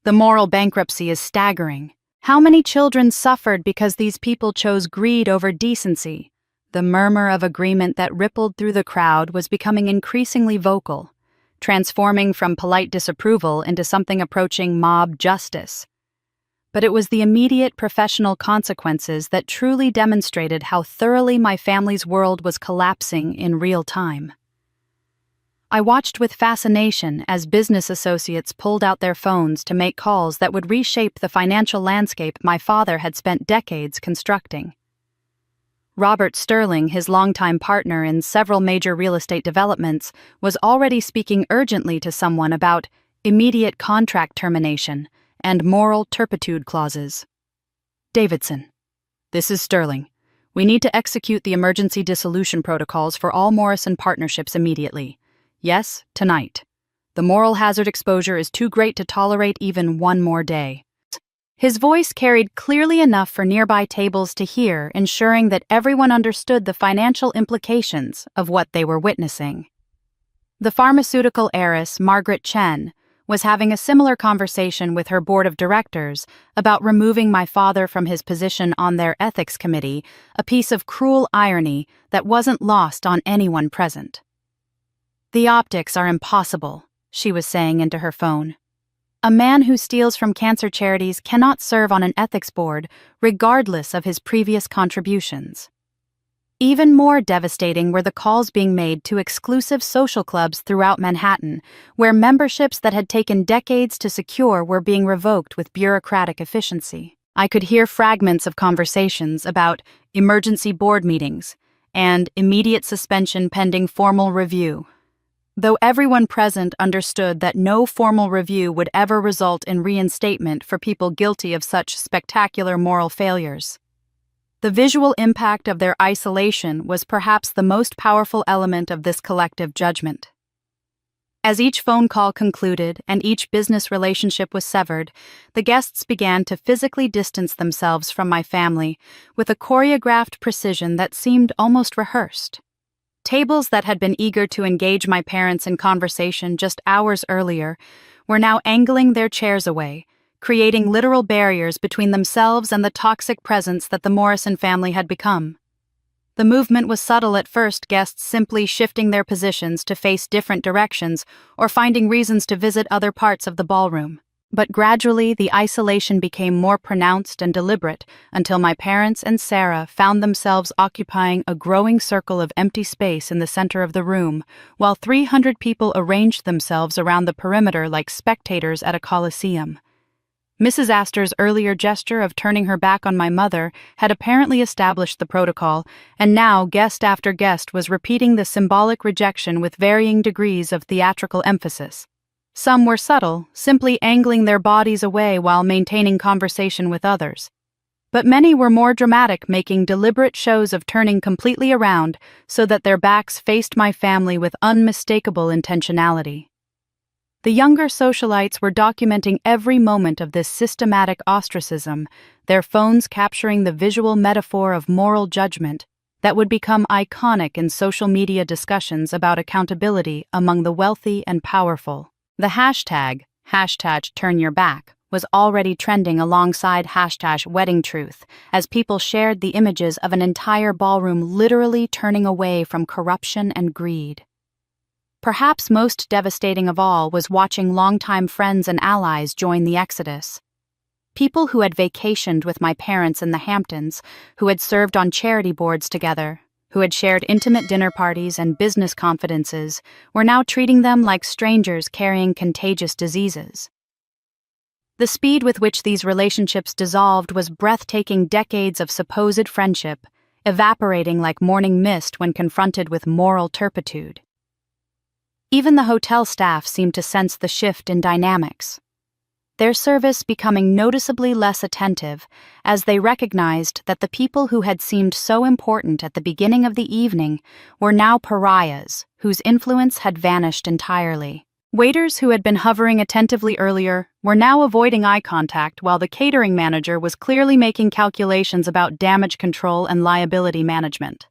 "The moral bankruptcy is staggering. How many children suffered because these people chose greed over decency?" The murmur of agreement that rippled through the crowd was becoming increasingly vocal, transforming from polite disapproval into something approaching mob justice. But it was the immediate professional consequences that truly demonstrated how thoroughly my family's world was collapsing in real time. I watched with fascination as business associates pulled out their phones to make calls that would reshape the financial landscape my father had spent decades constructing. Robert Sterling, his longtime partner in several major real estate developments, was already speaking urgently to someone about immediate contract termination and moral turpitude clauses. "Davidson, this is Sterling. We need to execute the emergency dissolution protocols for all Morrison partnerships immediately. Yes, tonight. The moral hazard exposure is too great to tolerate even one more day." His voice carried clearly enough for nearby tables to hear, ensuring that everyone understood the financial implications of what they were witnessing. The pharmaceutical heiress, Margaret Chen, was having a similar conversation with her board of directors about removing my father from his position on their ethics committee, a piece of cruel irony that wasn't lost on anyone present. "The optics are impossible," she was saying into her phone. "A man who steals from cancer charities cannot serve on an ethics board, regardless of his previous contributions." Even more devastating were the calls being made to exclusive social clubs throughout Manhattan, where memberships that had taken decades to secure were being revoked with bureaucratic efficiency. I could hear fragments of conversations about emergency board meetings and immediate suspension pending formal review, though everyone present understood that no formal review would ever result in reinstatement for people guilty of such spectacular moral failures. The visual impact of their isolation was perhaps the most powerful element of this collective judgment. As each phone call concluded and each business relationship was severed, the guests began to physically distance themselves from my family with a choreographed precision that seemed almost rehearsed. Tables that had been eager to engage my parents in conversation just hours earlier were now angling their chairs away, creating literal barriers between themselves and the toxic presence that the Morrison family had become. The movement was subtle at first, guests simply shifting their positions to face different directions or finding reasons to visit other parts of the ballroom. But gradually, the isolation became more pronounced and deliberate until my parents and Sarah found themselves occupying a growing circle of empty space in the center of the room, while 300 people arranged themselves around the perimeter like spectators at a coliseum. Mrs. Astor's earlier gesture of turning her back on my mother had apparently established the protocol, and now guest after guest was repeating the symbolic rejection with varying degrees of theatrical emphasis. Some were subtle, simply angling their bodies away while maintaining conversation with others. But many were more dramatic, making deliberate shows of turning completely around so that their backs faced my family with unmistakable intentionality. The younger socialites were documenting every moment of this systematic ostracism, their phones capturing the visual metaphor of moral judgment that would become iconic in social media discussions about accountability among the wealthy and powerful. The hashtag #TurnYourBack, was already trending alongside #WeddingTruth as people shared the images of an entire ballroom literally turning away from corruption and greed. Perhaps most devastating of all was watching longtime friends and allies join the exodus. People who had vacationed with my parents in the Hamptons, who had served on charity boards together, who had shared intimate dinner parties and business confidences, were now treating them like strangers carrying contagious diseases. The speed with which these relationships dissolved was breathtaking. Decades of supposed friendship, evaporating like morning mist when confronted with moral turpitude. Even the hotel staff seemed to sense the shift in dynamics, their service becoming noticeably less attentive as they recognized that the people who had seemed so important at the beginning of the evening were now pariahs whose influence had vanished entirely. Waiters who had been hovering attentively earlier were now avoiding eye contact, while the catering manager was clearly making calculations about damage control and liability management.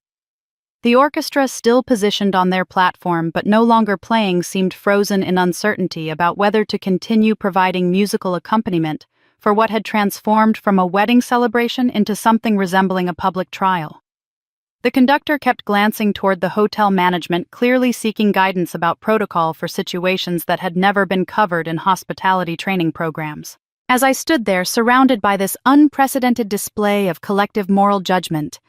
The orchestra, still positioned on their platform but no longer playing, seemed frozen in uncertainty about whether to continue providing musical accompaniment for what had transformed from a wedding celebration into something resembling a public trial. The conductor kept glancing toward the hotel management, clearly seeking guidance about protocol for situations that had never been covered in hospitality training programs. As I stood there, surrounded by this unprecedented display of collective moral judgment,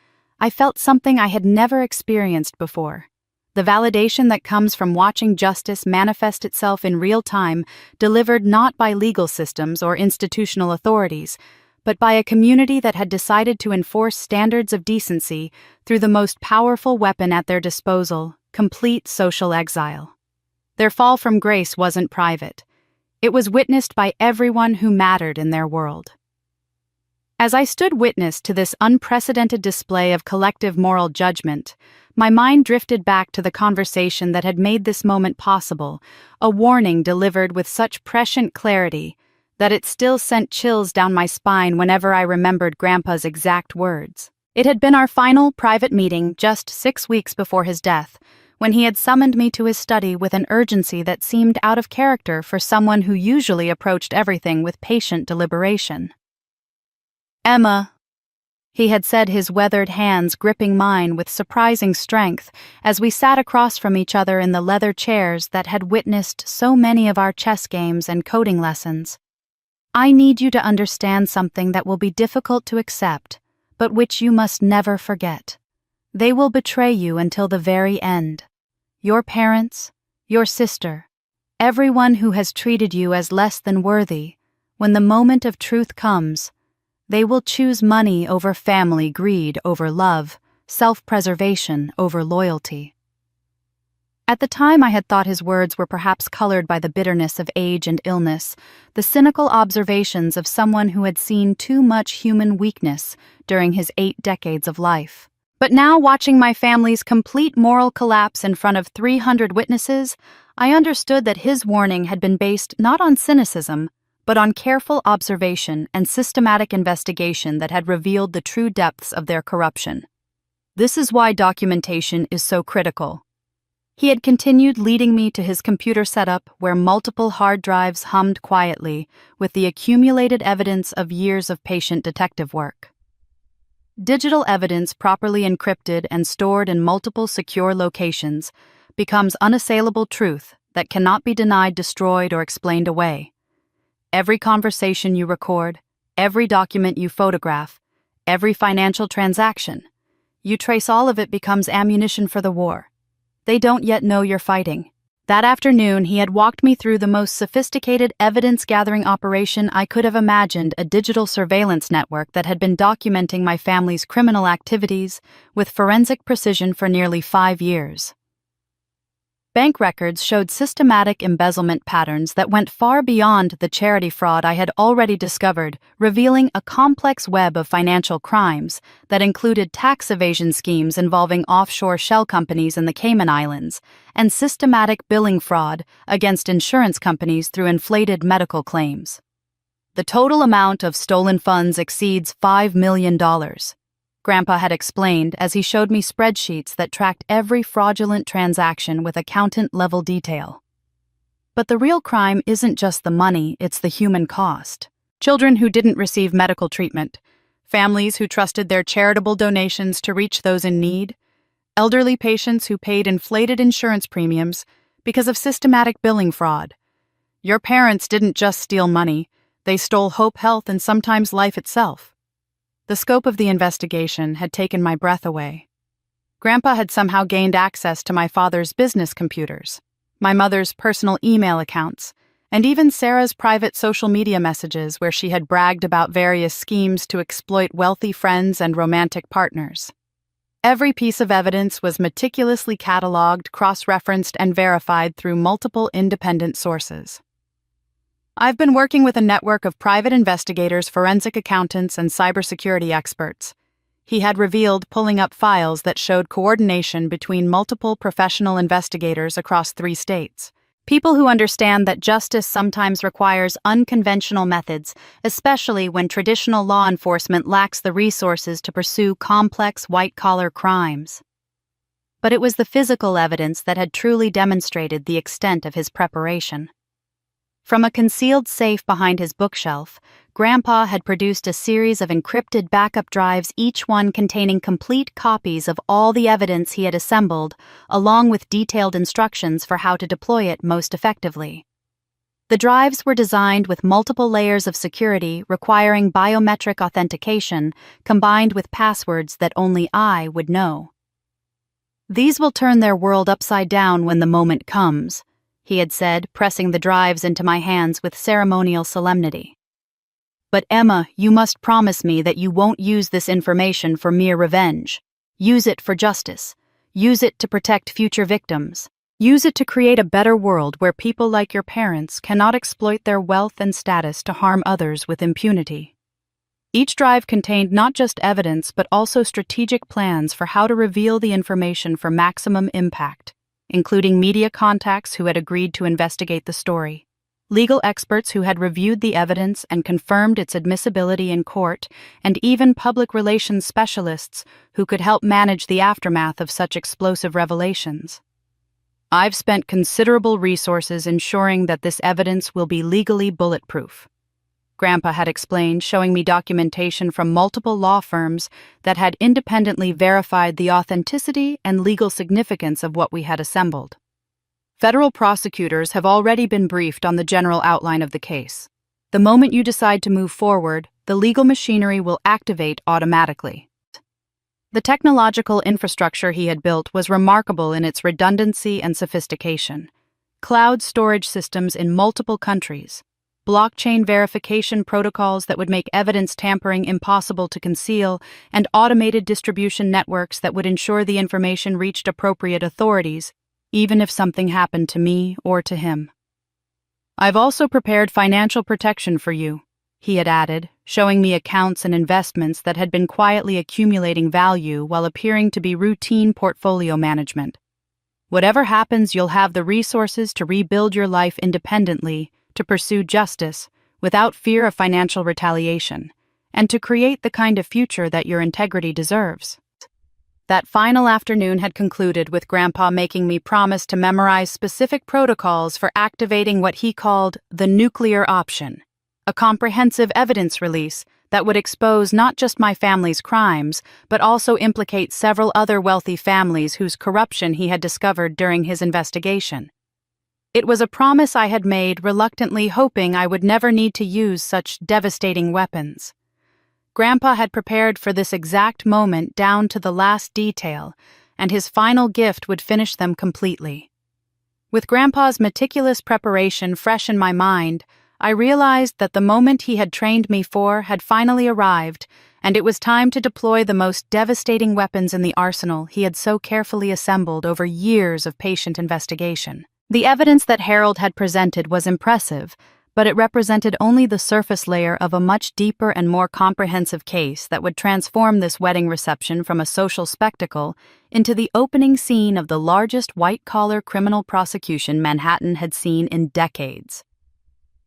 I felt something I had never experienced before. The validation that comes from watching justice manifest itself in real time, delivered not by legal systems or institutional authorities, but by a community that had decided to enforce standards of decency through the most powerful weapon at their disposal, complete social exile. Their fall from grace wasn't private. It was witnessed by everyone who mattered in their world. As I stood witness to this unprecedented display of collective moral judgment, my mind drifted back to the conversation that had made this moment possible, a warning delivered with such prescient clarity that it still sent chills down my spine whenever I remembered Grandpa's exact words. It had been our final private meeting just 6 weeks before his death, when he had summoned me to his study with an urgency that seemed out of character for someone who usually approached everything with patient deliberation. "Emma," he had said, his weathered hands gripping mine with surprising strength as we sat across from each other in the leather chairs that had witnessed so many of our chess games and coding lessons. "I need you to understand something that will be difficult to accept, but which you must never forget. They will betray you until the very end. Your parents, your sister, everyone who has treated you as less than worthy, when the moment of truth comes, they will choose money over family, greed over love, self-preservation over loyalty." At the time, I had thought his words were perhaps colored by the bitterness of age and illness, the cynical observations of someone who had seen too much human weakness during his 8 decades of life. But now, watching my family's complete moral collapse in front of 300 witnesses, I understood that his warning had been based not on cynicism, but on careful observation and systematic investigation that had revealed the true depths of their corruption. This is why documentation is so critical. He had continued, leading me to his computer setup where multiple hard drives hummed quietly with the accumulated evidence of years of patient detective work. Digital evidence properly encrypted and stored in multiple secure locations becomes unassailable truth that cannot be denied, destroyed, or explained away. Every conversation you record, every document you photograph, every financial transaction, you trace all of it becomes ammunition for the war. They don't yet know you're fighting. That afternoon, he had walked me through the most sophisticated evidence-gathering operation I could have imagined, a digital surveillance network that had been documenting my family's criminal activities with forensic precision for nearly 5 years. Bank records showed systematic embezzlement patterns that went far beyond the charity fraud I had already discovered, revealing a complex web of financial crimes that included tax evasion schemes involving offshore shell companies in the Cayman Islands and systematic billing fraud against insurance companies through inflated medical claims. The total amount of stolen funds exceeds $5 million. Grandpa had explained as he showed me spreadsheets that tracked every fraudulent transaction with accountant-level detail. But the real crime isn't just the money, it's the human cost. Children who didn't receive medical treatment, families who trusted their charitable donations to reach those in need, elderly patients who paid inflated insurance premiums because of systematic billing fraud. Your parents didn't just steal money, they stole hope, health, and sometimes life itself. The scope of the investigation had taken my breath away. Grandpa had somehow gained access to my father's business computers, my mother's personal email accounts, and even Sarah's private social media messages where she had bragged about various schemes to exploit wealthy friends and romantic partners. Every piece of evidence was meticulously cataloged, cross-referenced, and verified through multiple independent sources. I've been working with a network of private investigators, forensic accountants, and cybersecurity experts. He had revealed, pulling up files that showed coordination between multiple professional investigators across 3 states. People who understand that justice sometimes requires unconventional methods, especially when traditional law enforcement lacks the resources to pursue complex white-collar crimes. But it was the physical evidence that had truly demonstrated the extent of his preparation. From a concealed safe behind his bookshelf, Grandpa had produced a series of encrypted backup drives, each one containing complete copies of all the evidence he had assembled, along with detailed instructions for how to deploy it most effectively. The drives were designed with multiple layers of security requiring biometric authentication combined with passwords that only I would know. "These will turn their world upside down when the moment comes," he had said, pressing the drives into my hands with ceremonial solemnity. "But Emma, you must promise me that you won't use this information for mere revenge. Use it for justice. Use it to protect future victims. Use it to create a better world where people like your parents cannot exploit their wealth and status to harm others with impunity." Each drive contained not just evidence but also strategic plans for how to reveal the information for maximum impact, including media contacts who had agreed to investigate the story, legal experts who had reviewed the evidence and confirmed its admissibility in court, and even public relations specialists who could help manage the aftermath of such explosive revelations. "I've spent considerable resources ensuring that this evidence will be legally bulletproof," Grandpa had explained, showing me documentation from multiple law firms that had independently verified the authenticity and legal significance of what we had assembled. "Federal prosecutors have already been briefed on the general outline of the case. The moment you decide to move forward, the legal machinery will activate automatically." The technological infrastructure he had built was remarkable in its redundancy and sophistication. Cloud storage systems in multiple countries, blockchain verification protocols that would make evidence tampering impossible to conceal, and automated distribution networks that would ensure the information reached appropriate authorities, even if something happened to me or to him. "I've also prepared financial protection for you," he had added, showing me accounts and investments that had been quietly accumulating value while appearing to be routine portfolio management. "Whatever happens, you'll have the resources to rebuild your life independently, to pursue justice without fear of financial retaliation, and to create the kind of future that your integrity deserves." That final afternoon had concluded with Grandpa making me promise to memorize specific protocols for activating what he called the nuclear option, a comprehensive evidence release that would expose not just my family's crimes, but also implicate several other wealthy families whose corruption he had discovered during his investigation. It was a promise I had made, reluctantly hoping I would never need to use such devastating weapons. Grandpa had prepared for this exact moment down to the last detail, and his final gift would finish them completely. With Grandpa's meticulous preparation fresh in my mind, I realized that the moment he had trained me for had finally arrived, and it was time to deploy the most devastating weapons in the arsenal he had so carefully assembled over years of patient investigation. The evidence that Harold had presented was impressive, but it represented only the surface layer of a much deeper and more comprehensive case that would transform this wedding reception from a social spectacle into the opening scene of the largest white-collar criminal prosecution Manhattan had seen in decades.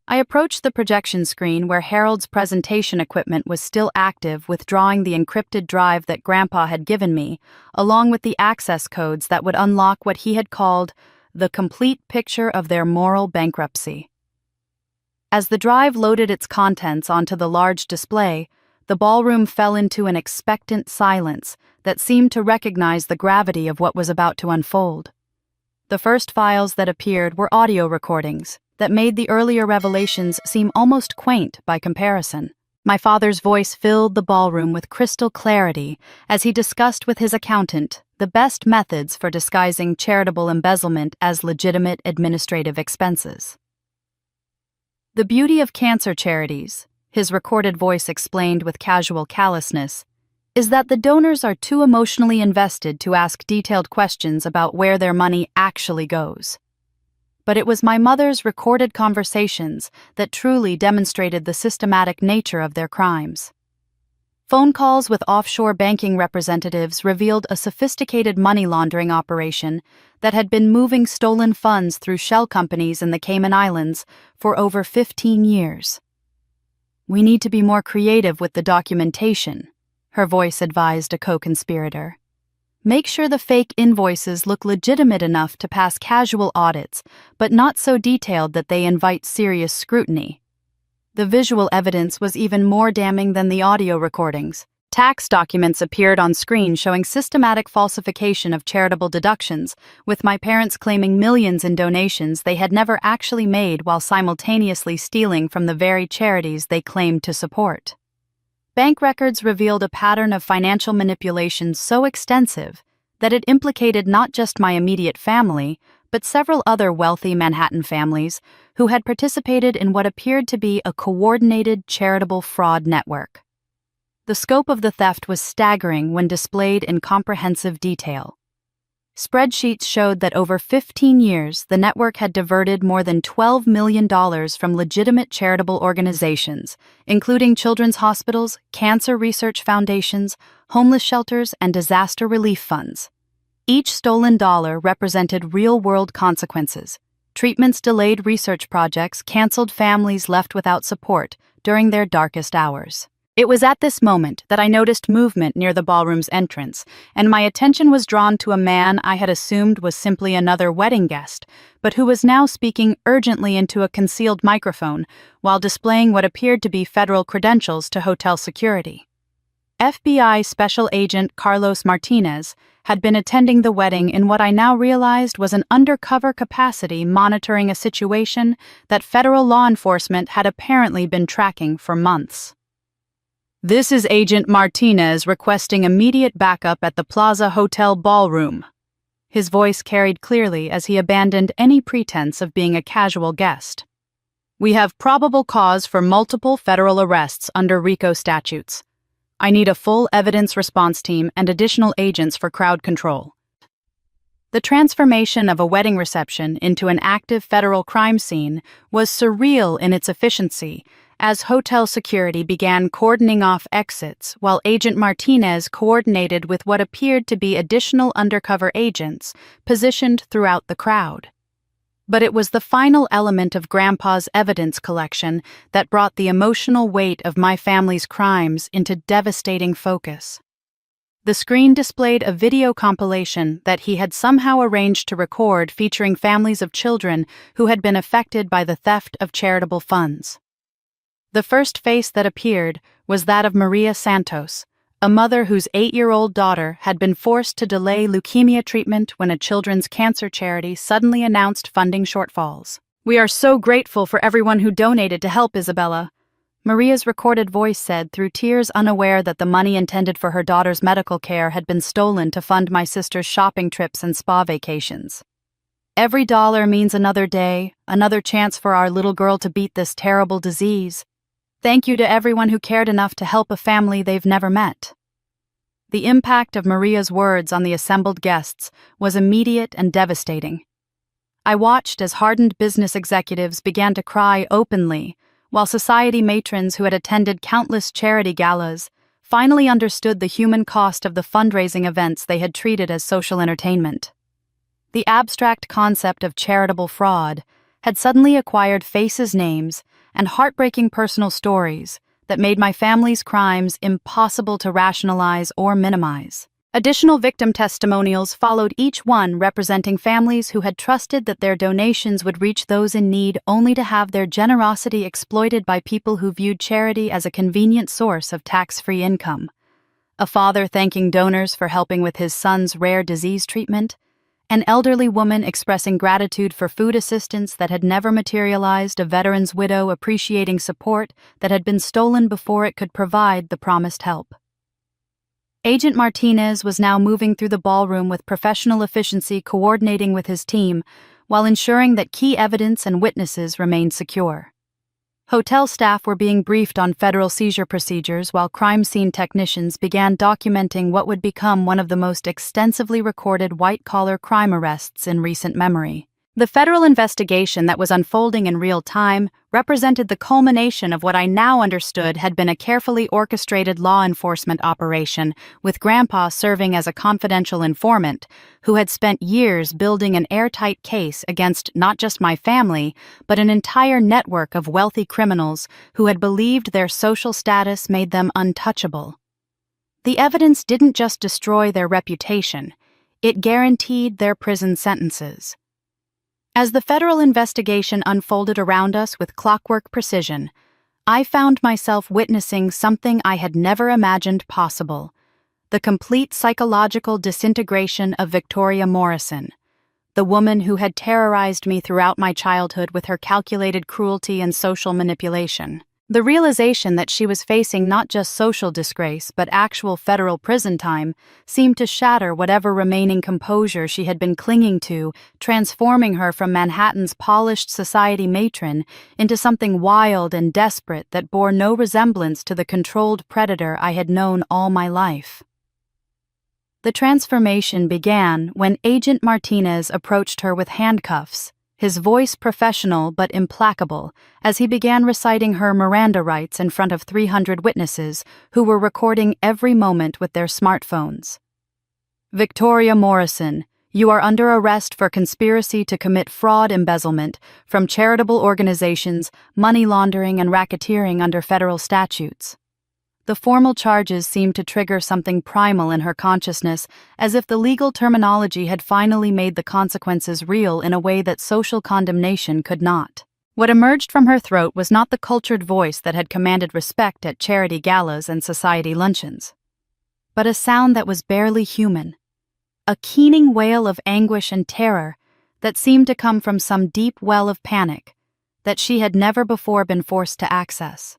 I approached the projection screen where Harold's presentation equipment was still active, withdrawing the encrypted drive that Grandpa had given me, along with the access codes that would unlock what he had called the complete picture of their moral bankruptcy. As the drive loaded its contents onto the large display, the ballroom fell into an expectant silence that seemed to recognize the gravity of what was about to unfold. The first files that appeared were audio recordings that made the earlier revelations seem almost quaint by comparison. My father's voice filled the ballroom with crystal clarity as he discussed with his accountant the best methods for disguising charitable embezzlement as legitimate administrative expenses. The beauty of cancer charities, his recorded voice explained with casual callousness, is that the donors are too emotionally invested to ask detailed questions about where their money actually goes. But it was my mother's recorded conversations that truly demonstrated the systematic nature of their crimes. Phone calls with offshore banking representatives revealed a sophisticated money laundering operation that had been moving stolen funds through shell companies in the Cayman Islands for over 15 years. "We need to be more creative with the documentation," her voice advised a co-conspirator. "Make sure the fake invoices look legitimate enough to pass casual audits, but not so detailed that they invite serious scrutiny." The visual evidence was even more damning than the audio recordings. Tax documents appeared on screen showing systematic falsification of charitable deductions, with my parents claiming millions in donations they had never actually made while simultaneously stealing from the very charities they claimed to support. Bank records revealed a pattern of financial manipulation so extensive that it implicated not just my immediate family, but several other wealthy Manhattan families who had participated in what appeared to be a coordinated charitable fraud network. The scope of the theft was staggering when displayed in comprehensive detail. Spreadsheets showed that over 15 years, the network had diverted more than $12 million from legitimate charitable organizations, including children's hospitals, cancer research foundations, homeless shelters, and disaster relief funds. Each stolen dollar represented real-world consequences. Treatments delayed research projects, canceled families left without support during their darkest hours. It was at this moment that I noticed movement near the ballroom's entrance, and my attention was drawn to a man I had assumed was simply another wedding guest, but who was now speaking urgently into a concealed microphone while displaying what appeared to be federal credentials to hotel security. FBI Special Agent Carlos Martinez had been attending the wedding in what I now realized was an undercover capacity monitoring a situation that federal law enforcement had apparently been tracking for months. "This is Agent Martinez requesting immediate backup at the Plaza Hotel ballroom." His voice carried clearly as he abandoned any pretense of being a casual guest. "We have probable cause for multiple federal arrests under RICO statutes. I need a full evidence response team and additional agents for crowd control." The transformation of a wedding reception into an active federal crime scene was surreal in its efficiency, as hotel security began cordoning off exits while Agent Martinez coordinated with what appeared to be additional undercover agents positioned throughout the crowd. But it was the final element of Grandpa's evidence collection that brought the emotional weight of my family's crimes into devastating focus. The screen displayed a video compilation that he had somehow arranged to record featuring families of children who had been affected by the theft of charitable funds. The first face that appeared was that of Maria Santos, a mother whose 8-year-old daughter had been forced to delay leukemia treatment when a children's cancer charity suddenly announced funding shortfalls. "We are so grateful for everyone who donated to help Isabella," Maria's recorded voice said through tears, unaware that the money intended for her daughter's medical care had been stolen to fund my sister's shopping trips and spa vacations. Every dollar means another day, another chance for our little girl to beat this terrible disease. Thank you to everyone who cared enough to help a family they've never met." The impact of Maria's words on the assembled guests was immediate and devastating. I watched as hardened business executives began to cry openly, while society matrons who had attended countless charity galas finally understood the human cost of the fundraising events they had treated as social entertainment. The abstract concept of charitable fraud had suddenly acquired faces, names, and heartbreaking personal stories that made my family's crimes impossible to rationalize or minimize. Additional victim testimonials followed, each one representing families who had trusted that their donations would reach those in need, only to have their generosity exploited by people who viewed charity as a convenient source of tax-free income. A father thanking donors for helping with his son's rare disease treatment, an elderly woman expressing gratitude for food assistance that had never materialized, a veteran's widow appreciating support that had been stolen before it could provide the promised help. Agent Martinez was now moving through the ballroom with professional efficiency, coordinating with his team while ensuring that key evidence and witnesses remained secure. Hotel staff were being briefed on federal seizure procedures, while crime scene technicians began documenting what would become one of the most extensively recorded white-collar crime arrests in recent memory. The federal investigation that was unfolding in real time represented the culmination of what I now understood had been a carefully orchestrated law enforcement operation, with Grandpa serving as a confidential informant who had spent years building an airtight case against not just my family, but an entire network of wealthy criminals who had believed their social status made them untouchable. The evidence didn't just destroy their reputation, it guaranteed their prison sentences. As the federal investigation unfolded around us with clockwork precision, I found myself witnessing something I had never imagined possible: the complete psychological disintegration of Victoria Morrison, the woman who had terrorized me throughout my childhood with her calculated cruelty and social manipulation. The realization that she was facing not just social disgrace but actual federal prison time seemed to shatter whatever remaining composure she had been clinging to, transforming her from Manhattan's polished society matron into something wild and desperate that bore no resemblance to the controlled predator I had known all my life. The transformation began when Agent Martinez approached her with handcuffs, his voice professional but implacable, as he began reciting her Miranda rights in front of 300 witnesses who were recording every moment with their smartphones. "Victoria Morrison, you are under arrest for conspiracy to commit fraud, embezzlement from charitable organizations, money laundering, and racketeering under federal statutes." The formal charges seemed to trigger something primal in her consciousness, as if the legal terminology had finally made the consequences real in a way that social condemnation could not. What emerged from her throat was not the cultured voice that had commanded respect at charity galas and society luncheons, but a sound that was barely human, a keening wail of anguish and terror that seemed to come from some deep well of panic that she had never before been forced to access.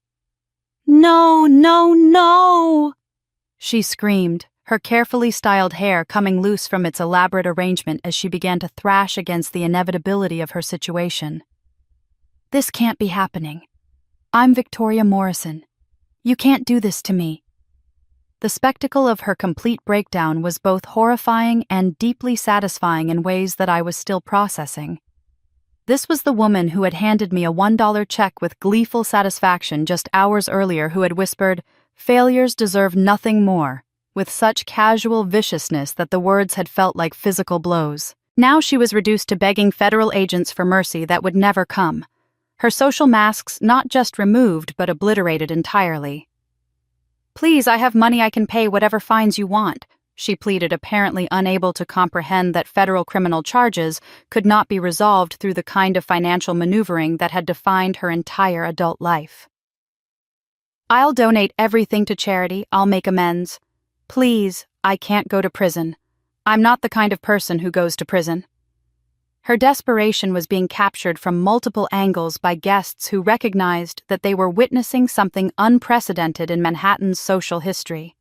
"No, no, no!" she screamed, her carefully styled hair coming loose from its elaborate arrangement as she began to thrash against the inevitability of her situation. "This can't be happening. I'm Victoria Morrison. You can't do this to me." The spectacle of her complete breakdown was both horrifying and deeply satisfying in ways that I was still processing. This was the woman who had handed me a $1 check with gleeful satisfaction just hours earlier, who had whispered, "Failures deserve nothing more," with such casual viciousness that the words had felt like physical blows. Now she was reduced to begging federal agents for mercy that would never come, her social masks not just removed but obliterated entirely. "Please, I have money, I can pay whatever fines you want," she pleaded, apparently unable to comprehend that federal criminal charges could not be resolved through the kind of financial maneuvering that had defined her entire adult life. "I'll donate everything to charity, I'll make amends. Please, I can't go to prison. I'm not the kind of person who goes to prison." Her desperation was being captured from multiple angles by guests who recognized that they were witnessing something unprecedented in Manhattan's social history.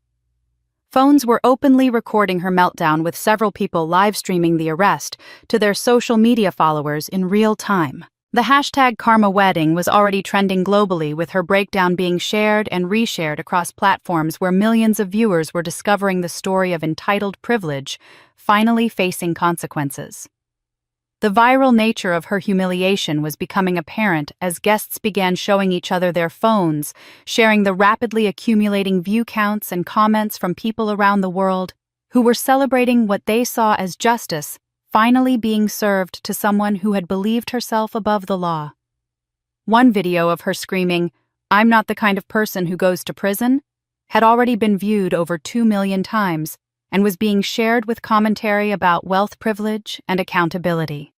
Phones were openly recording her meltdown, with several people live streaming the arrest to their social media followers in real time. The hashtag Karma Wedding was already trending globally, with her breakdown being shared and reshared across platforms where millions of viewers were discovering the story of entitled privilege finally facing consequences. The viral nature of her humiliation was becoming apparent as guests began showing each other their phones, sharing the rapidly accumulating view counts and comments from people around the world who were celebrating what they saw as justice finally being served to someone who had believed herself above the law. One video of her screaming, "I'm not the kind of person who goes to prison," had already been viewed over 2 million times and was being shared with commentary about wealth privilege and accountability.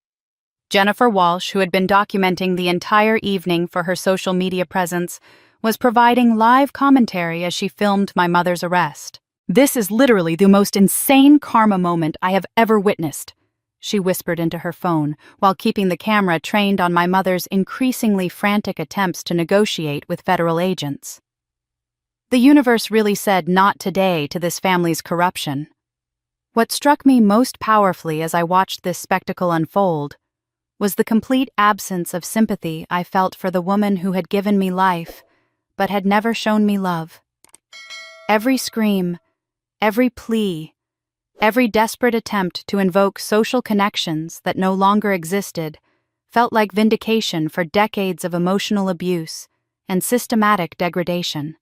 Jennifer Walsh, who had been documenting the entire evening for her social media presence, was providing live commentary as she filmed my mother's arrest. "This is literally the most insane karma moment I have ever witnessed," she whispered into her phone, while keeping the camera trained on my mother's increasingly frantic attempts to negotiate with federal agents. The universe really said not today to this family's corruption. What struck me most powerfully as I watched this spectacle unfold was the complete absence of sympathy I felt for the woman who had given me life, but had never shown me love. Every scream, every plea, every desperate attempt to invoke social connections that no longer existed felt like vindication for decades of emotional abuse and systematic degradation.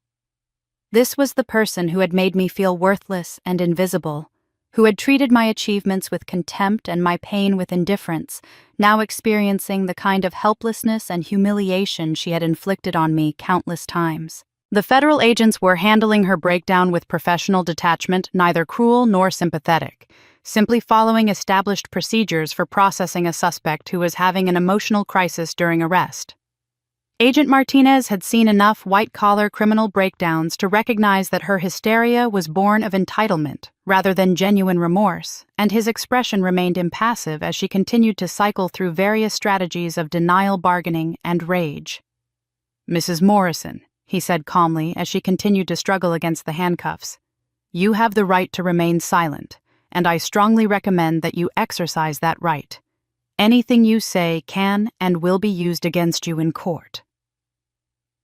This was the person who had made me feel worthless and invisible, who had treated my achievements with contempt and my pain with indifference, now experiencing the kind of helplessness and humiliation she had inflicted on me countless times. The federal agents were handling her breakdown with professional detachment, neither cruel nor sympathetic, simply following established procedures for processing a suspect who was having an emotional crisis during arrest. Agent Martinez had seen enough white-collar criminal breakdowns to recognize that her hysteria was born of entitlement rather than genuine remorse, and his expression remained impassive as she continued to cycle through various strategies of denial, bargaining, and rage. "Mrs. Morrison," he said calmly as she continued to struggle against the handcuffs, "you have the right to remain silent, and I strongly recommend that you exercise that right. Anything you say can and will be used against you in court."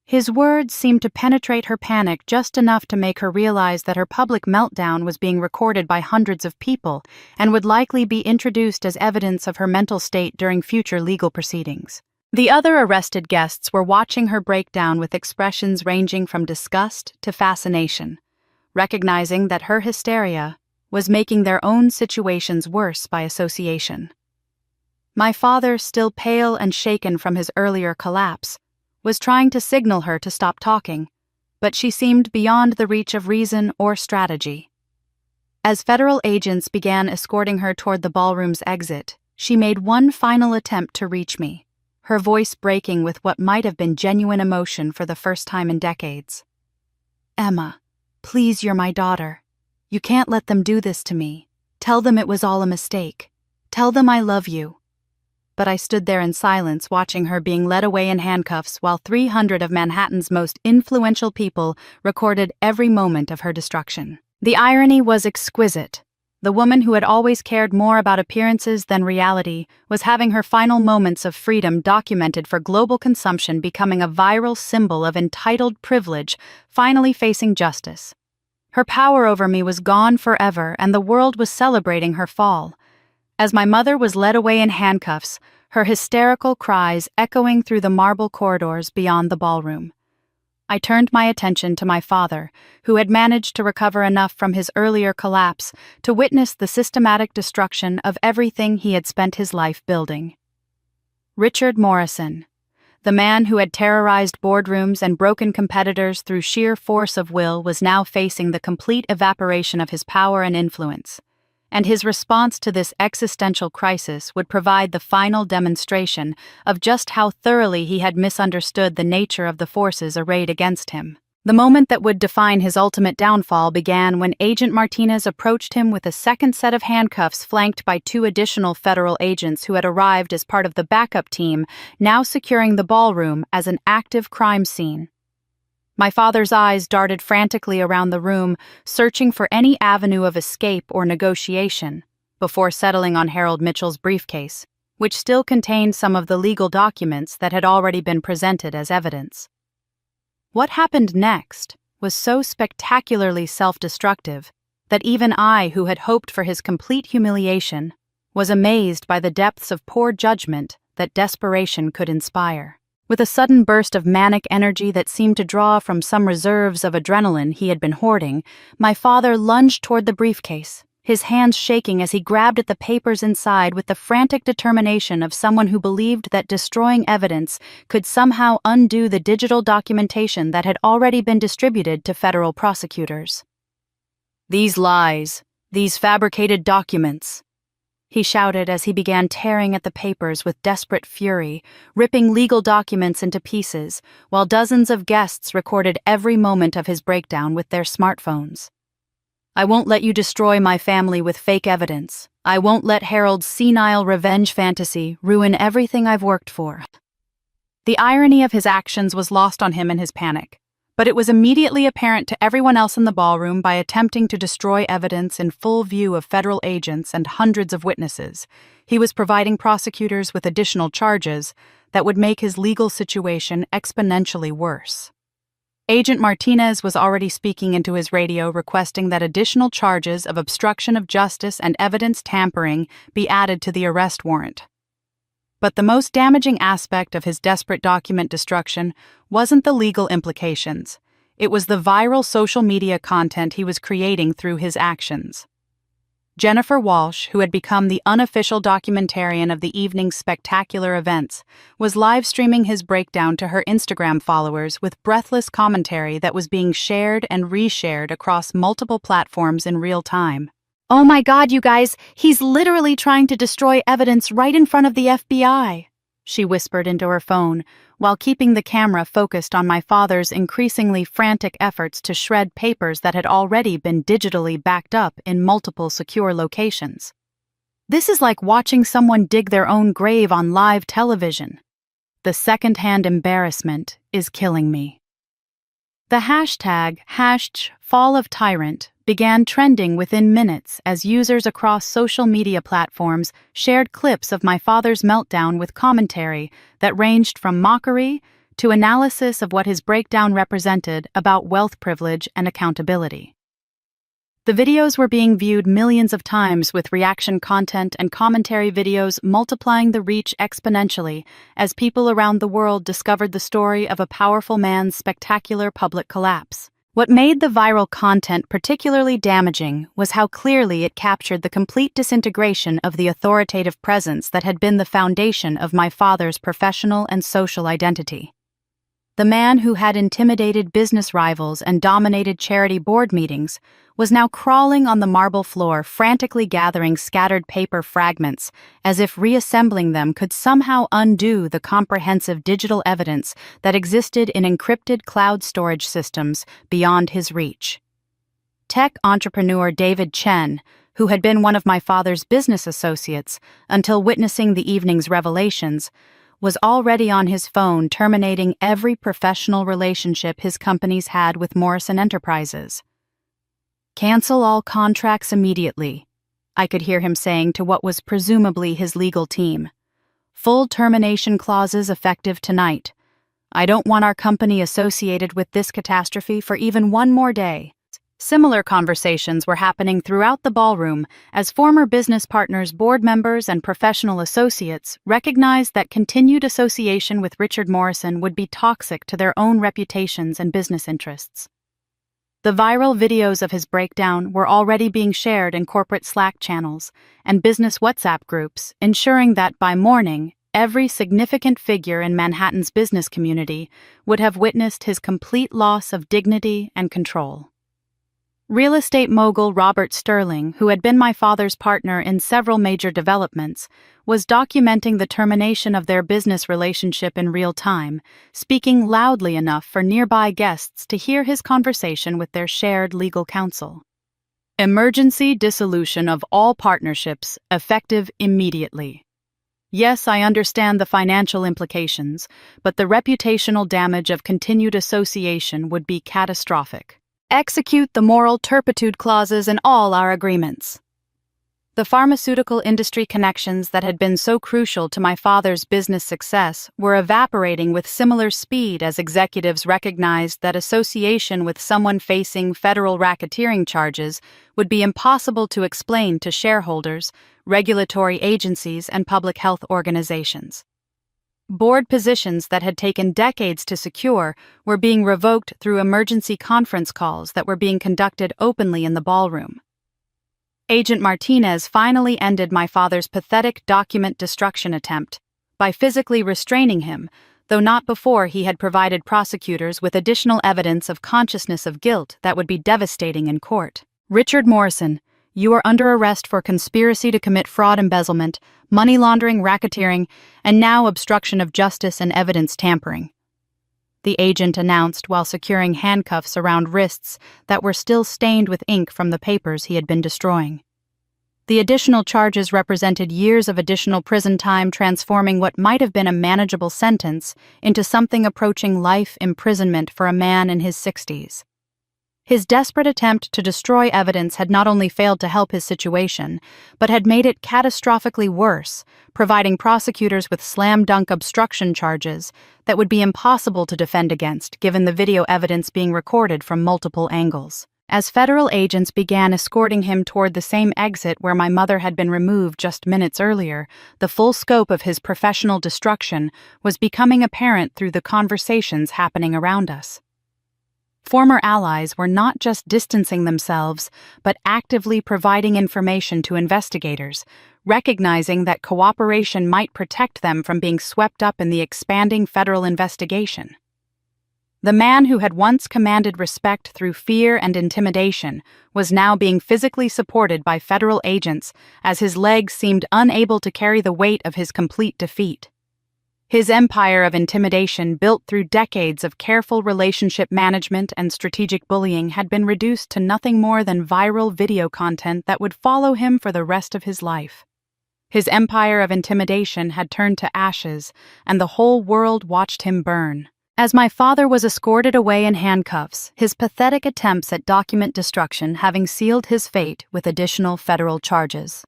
His words seemed to penetrate her panic just enough to make her realize that her public meltdown was being recorded by hundreds of people and would likely be introduced as evidence of her mental state during future legal proceedings. The other arrested guests were watching her breakdown with expressions ranging from disgust to fascination, recognizing that her hysteria was making their own situations worse by association. My father, still pale and shaken from his earlier collapse, was trying to signal her to stop talking, but she seemed beyond the reach of reason or strategy. As federal agents began escorting her toward the ballroom's exit, she made one final attempt to reach me, her voice breaking with what might have been genuine emotion for the first time in decades. "Emma, please, you're my daughter. You can't let them do this to me. Tell them it was all a mistake. Tell them I love you." But I stood there in silence, watching her being led away in handcuffs while 300 of Manhattan's most influential people recorded every moment of her destruction. The irony was exquisite. The woman who had always cared more about appearances than reality was having her final moments of freedom documented for global consumption, becoming a viral symbol of entitled privilege, finally facing justice. Her power over me was gone forever, and the world was celebrating her fall. As my mother was led away in handcuffs, her hysterical cries echoing through the marble corridors beyond the ballroom, I turned my attention to my father, who had managed to recover enough from his earlier collapse to witness the systematic destruction of everything he had spent his life building. Richard Morrison, the man who had terrorized boardrooms and broken competitors through sheer force of will, was now facing the complete evaporation of his power and influence. And his response to this existential crisis would provide the final demonstration of just how thoroughly he had misunderstood the nature of the forces arrayed against him. The moment that would define his ultimate downfall began when Agent Martinez approached him with a second set of handcuffs, flanked by 2 additional federal agents who had arrived as part of the backup team, now securing the ballroom as an active crime scene. My father's eyes darted frantically around the room, searching for any avenue of escape or negotiation, before settling on Harold Mitchell's briefcase, which still contained some of the legal documents that had already been presented as evidence. What happened next was so spectacularly self-destructive that even I, who had hoped for his complete humiliation, was amazed by the depths of poor judgment that desperation could inspire. With a sudden burst of manic energy that seemed to draw from some reserves of adrenaline he had been hoarding, my father lunged toward the briefcase, his hands shaking as he grabbed at the papers inside with the frantic determination of someone who believed that destroying evidence could somehow undo the digital documentation that had already been distributed to federal prosecutors. "These lies, these fabricated documents," he shouted as he began tearing at the papers with desperate fury, ripping legal documents into pieces, while dozens of guests recorded every moment of his breakdown with their smartphones. "I won't let you destroy my family with fake evidence. I won't let Harold's senile revenge fantasy ruin everything I've worked for." The irony of his actions was lost on him in his panic, but it was immediately apparent to everyone else in the ballroom. By attempting to destroy evidence in full view of federal agents and hundreds of witnesses, he was providing prosecutors with additional charges that would make his legal situation exponentially worse. Agent Martinez was already speaking into his radio, requesting that additional charges of obstruction of justice and evidence tampering be added to the arrest warrant. But the most damaging aspect of his desperate document destruction wasn't the legal implications. It was the viral social media content he was creating through his actions. Jennifer Walsh, who had become the unofficial documentarian of the evening's spectacular events, was live-streaming his breakdown to her Instagram followers with breathless commentary that was being shared and reshared across multiple platforms in real time. "Oh my God, you guys, he's literally trying to destroy evidence right in front of the FBI," she whispered into her phone, while keeping the camera focused on my father's increasingly frantic efforts to shred papers that had already been digitally backed up in multiple secure locations. "This is like watching someone dig their own grave on live television. The second-hand embarrassment is killing me." The hashtag #FallOfTyrant began trending within minutes as users across social media platforms shared clips of my father's meltdown with commentary that ranged from mockery to analysis of what his breakdown represented about wealth privilege and accountability. The videos were being viewed millions of times, with reaction content and commentary videos multiplying the reach exponentially as people around the world discovered the story of a powerful man's spectacular public collapse. What made the viral content particularly damaging was how clearly it captured the complete disintegration of the authoritative presence that had been the foundation of my father's professional and social identity. The man who had intimidated business rivals and dominated charity board meetings was now crawling on the marble floor, frantically gathering scattered paper fragments, as if reassembling them could somehow undo the comprehensive digital evidence that existed in encrypted cloud storage systems beyond his reach. Tech entrepreneur David Chen, who had been one of my father's business associates until witnessing the evening's revelations, was already on his phone terminating every professional relationship his companies had with Morrison Enterprises. "Cancel all contracts immediately," I could hear him saying to what was presumably his legal team. "Full termination clauses effective tonight. I don't want our company associated with this catastrophe for even one more day." Similar conversations were happening throughout the ballroom as former business partners, board members, and professional associates recognized that continued association with Richard Morrison would be toxic to their own reputations and business interests. The viral videos of his breakdown were already being shared in corporate Slack channels and business WhatsApp groups, ensuring that by morning, every significant figure in Manhattan's business community would have witnessed his complete loss of dignity and control. Real estate mogul Robert Sterling, who had been my father's partner in several major developments, was documenting the termination of their business relationship in real time, speaking loudly enough for nearby guests to hear his conversation with their shared legal counsel. "Emergency dissolution of all partnerships, effective immediately. Yes, I understand the financial implications, but the reputational damage of continued association would be catastrophic. Execute the moral turpitude clauses in all our agreements. The pharmaceutical industry connections that had been so crucial to my father's business success were evaporating with similar speed as executives recognized that association with someone facing federal racketeering charges would be impossible to explain to shareholders, regulatory agencies, and public health organizations. Board positions that had taken decades to secure were being revoked through emergency conference calls that were being conducted openly in the ballroom. Agent Martinez finally ended my father's pathetic document destruction attempt by physically restraining him, though not before he had provided prosecutors with additional evidence of consciousness of guilt that would be devastating in court. Richard Morrison, you are under arrest for conspiracy to commit fraud, embezzlement, money laundering, racketeering, and now obstruction of justice and evidence tampering, the agent announced while securing handcuffs around wrists that were still stained with ink from the papers he had been destroying. The additional charges represented years of additional prison time, transforming what might have been a manageable sentence into something approaching life imprisonment for a man in his 60s. His desperate attempt to destroy evidence had not only failed to help his situation, but had made it catastrophically worse, providing prosecutors with slam-dunk obstruction charges that would be impossible to defend against given the video evidence being recorded from multiple angles. As federal agents began escorting him toward the same exit where my mother had been removed just minutes earlier, the full scope of his professional destruction was becoming apparent through the conversations happening around us. Former allies were not just distancing themselves, but actively providing information to investigators, recognizing that cooperation might protect them from being swept up in the expanding federal investigation. The man who had once commanded respect through fear and intimidation was now being physically supported by federal agents as his legs seemed unable to carry the weight of his complete defeat. His empire of intimidation, built through decades of careful relationship management and strategic bullying, had been reduced to nothing more than viral video content that would follow him for the rest of his life. His empire of intimidation had turned to ashes, and the whole world watched him burn. As my father was escorted away in handcuffs, his pathetic attempts at document destruction having sealed his fate with additional federal charges,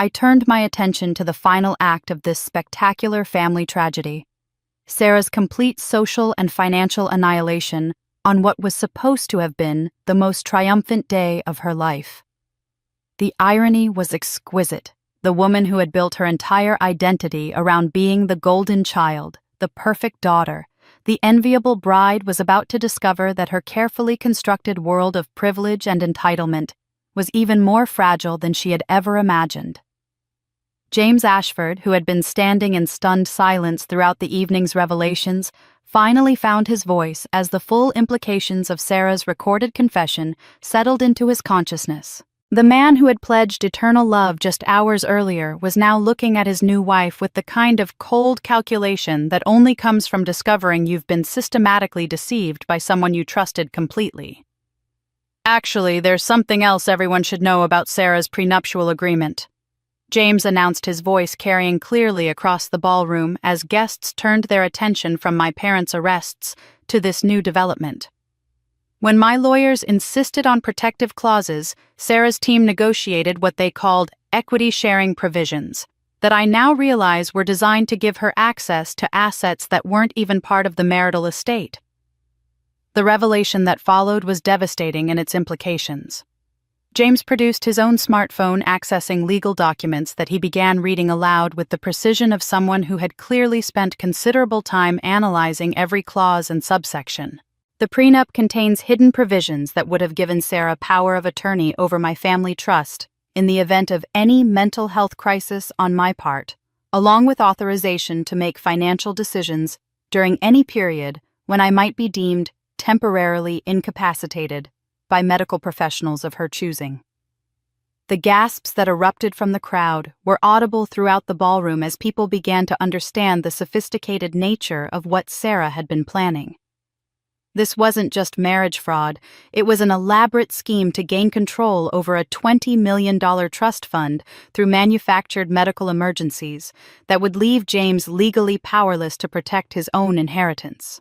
I turned my attention to the final act of this spectacular family tragedy, Sarah's complete social and financial annihilation on what was supposed to have been the most triumphant day of her life. The irony was exquisite. The woman who had built her entire identity around being the golden child, the perfect daughter, the enviable bride, was about to discover that her carefully constructed world of privilege and entitlement was even more fragile than she had ever imagined. James Ashford, who had been standing in stunned silence throughout the evening's revelations, finally found his voice as the full implications of Sarah's recorded confession settled into his consciousness. The man who had pledged eternal love just hours earlier was now looking at his new wife with the kind of cold calculation that only comes from discovering you've been systematically deceived by someone you trusted completely. Actually, there's something else everyone should know about Sarah's prenuptial agreement, James announced, his voice carrying clearly across the ballroom as guests turned their attention from my parents' arrests to this new development. When my lawyers insisted on protective clauses, Sarah's team negotiated what they called equity sharing provisions that I now realize were designed to give her access to assets that weren't even part of the marital estate. The revelation that followed was devastating in its implications. James produced his own smartphone, accessing legal documents that he began reading aloud with the precision of someone who had clearly spent considerable time analyzing every clause and subsection. The prenup contains hidden provisions that would have given Sarah power of attorney over my family trust in the event of any mental health crisis on my part, along with authorization to make financial decisions during any period when I might be deemed temporarily incapacitated by medical professionals of her choosing. The gasps that erupted from the crowd were audible throughout the ballroom as people began to understand the sophisticated nature of what Sarah had been planning. This wasn't just marriage fraud, it was an elaborate scheme to gain control over a $20 million trust fund through manufactured medical emergencies that would leave James legally powerless to protect his own inheritance.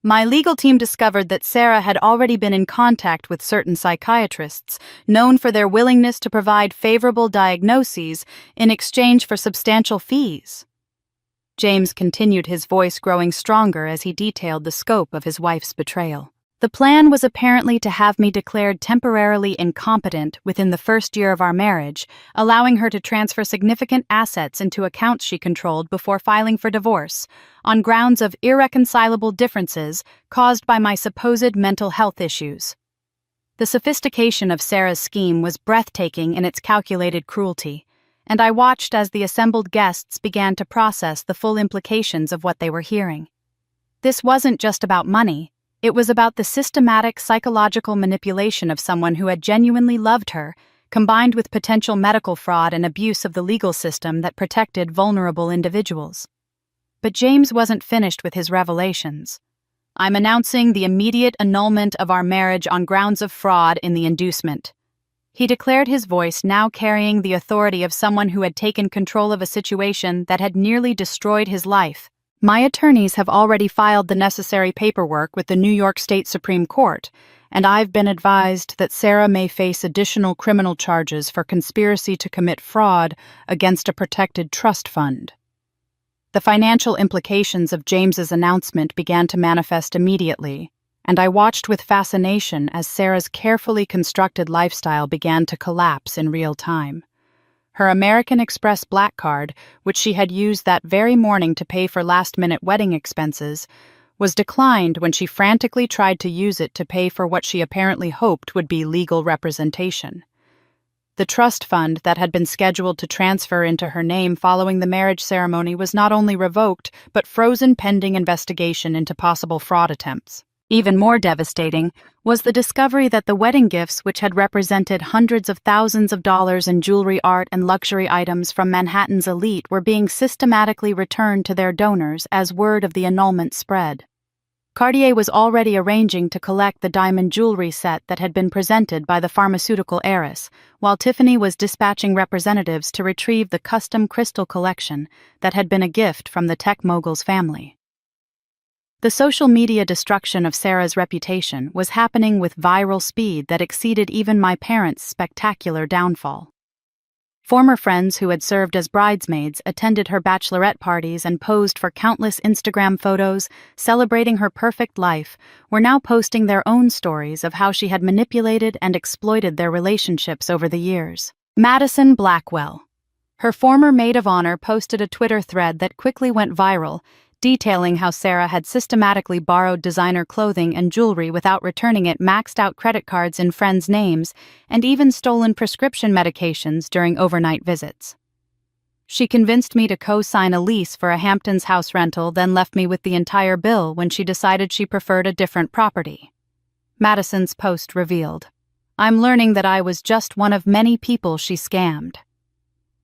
My legal team discovered that Sarah had already been in contact with certain psychiatrists, known for their willingness to provide favorable diagnoses in exchange for substantial fees. James continued, his voice growing stronger as he detailed the scope of his wife's betrayal. The plan was apparently to have me declared temporarily incompetent within the first year of our marriage, allowing her to transfer significant assets into accounts she controlled before filing for divorce, on grounds of irreconcilable differences caused by my supposed mental health issues. The sophistication of Sarah's scheme was breathtaking in its calculated cruelty, and I watched as the assembled guests began to process the full implications of what they were hearing. This wasn't just about money. It was about the systematic psychological manipulation of someone who had genuinely loved her, combined with potential medical fraud and abuse of the legal system that protected vulnerable individuals. But James wasn't finished with his revelations. "I'm announcing the immediate annulment of our marriage on grounds of fraud in the inducement," he declared, his voice now carrying the authority of someone who had taken control of a situation that had nearly destroyed his life. "My attorneys have already filed the necessary paperwork with the New York State Supreme Court, and I've been advised that Sarah may face additional criminal charges for conspiracy to commit fraud against a protected trust fund." The financial implications of James's announcement began to manifest immediately, and I watched with fascination as Sarah's carefully constructed lifestyle began to collapse in real time. Her American Express Black Card, which she had used that very morning to pay for last-minute wedding expenses, was declined when she frantically tried to use it to pay for what she apparently hoped would be legal representation. The trust fund that had been scheduled to transfer into her name following the marriage ceremony was not only revoked, but frozen pending investigation into possible fraud attempts. Even more devastating was the discovery that the wedding gifts, which had represented hundreds of thousands of dollars in jewelry, art, and luxury items from Manhattan's elite, were being systematically returned to their donors as word of the annulment spread. Cartier was already arranging to collect the diamond jewelry set that had been presented by the pharmaceutical heiress, while Tiffany was dispatching representatives to retrieve the custom crystal collection that had been a gift from the tech mogul's family. The social media destruction of Sarah's reputation was happening with viral speed that exceeded even my parents' spectacular downfall. Former friends who had served as bridesmaids attended her bachelorette parties and posed for countless Instagram photos celebrating her perfect life were now posting their own stories of how she had manipulated and exploited their relationships over the years. Madison Blackwell, her former maid of honor, posted a Twitter thread that quickly went viral, detailing how Sarah had systematically borrowed designer clothing and jewelry without returning it, maxed out credit cards in friends' names, and even stolen prescription medications during overnight visits. "She convinced me to co-sign a lease for a Hamptons house rental, then left me with the entire bill when she decided she preferred a different property," Madison's post revealed. "I'm learning that I was just one of many people she scammed."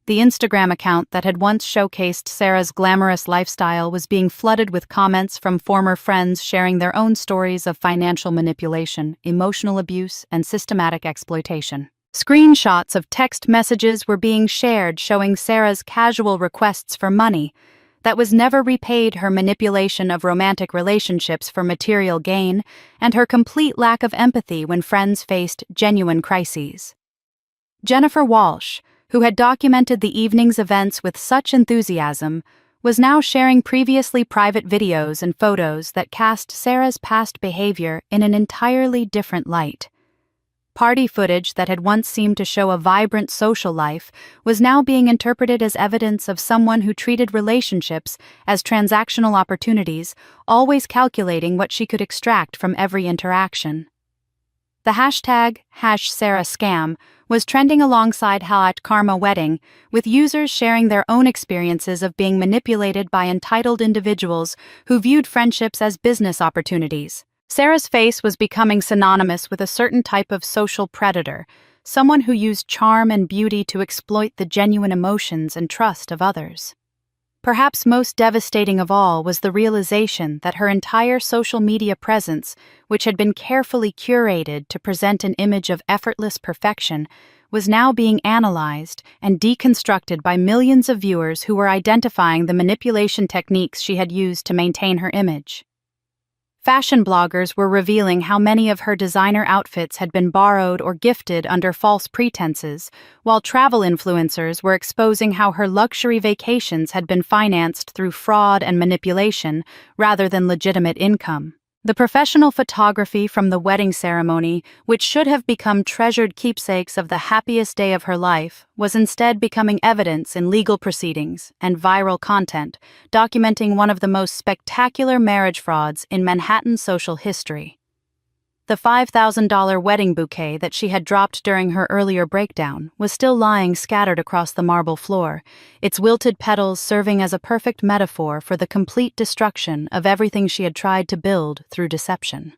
The Instagram account that had once showcased Sarah's glamorous lifestyle was being flooded with comments from former friends sharing their own stories of financial manipulation, emotional abuse, and systematic exploitation. Screenshots of text messages were being shared showing Sarah's casual requests for money that was never repaid, her manipulation of romantic relationships for material gain, and her complete lack of empathy when friends faced genuine crises. Jennifer Walsh, who had documented the evening's events with such enthusiasm, was now sharing previously private videos and photos that cast Sarah's past behavior in an entirely different light. Party footage that had once seemed to show a vibrant social life was now being interpreted as evidence of someone who treated relationships as transactional opportunities, always calculating what she could extract from every interaction. The hashtag #SarahScam was trending alongside #KarmaWedding, with users sharing their own experiences of being manipulated by entitled individuals who viewed friendships as business opportunities. Sarah's face was becoming synonymous with a certain type of social predator, someone who used charm and beauty to exploit the genuine emotions and trust of others. Perhaps most devastating of all was the realization that her entire social media presence, which had been carefully curated to present an image of effortless perfection, was now being analyzed and deconstructed by millions of viewers who were identifying the manipulation techniques she had used to maintain her image. Fashion bloggers were revealing how many of her designer outfits had been borrowed or gifted under false pretenses, while travel influencers were exposing how her luxury vacations had been financed through fraud and manipulation rather than legitimate income. The professional photography from the wedding ceremony, which should have become treasured keepsakes of the happiest day of her life, was instead becoming evidence in legal proceedings and viral content, documenting one of the most spectacular marriage frauds in Manhattan social history. The $5,000 wedding bouquet that she had dropped during her earlier breakdown was still lying scattered across the marble floor, its wilted petals serving as a perfect metaphor for the complete destruction of everything she had tried to build through deception.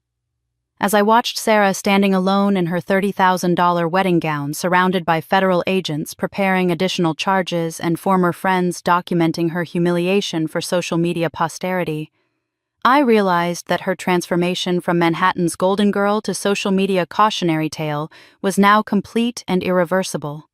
As I watched Sarah standing alone in her $30,000 wedding gown surrounded by federal agents preparing additional charges and former friends documenting her humiliation for social media posterity, I realized that her transformation from Manhattan's golden girl to social media cautionary tale was now complete and irreversible.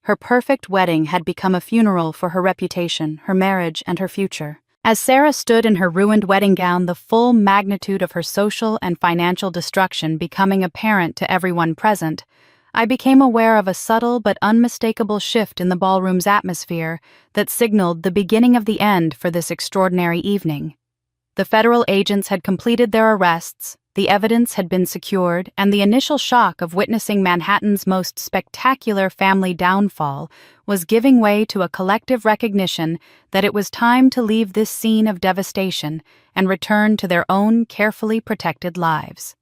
Her perfect wedding had become a funeral for her reputation, her marriage, and her future. As Sarah stood in her ruined wedding gown, the full magnitude of her social and financial destruction becoming apparent to everyone present, I became aware of a subtle but unmistakable shift in the ballroom's atmosphere that signaled the beginning of the end for this extraordinary evening. The federal agents had completed their arrests, the evidence had been secured, and the initial shock of witnessing Manhattan's most spectacular family downfall was giving way to a collective recognition that it was time to leave this scene of devastation and return to their own carefully protected lives.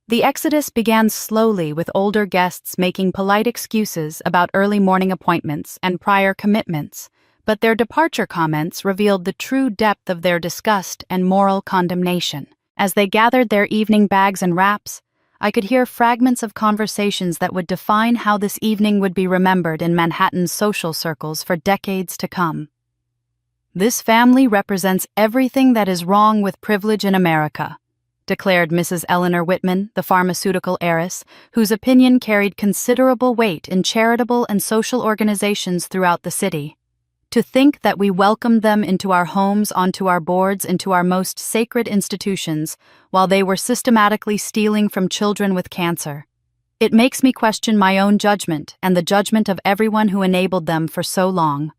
The exodus began slowly, with older guests making polite excuses about early morning appointments and prior commitments, but their departure comments revealed the true depth of their disgust and moral condemnation. As they gathered their evening bags and wraps, I could hear fragments of conversations that would define how this evening would be remembered in Manhattan's social circles for decades to come. "This family represents everything that is wrong with privilege in America," declared Mrs. Eleanor Whitman, the pharmaceutical heiress, whose opinion carried considerable weight in charitable and social organizations throughout the city. "To think that we welcomed them into our homes, onto our boards, into our most sacred institutions, while they were systematically stealing from children with cancer. It makes me question my own judgment and the judgment of everyone who enabled them for so long."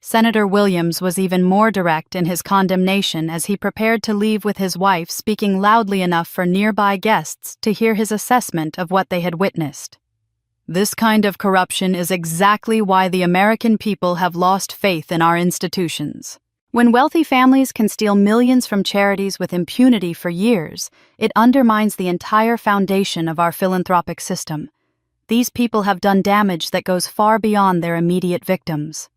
Senator Williams was even more direct in his condemnation as he prepared to leave with his wife, speaking loudly enough for nearby guests to hear his assessment of what they had witnessed. "This kind of corruption is exactly why the American people have lost faith in our institutions. When wealthy families can steal millions from charities with impunity for years, it undermines the entire foundation of our philanthropic system. These people have done damage that goes far beyond their immediate victims."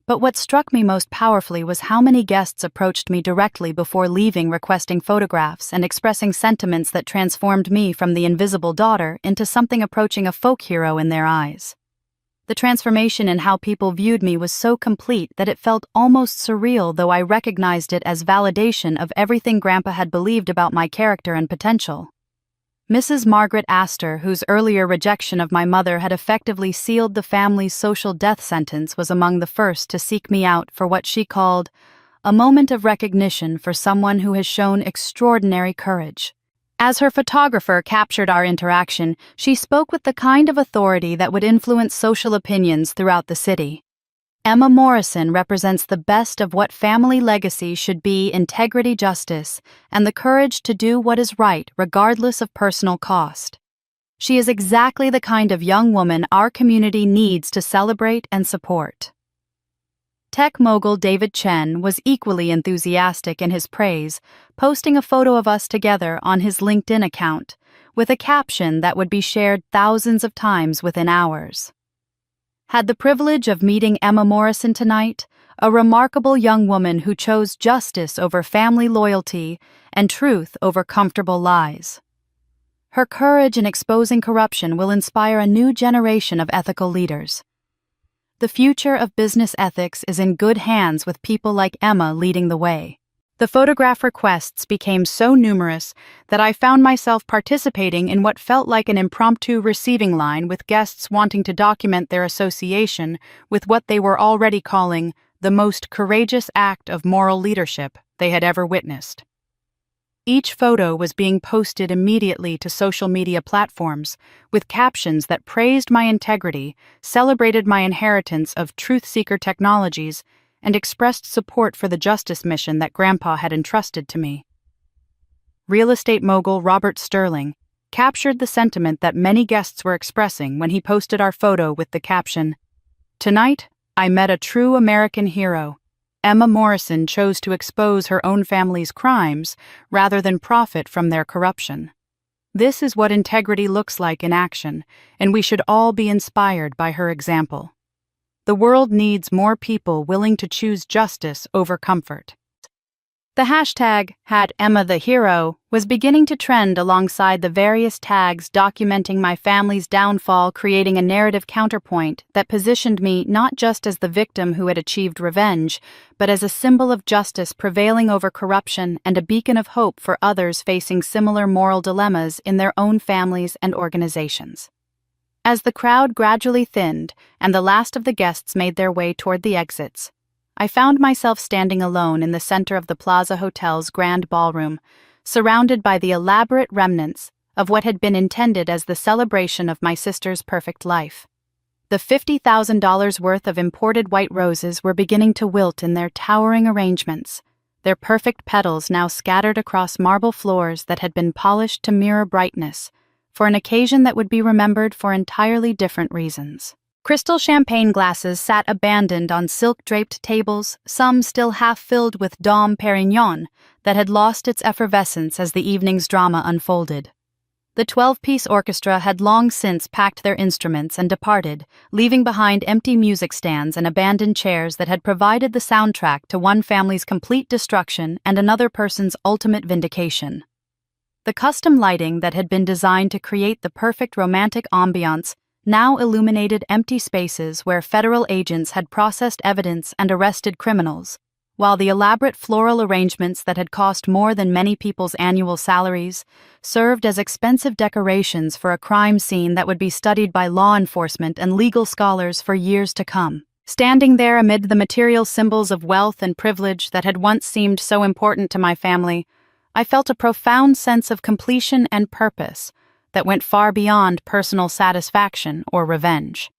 But what struck me most powerfully was how many guests approached me directly before leaving, requesting photographs and expressing sentiments that transformed me from the invisible daughter into something approaching a folk hero in their eyes. The transformation in how people viewed me was so complete that it felt almost surreal, though I recognized it as validation of everything Grandpa had believed about my character and potential. Mrs. Margaret Astor, whose earlier rejection of my mother had effectively sealed the family's social death sentence, was among the first to seek me out for what she called a moment of recognition for someone who has shown extraordinary courage. As her photographer captured our interaction, she spoke with the kind of authority that would influence social opinions throughout the city. "Emma Morrison represents the best of what family legacy should be: integrity, justice, and the courage to do what is right regardless of personal cost. She is exactly the kind of young woman our community needs to celebrate and support." Tech mogul David Chen was equally enthusiastic in his praise, posting a photo of us together on his LinkedIn account, with a caption that would be shared thousands of times within hours. "Had the privilege of meeting Emma Morrison tonight, a remarkable young woman who chose justice over family loyalty and truth over comfortable lies. Her courage in exposing corruption will inspire a new generation of ethical leaders." The future of business ethics is in good hands with people like Emma leading the way. The photograph requests became so numerous that I found myself participating in what felt like an impromptu receiving line, with guests wanting to document their association with what they were already calling the most courageous act of moral leadership they had ever witnessed. Each photo was being posted immediately to social media platforms, with captions that praised my integrity, celebrated my inheritance of truth-seeker technologies, and expressed support for the justice mission that Grandpa had entrusted to me. Real estate mogul Robert Sterling captured the sentiment that many guests were expressing when he posted our photo with the caption, "Tonight, I met a true American hero. Emma Morrison chose to expose her own family's crimes rather than profit from their corruption. This is what integrity looks like in action, and we should all be inspired by her example. The world needs more people willing to choose justice over comfort." The hashtag #HadEmmaTheHero was beginning to trend alongside the various tags documenting my family's downfall, creating a narrative counterpoint that positioned me not just as the victim who had achieved revenge, but as a symbol of justice prevailing over corruption and a beacon of hope for others facing similar moral dilemmas in their own families and organizations. As the crowd gradually thinned and the last of the guests made their way toward the exits, I found myself standing alone in the center of the Plaza Hotel's grand ballroom, surrounded by the elaborate remnants of what had been intended as the celebration of my sister's perfect life. The $50,000 worth of imported white roses were beginning to wilt in their towering arrangements, their perfect petals now scattered across marble floors that had been polished to mirror brightness, for an occasion that would be remembered for entirely different reasons. Crystal champagne glasses sat abandoned on silk-draped tables, some still half-filled with Dom Perignon that had lost its effervescence as the evening's drama unfolded. The 12-piece orchestra had long since packed their instruments and departed, leaving behind empty music stands and abandoned chairs that had provided the soundtrack to one family's complete destruction and another person's ultimate vindication. The custom lighting that had been designed to create the perfect romantic ambiance now illuminated empty spaces where federal agents had processed evidence and arrested criminals, while the elaborate floral arrangements that had cost more than many people's annual salaries served as expensive decorations for a crime scene that would be studied by law enforcement and legal scholars for years to come. Standing there amid the material symbols of wealth and privilege that had once seemed so important to my family, I felt a profound sense of completion and purpose that went far beyond personal satisfaction or revenge.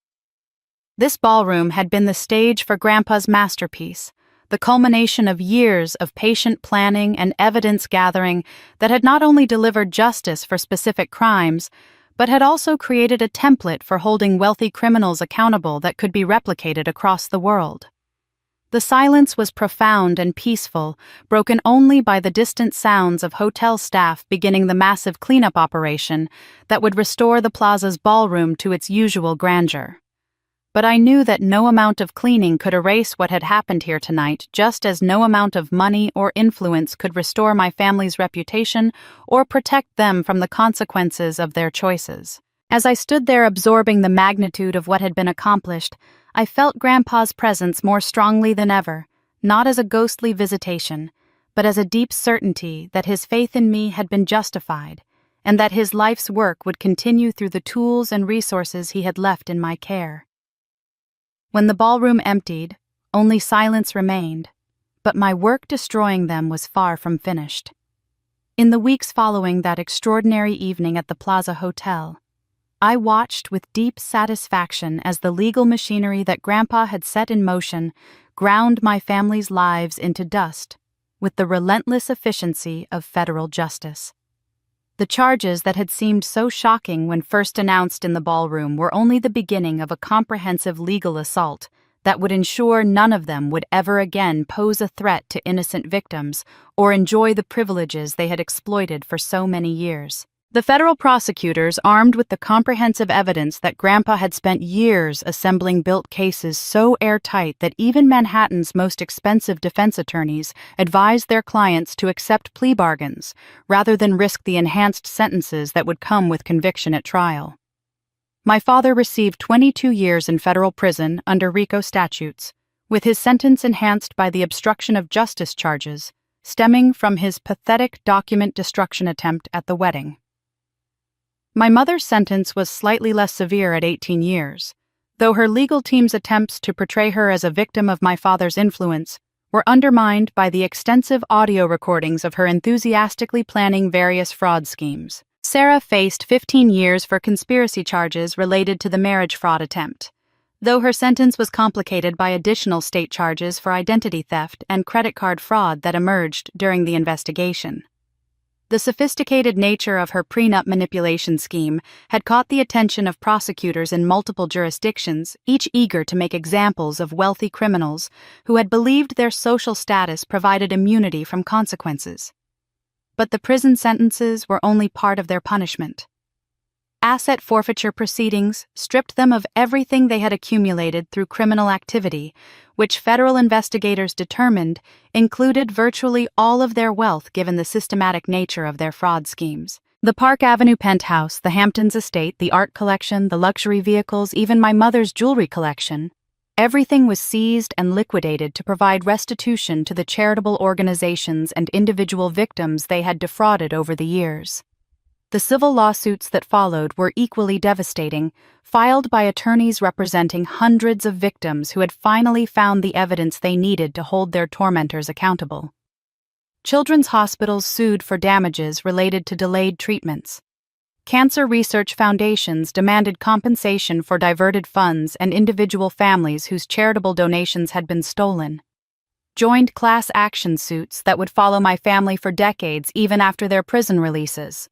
This ballroom had been the stage for Grandpa's masterpiece, the culmination of years of patient planning and evidence gathering that had not only delivered justice for specific crimes, but had also created a template for holding wealthy criminals accountable that could be replicated across the world. The silence was profound and peaceful, broken only by the distant sounds of hotel staff beginning the massive cleanup operation that would restore the plaza's ballroom to its usual grandeur. But I knew that no amount of cleaning could erase what had happened here tonight, just as no amount of money or influence could restore my family's reputation or protect them from the consequences of their choices. As I stood there absorbing the magnitude of what had been accomplished, I felt Grandpa's presence more strongly than ever, not as a ghostly visitation, but as a deep certainty that his faith in me had been justified, and that his life's work would continue through the tools and resources he had left in my care. When the ballroom emptied, only silence remained, but my work destroying them was far from finished. In the weeks following that extraordinary evening at the Plaza Hotel, I watched with deep satisfaction as the legal machinery that Grandpa had set in motion ground my family's lives into dust with the relentless efficiency of federal justice. The charges that had seemed so shocking when first announced in the ballroom were only the beginning of a comprehensive legal assault that would ensure none of them would ever again pose a threat to innocent victims or enjoy the privileges they had exploited for so many years. The federal prosecutors, armed with the comprehensive evidence that Grandpa had spent years assembling, built cases so airtight that even Manhattan's most expensive defense attorneys advised their clients to accept plea bargains rather than risk the enhanced sentences that would come with conviction at trial. My father received 22 years in federal prison under RICO statutes, with his sentence enhanced by the obstruction of justice charges stemming from his pathetic document destruction attempt at the wedding. My mother's sentence was slightly less severe at 18 years, though her legal team's attempts to portray her as a victim of my father's influence were undermined by the extensive audio recordings of her enthusiastically planning various fraud schemes. Sarah faced 15 years for conspiracy charges related to the marriage fraud attempt, though her sentence was complicated by additional state charges for identity theft and credit card fraud that emerged during the investigation. The sophisticated nature of her prenup manipulation scheme had caught the attention of prosecutors in multiple jurisdictions, each eager to make examples of wealthy criminals who had believed their social status provided immunity from consequences. But the prison sentences were only part of their punishment. Asset forfeiture proceedings stripped them of everything they had accumulated through criminal activity, which federal investigators determined included virtually all of their wealth given the systematic nature of their fraud schemes. The Park Avenue penthouse, the Hamptons estate, the art collection, the luxury vehicles, even my mother's jewelry collection, everything was seized and liquidated to provide restitution to the charitable organizations and individual victims they had defrauded over the years. The civil lawsuits that followed were equally devastating, filed by attorneys representing hundreds of victims who had finally found the evidence they needed to hold their tormentors accountable. Children's hospitals sued for damages related to delayed treatments. Cancer research foundations demanded compensation for diverted funds and individual families whose charitable donations had been stolen. Joined class action suits that would follow my family for decades even after their prison releases.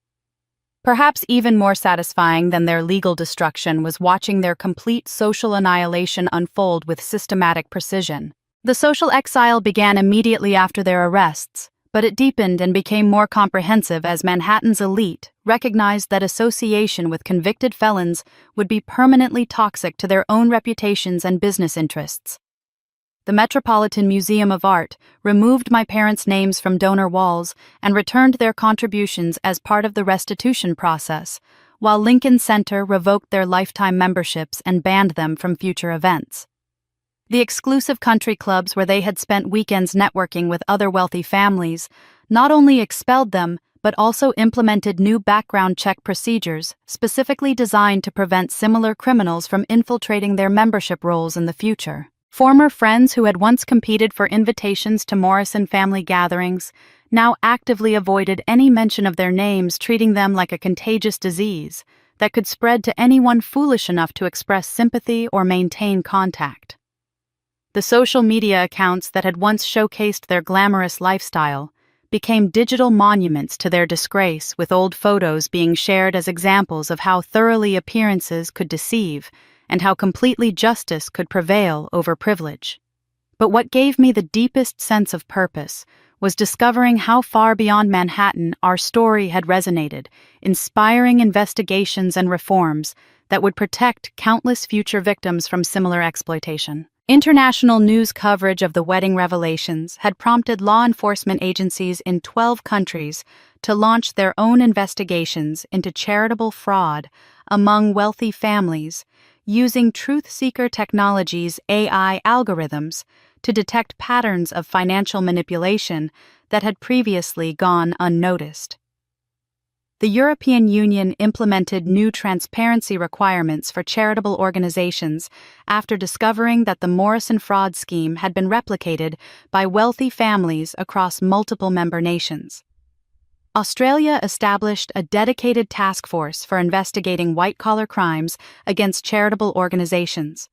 Perhaps even more satisfying than their legal destruction was watching their complete social annihilation unfold with systematic precision. The social exile began immediately after their arrests, but it deepened and became more comprehensive as Manhattan's elite recognized that association with convicted felons would be permanently toxic to their own reputations and business interests. The Metropolitan Museum of Art removed my parents' names from donor walls and returned their contributions as part of the restitution process, while Lincoln Center revoked their lifetime memberships and banned them from future events. The exclusive country clubs where they had spent weekends networking with other wealthy families not only expelled them, but also implemented new background check procedures specifically designed to prevent similar criminals from infiltrating their membership rolls in the future. Former friends who had once competed for invitations to Morrison family gatherings now actively avoided any mention of their names, treating them like a contagious disease that could spread to anyone foolish enough to express sympathy or maintain contact. The social media accounts that had once showcased their glamorous lifestyle became digital monuments to their disgrace, with old photos being shared as examples of how thoroughly appearances could deceive and how completely justice could prevail over privilege. But what gave me the deepest sense of purpose was discovering how far beyond Manhattan our story had resonated, inspiring investigations and reforms that would protect countless future victims from similar exploitation. International news coverage of the wedding revelations had prompted law enforcement agencies in 12 countries to launch their own investigations into charitable fraud among wealthy families, using truth-seeker technologies' AI algorithms to detect patterns of financial manipulation that had previously gone unnoticed. The European Union implemented new transparency requirements for charitable organizations after discovering that the Morrison fraud scheme had been replicated by wealthy families across multiple member nations. Australia established a dedicated task force for investigating white-collar crimes against charitable organizations,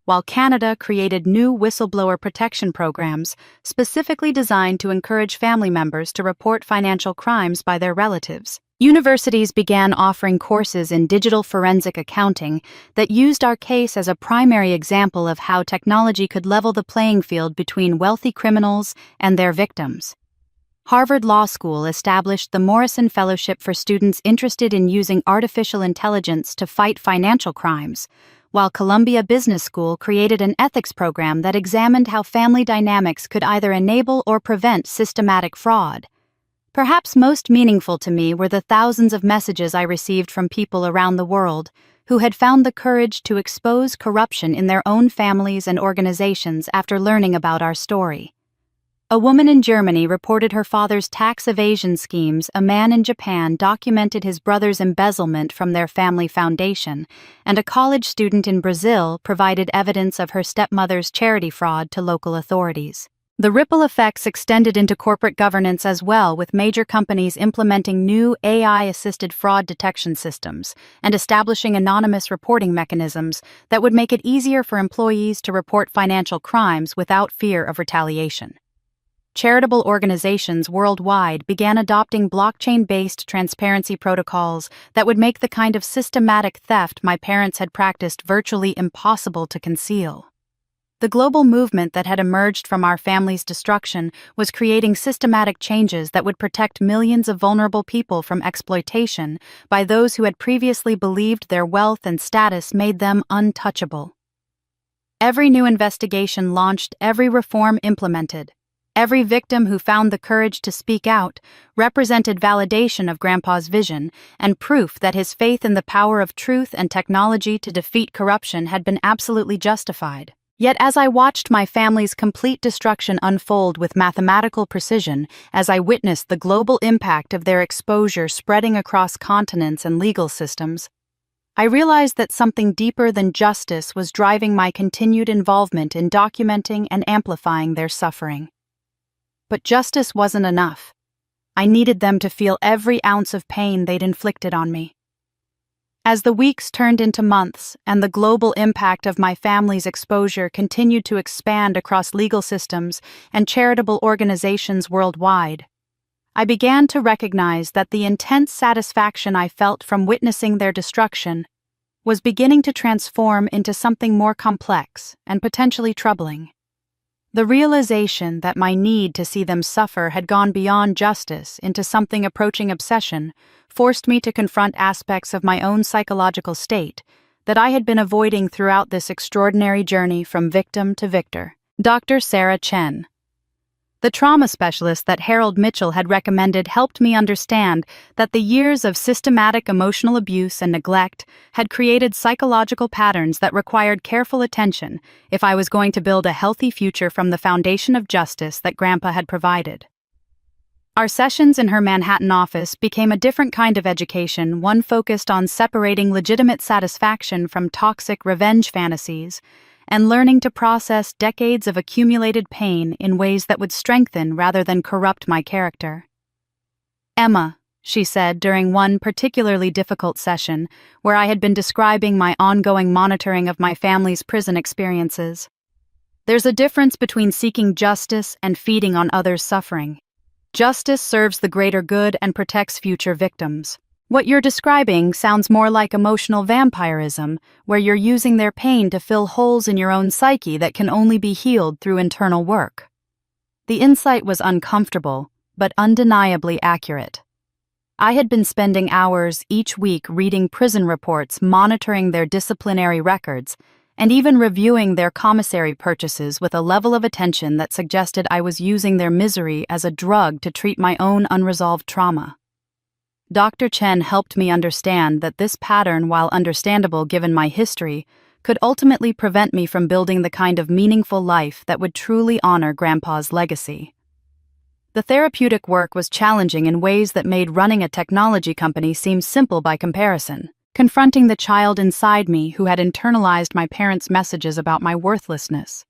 while Canada created new whistleblower protection programs specifically designed to encourage family members to report financial crimes by their relatives. Universities began offering courses in digital forensic accounting that used our case as a primary example of how technology could level the playing field between wealthy criminals and their victims. Harvard Law School established the Morrison Fellowship for students interested in using artificial intelligence to fight financial crimes, while Columbia Business School created an ethics program that examined how family dynamics could either enable or prevent systematic fraud. Perhaps most meaningful to me were the thousands of messages I received from people around the world who had found the courage to expose corruption in their own families and organizations after learning about our story. A woman in Germany reported her father's tax evasion schemes, a man in Japan documented his brother's embezzlement from their family foundation, and a college student in Brazil provided evidence of her stepmother's charity fraud to local authorities. The ripple effects extended into corporate governance as well, with major companies implementing new AI-assisted fraud detection systems and establishing anonymous reporting mechanisms that would make it easier for employees to report financial crimes without fear of retaliation. Charitable organizations worldwide began adopting blockchain-based transparency protocols that would make the kind of systematic theft my parents had practiced virtually impossible to conceal. The global movement that had emerged from our family's destruction was creating systematic changes that would protect millions of vulnerable people from exploitation by those who had previously believed their wealth and status made them untouchable. Every new investigation launched, every reform implemented. Every victim who found the courage to speak out represented validation of Grandpa's vision and proof that his faith in the power of truth and technology to defeat corruption had been absolutely justified. Yet as I watched my family's complete destruction unfold with mathematical precision, as I witnessed the global impact of their exposure spreading across continents and legal systems, I realized that something deeper than justice was driving my continued involvement in documenting and amplifying their suffering. But justice wasn't enough. I needed them to feel every ounce of pain they'd inflicted on me. As the weeks turned into months and the global impact of my family's exposure continued to expand across legal systems and charitable organizations worldwide, I began to recognize that the intense satisfaction I felt from witnessing their destruction was beginning to transform into something more complex and potentially troubling. The realization that my need to see them suffer had gone beyond justice into something approaching obsession forced me to confront aspects of my own psychological state that I had been avoiding throughout this extraordinary journey from victim to victor. Dr. Sarah Chen. The trauma specialist that Harold Mitchell had recommended helped me understand that the years of systematic emotional abuse and neglect had created psychological patterns that required careful attention if I was going to build a healthy future from the foundation of justice that Grandpa had provided. Our sessions in her Manhattan office became a different kind of education, one focused on separating legitimate satisfaction from toxic revenge fantasies, and learning to process decades of accumulated pain in ways that would strengthen rather than corrupt my character. "Emma," she said during one particularly difficult session where I had been describing my ongoing monitoring of my family's prison experiences, "there's a difference between seeking justice and feeding on others' suffering. Justice serves the greater good and protects future victims. What you're describing sounds more like emotional vampirism, where you're using their pain to fill holes in your own psyche that can only be healed through internal work." The insight was uncomfortable, but undeniably accurate. I had been spending hours each week reading prison reports, monitoring their disciplinary records, and even reviewing their commissary purchases with a level of attention that suggested I was using their misery as a drug to treat my own unresolved trauma. Dr. Chen helped me understand that this pattern, while understandable given my history, could ultimately prevent me from building the kind of meaningful life that would truly honor Grandpa's legacy. The therapeutic work was challenging in ways that made running a technology company seem simple by comparison. Confronting the child inside me who had internalized my parents' messages about my worthlessness,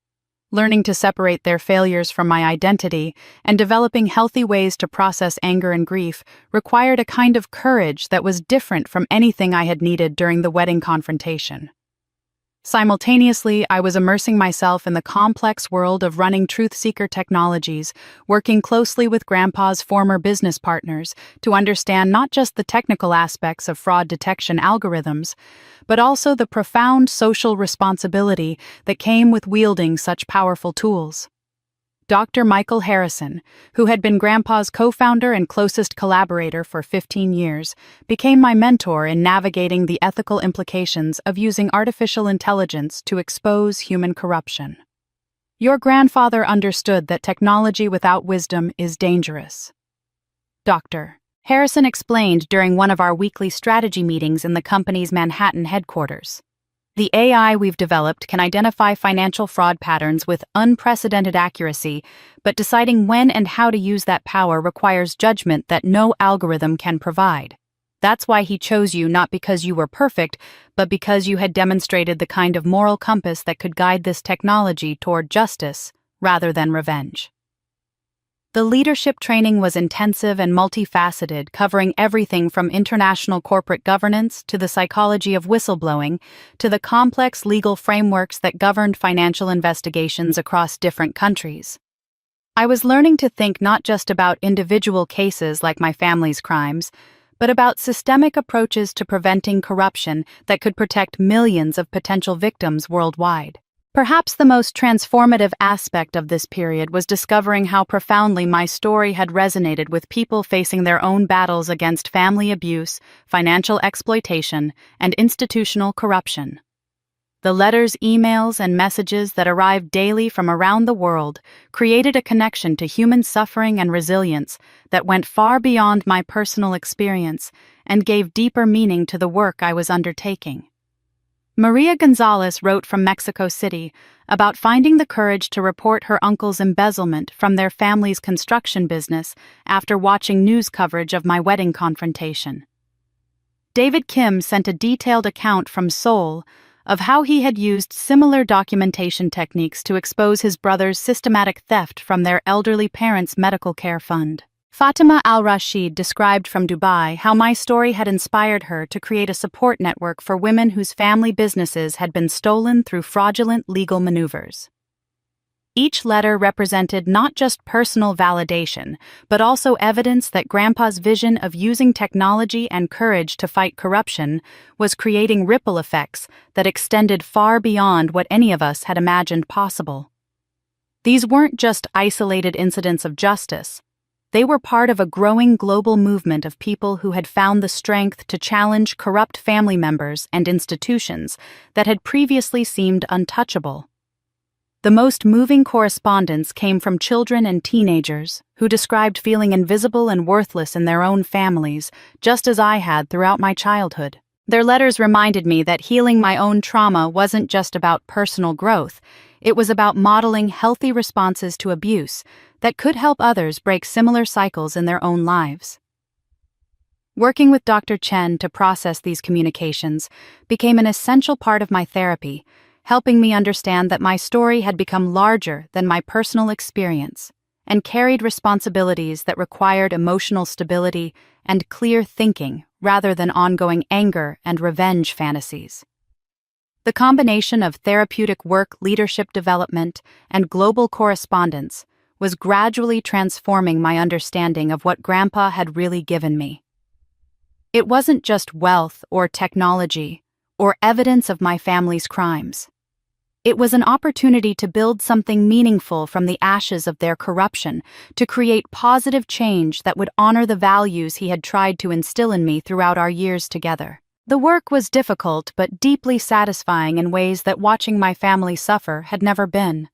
learning to separate their failures from my identity, and developing healthy ways to process anger and grief required a kind of courage that was different from anything I had needed during the wedding confrontation. Simultaneously, I was immersing myself in the complex world of running truth-seeker technologies, working closely with Grandpa's former business partners to understand not just the technical aspects of fraud detection algorithms, but also the profound social responsibility that came with wielding such powerful tools. Dr. Michael Harrison, who had been Grandpa's co-founder and closest collaborator for 15 years, became my mentor in navigating the ethical implications of using artificial intelligence to expose human corruption. "Your grandfather understood that technology without wisdom is dangerous," Dr. Harrison explained during one of our weekly strategy meetings in the company's Manhattan headquarters. The AI we've developed can identify financial fraud patterns with unprecedented accuracy, but deciding when and how to use that power requires judgment that no algorithm can provide. That's why he chose you, not because you were perfect, but because you had demonstrated the kind of moral compass that could guide this technology toward justice rather than revenge. The leadership training was intensive and multifaceted, covering everything from international corporate governance to the psychology of whistleblowing to the complex legal frameworks that governed financial investigations across different countries. I was learning to think not just about individual cases like my family's crimes, but about systemic approaches to preventing corruption that could protect millions of potential victims worldwide. Perhaps the most transformative aspect of this period was discovering how profoundly my story had resonated with people facing their own battles against family abuse, financial exploitation, and institutional corruption. The letters, emails, and messages that arrived daily from around the world created a connection to human suffering and resilience that went far beyond my personal experience and gave deeper meaning to the work I was undertaking. Maria Gonzalez wrote from Mexico City about finding the courage to report her uncle's embezzlement from their family's construction business after watching news coverage of my wedding confrontation. David Kim sent a detailed account from Seoul of how he had used similar documentation techniques to expose his brother's systematic theft from their elderly parents' medical care fund. Fatima Al-Rashid described from Dubai how my story had inspired her to create a support network for women whose family businesses had been stolen through fraudulent legal maneuvers. Each letter represented not just personal validation, but also evidence that Grandpa's vision of using technology and courage to fight corruption was creating ripple effects that extended far beyond what any of us had imagined possible. These weren't just isolated incidents of justice. They were part of a growing global movement of people who had found the strength to challenge corrupt family members and institutions that had previously seemed untouchable. The most moving correspondence came from children and teenagers who described feeling invisible and worthless in their own families, just as I had throughout my childhood. Their letters reminded me that healing my own trauma wasn't just about personal growth, it was about modeling healthy responses to abuse that could help others break similar cycles in their own lives. Working with Dr. Chen to process these communications became an essential part of my therapy, helping me understand that my story had become larger than my personal experience and carried responsibilities that required emotional stability and clear thinking rather than ongoing anger and revenge fantasies. The combination of therapeutic work, leadership development, and global correspondence was gradually transforming my understanding of what Grandpa had really given me. It wasn't just wealth or technology or evidence of my family's crimes. It was an opportunity to build something meaningful from the ashes of their corruption, to create positive change that would honor the values he had tried to instill in me throughout our years together. The work was difficult but deeply satisfying in ways that watching my family suffer had never been.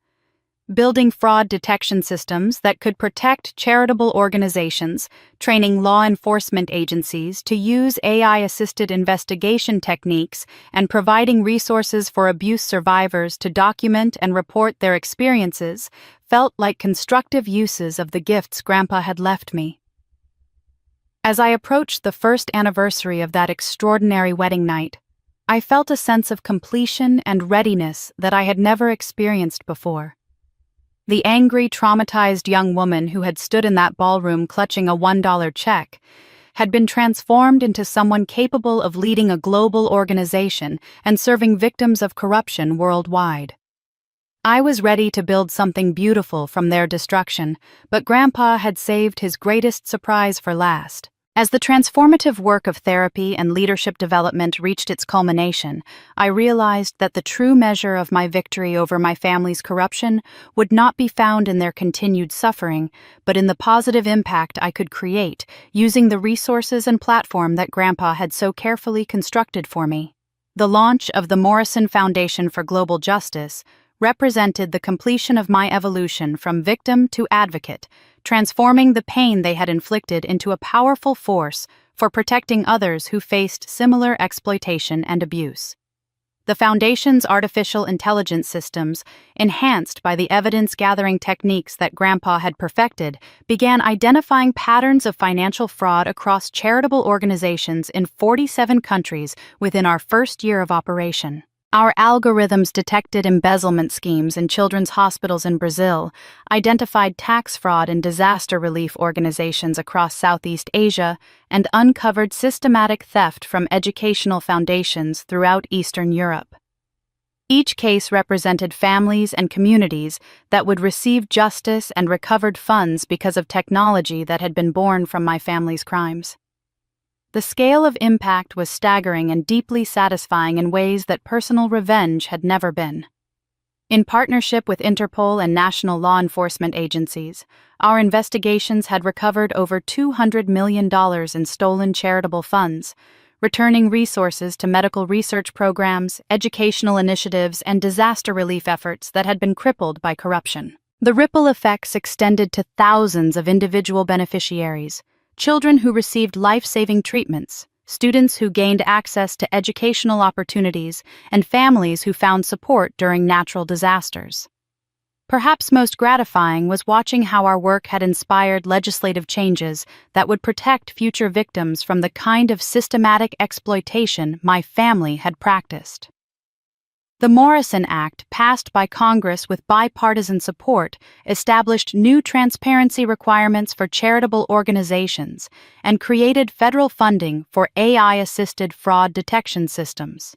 Building fraud detection systems that could protect charitable organizations, training law enforcement agencies to use AI-assisted investigation techniques, and providing resources for abuse survivors to document and report their experiences felt like constructive uses of the gifts Grandpa had left me. As I approached the first anniversary of that extraordinary wedding night, I felt a sense of completion and readiness that I had never experienced before. The angry, traumatized young woman who had stood in that ballroom clutching a $1 check had been transformed into someone capable of leading a global organization and serving victims of corruption worldwide. I was ready to build something beautiful from their destruction, but Grandpa had saved his greatest surprise for last. As the transformative work of therapy and leadership development reached its culmination, I realized that the true measure of my victory over my family's corruption would not be found in their continued suffering, but in the positive impact I could create using the resources and platform that Grandpa had so carefully constructed for me. The launch of the Morrison Foundation for Global Justice represented the completion of my evolution from victim to advocate, transforming the pain they had inflicted into a powerful force for protecting others who faced similar exploitation and abuse. The Foundation's artificial intelligence systems, enhanced by the evidence-gathering techniques that Grandpa had perfected, began identifying patterns of financial fraud across charitable organizations in 47 countries within our first year of operation. Our algorithms detected embezzlement schemes in children's hospitals in Brazil, identified tax fraud in disaster relief organizations across Southeast Asia, and uncovered systematic theft from educational foundations throughout Eastern Europe. Each case represented families and communities that would receive justice and recovered funds because of technology that had been born from my family's crimes. The scale of impact was staggering and deeply satisfying in ways that personal revenge had never been. In partnership with Interpol and national law enforcement agencies, our investigations had recovered over $200 million in stolen charitable funds, returning resources to medical research programs, educational initiatives, and disaster relief efforts that had been crippled by corruption. The ripple effects extended to thousands of individual beneficiaries: children who received life-saving treatments, students who gained access to educational opportunities, and families who found support during natural disasters. Perhaps most gratifying was watching how our work had inspired legislative changes that would protect future victims from the kind of systematic exploitation my family had practiced. The Morrison Act, passed by Congress with bipartisan support, established new transparency requirements for charitable organizations and created federal funding for AI-assisted fraud detection systems.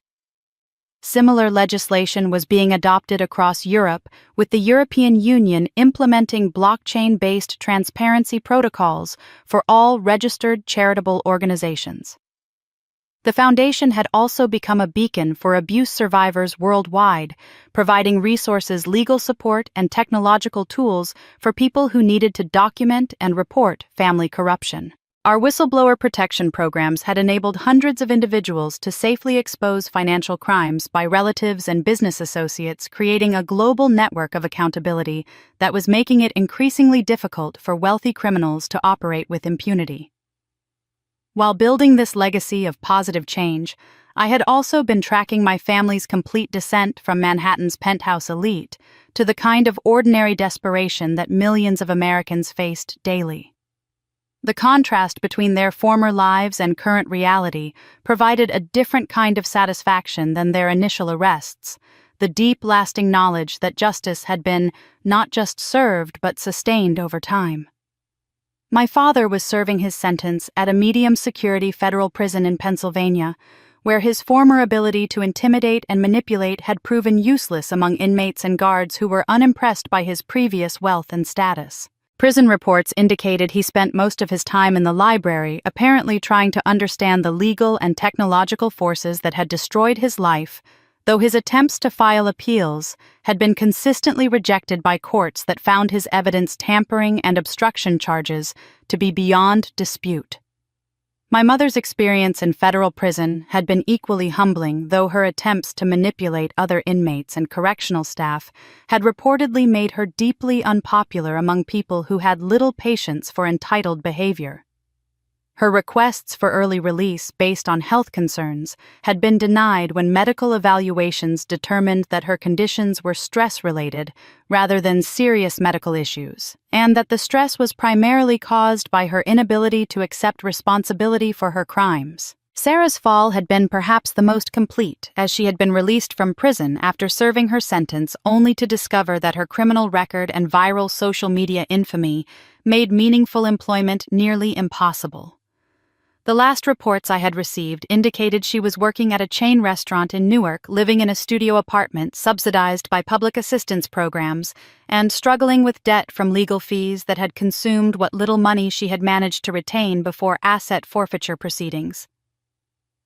Similar legislation was being adopted across Europe, with the European Union implementing blockchain-based transparency protocols for all registered charitable organizations. The Foundation had also become a beacon for abuse survivors worldwide, providing resources, legal support, and technological tools for people who needed to document and report family corruption. Our whistleblower protection programs had enabled hundreds of individuals to safely expose financial crimes by relatives and business associates, creating a global network of accountability that was making it increasingly difficult for wealthy criminals to operate with impunity. While building this legacy of positive change, I had also been tracking my family's complete descent from Manhattan's penthouse elite to the kind of ordinary desperation that millions of Americans faced daily. The contrast between their former lives and current reality provided a different kind of satisfaction than their initial arrests, the deep, lasting knowledge that justice had been not just served but sustained over time. My father was serving his sentence at a medium-security federal prison in Pennsylvania, where his former ability to intimidate and manipulate had proven useless among inmates and guards who were unimpressed by his previous wealth and status. Prison reports indicated he spent most of his time in the library, apparently trying to understand the legal and technological forces that had destroyed his life, though his attempts to file appeals had been consistently rejected by courts that found his evidence tampering and obstruction charges to be beyond dispute. My mother's experience in federal prison had been equally humbling, though her attempts to manipulate other inmates and correctional staff had reportedly made her deeply unpopular among people who had little patience for entitled behavior. Her requests for early release based on health concerns had been denied when medical evaluations determined that her conditions were stress-related rather than serious medical issues, and that the stress was primarily caused by her inability to accept responsibility for her crimes. Sarah's fall had been perhaps the most complete, as she had been released from prison after serving her sentence only to discover that her criminal record and viral social media infamy made meaningful employment nearly impossible. The last reports I had received indicated she was working at a chain restaurant in Newark, living in a studio apartment subsidized by public assistance programs, and struggling with debt from legal fees that had consumed what little money she had managed to retain before asset forfeiture proceedings.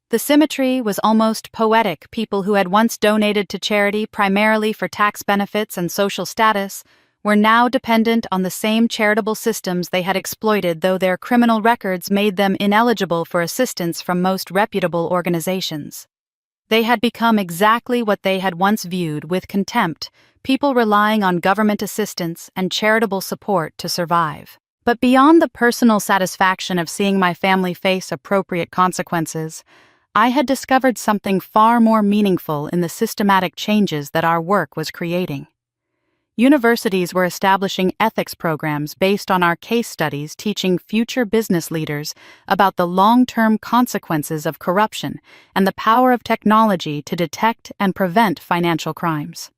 The symmetry was almost poetic. People who had once donated to charity primarily for tax benefits and social status were now dependent on the same charitable systems they had exploited, though their criminal records made them ineligible for assistance from most reputable organizations. They had become exactly what they had once viewed with contempt, people relying on government assistance and charitable support to survive. But beyond the personal satisfaction of seeing my family face appropriate consequences, I had discovered something far more meaningful in the systematic changes that our work was creating. Universities were establishing ethics programs based on our case studies teaching future business leaders about the long-term consequences of corruption and the power of technology to detect and prevent financial crimes.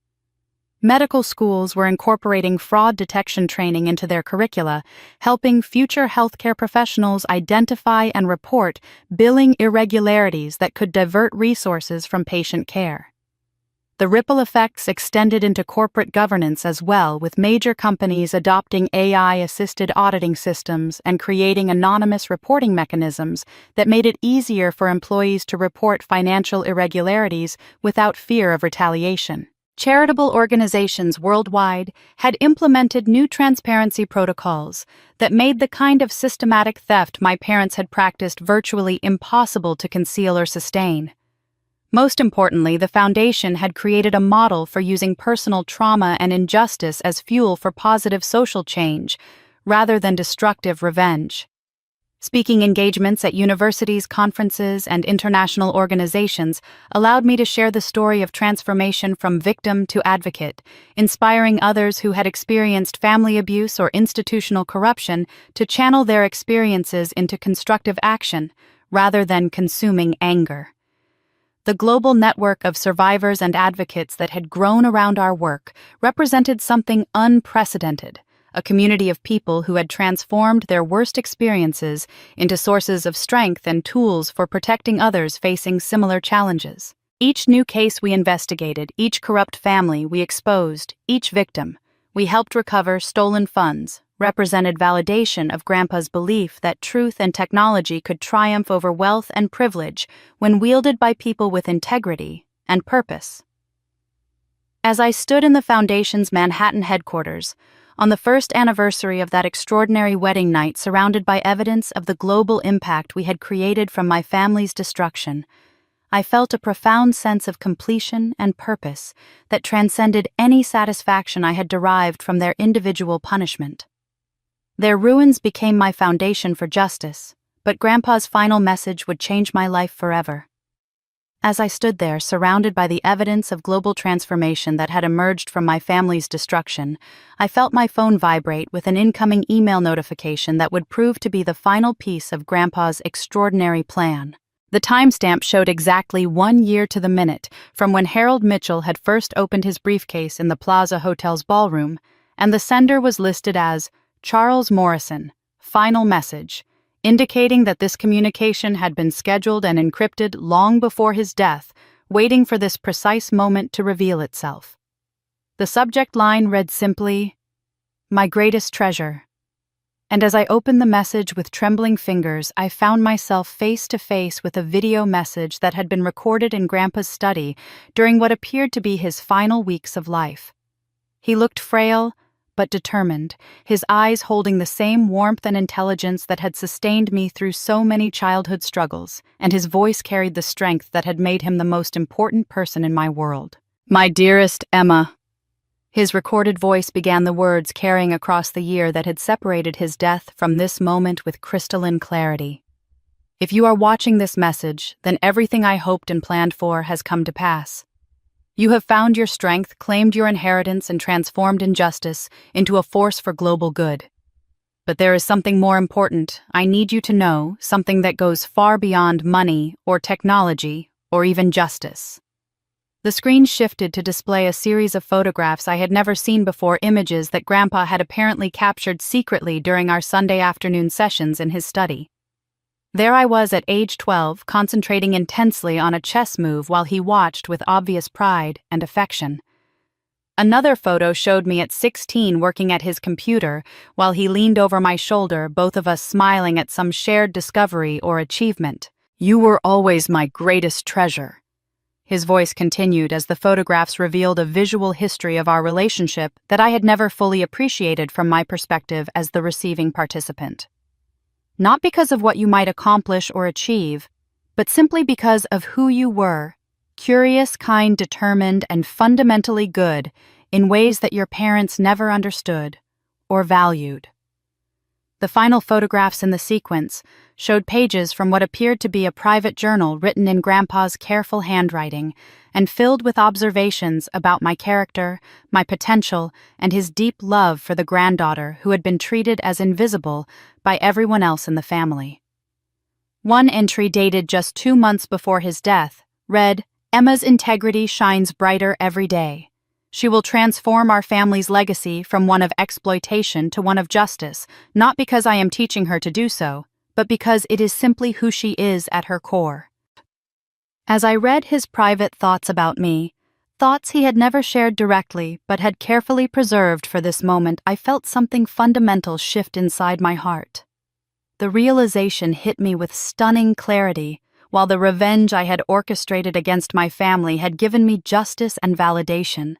Medical schools were incorporating fraud detection training into their curricula, helping future healthcare professionals identify and report billing irregularities that could divert resources from patient care. The ripple effects extended into corporate governance as well, with major companies adopting AI-assisted auditing systems and creating anonymous reporting mechanisms that made it easier for employees to report financial irregularities without fear of retaliation. Charitable organizations worldwide had implemented new transparency protocols that made the kind of systematic theft my parents had practiced virtually impossible to conceal or sustain. Most importantly, the Foundation had created a model for using personal trauma and injustice as fuel for positive social change, rather than destructive revenge. Speaking engagements at universities, conferences, and international organizations allowed me to share the story of transformation from victim to advocate, inspiring others who had experienced family abuse or institutional corruption to channel their experiences into constructive action, rather than consuming anger. The global network of survivors and advocates that had grown around our work represented something unprecedented. A community of people who had transformed their worst experiences into sources of strength and tools for protecting others facing similar challenges. Each new case we investigated, each corrupt family we exposed, each victim we helped recover stolen funds, represented validation of Grandpa's belief that truth and technology could triumph over wealth and privilege when wielded by people with integrity and purpose. As I stood in the Foundation's Manhattan headquarters, on the first anniversary of that extraordinary wedding night, surrounded by evidence of the global impact we had created from my family's destruction, I felt a profound sense of completion and purpose that transcended any satisfaction I had derived from their individual punishment. Their ruins became my foundation for justice, but Grandpa's final message would change my life forever. As I stood there, surrounded by the evidence of global transformation that had emerged from my family's destruction, I felt my phone vibrate with an incoming email notification that would prove to be the final piece of Grandpa's extraordinary plan. The timestamp showed exactly 1 year to the minute from when Harold Mitchell had first opened his briefcase in the Plaza Hotel's ballroom, and the sender was listed as Charles Morrison, final message, indicating that this communication had been scheduled and encrypted long before his death, waiting for this precise moment to reveal itself. The subject line read simply, "My greatest treasure." And as I opened the message with trembling fingers, I found myself face to face with a video message that had been recorded in Grandpa's study during what appeared to be his final weeks of life. He looked frail, but determined, his eyes holding the same warmth and intelligence that had sustained me through so many childhood struggles, and his voice carried the strength that had made him the most important person in my world. "My dearest Emma." His recorded voice began the words carrying across the year that had separated his death from this moment with crystalline clarity. "If you are watching this message, then everything I hoped and planned for has come to pass. You have found your strength, claimed your inheritance, and transformed injustice into a force for global good. But there is something more important. I need you to know, something that goes far beyond money or technology or even justice." The screen shifted to display a series of photographs I had never seen before, images that Grandpa had apparently captured secretly during our Sunday afternoon sessions in his study. There I was at age 12, concentrating intensely on a chess move while he watched with obvious pride and affection. Another photo showed me at 16 working at his computer while he leaned over my shoulder, both of us smiling at some shared discovery or achievement. "You were always my greatest treasure." His voice continued as the photographs revealed a visual history of our relationship that I had never fully appreciated from my perspective as the receiving participant. Not because of what you might accomplish or achieve, but simply because of who you were, curious, kind, determined, and fundamentally good in ways that your parents never understood or valued. The final photographs in the sequence showed pages from what appeared to be a private journal written in Grandpa's careful handwriting and filled with observations about my character, my potential, and his deep love for the granddaughter who had been treated as invisible by everyone else in the family. One entry dated just 2 months before his death read, "Emma's integrity shines brighter every day. She will transform our family's legacy from one of exploitation to one of justice, not because I am teaching her to do so, but because it is simply who she is at her core." As I read his private thoughts about me, thoughts he had never shared directly but had carefully preserved for this moment, I felt something fundamental shift inside my heart. The realization hit me with stunning clarity. While the revenge I had orchestrated against my family had given me justice and validation,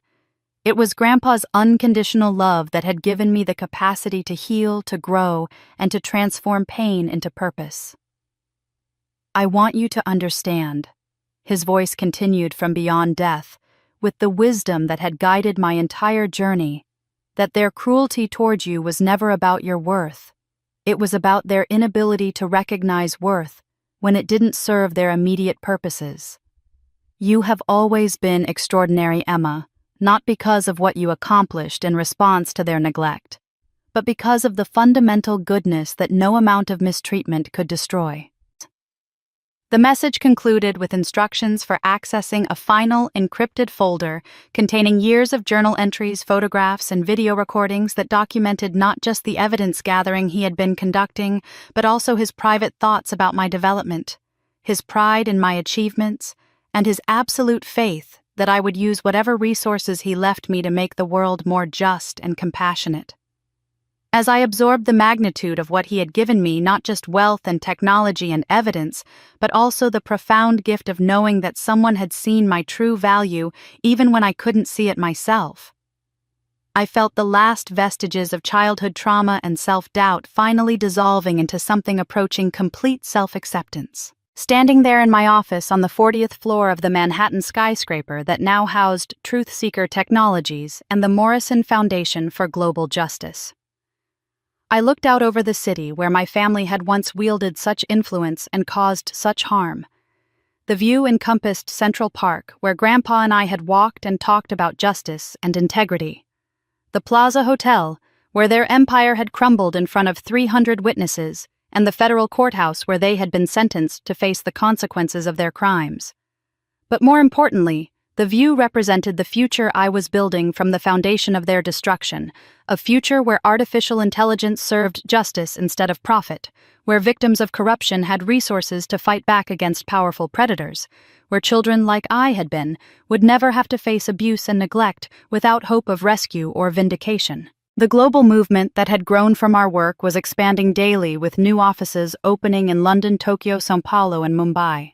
it was Grandpa's unconditional love that had given me the capacity to heal, to grow, and to transform pain into purpose. "I want you to understand," his voice continued from beyond death, with the wisdom that had guided my entire journey, "that their cruelty toward you was never about your worth. It was about their inability to recognize worth when it didn't serve their immediate purposes. You have always been extraordinary, Emma, not because of what you accomplished in response to their neglect, but because of the fundamental goodness that no amount of mistreatment could destroy." The message concluded with instructions for accessing a final encrypted folder containing years of journal entries, photographs, and video recordings that documented not just the evidence gathering he had been conducting, but also his private thoughts about my development, his pride in my achievements, and his absolute faith that I would use whatever resources he left me to make the world more just and compassionate. As I absorbed the magnitude of what he had given me, not just wealth and technology and evidence, but also the profound gift of knowing that someone had seen my true value even when I couldn't see it myself, I felt the last vestiges of childhood trauma and self-doubt finally dissolving into something approaching complete self-acceptance. Standing there in my office on the 40th floor of the Manhattan skyscraper that now housed Truth Seeker Technologies and the Morrison Foundation for Global Justice, I looked out over the city where my family had once wielded such influence and caused such harm. The view encompassed Central Park, where Grandpa and I had walked and talked about justice and integrity. The Plaza Hotel, where their empire had crumbled in front of 300 witnesses, and the federal courthouse where they had been sentenced to face the consequences of their crimes. But more importantly, the view represented the future I was building from the foundation of their destruction, a future where artificial intelligence served justice instead of profit, where victims of corruption had resources to fight back against powerful predators, where children like I had been would never have to face abuse and neglect without hope of rescue or vindication. The global movement that had grown from our work was expanding daily, with new offices opening in London, Tokyo, São Paulo, and Mumbai.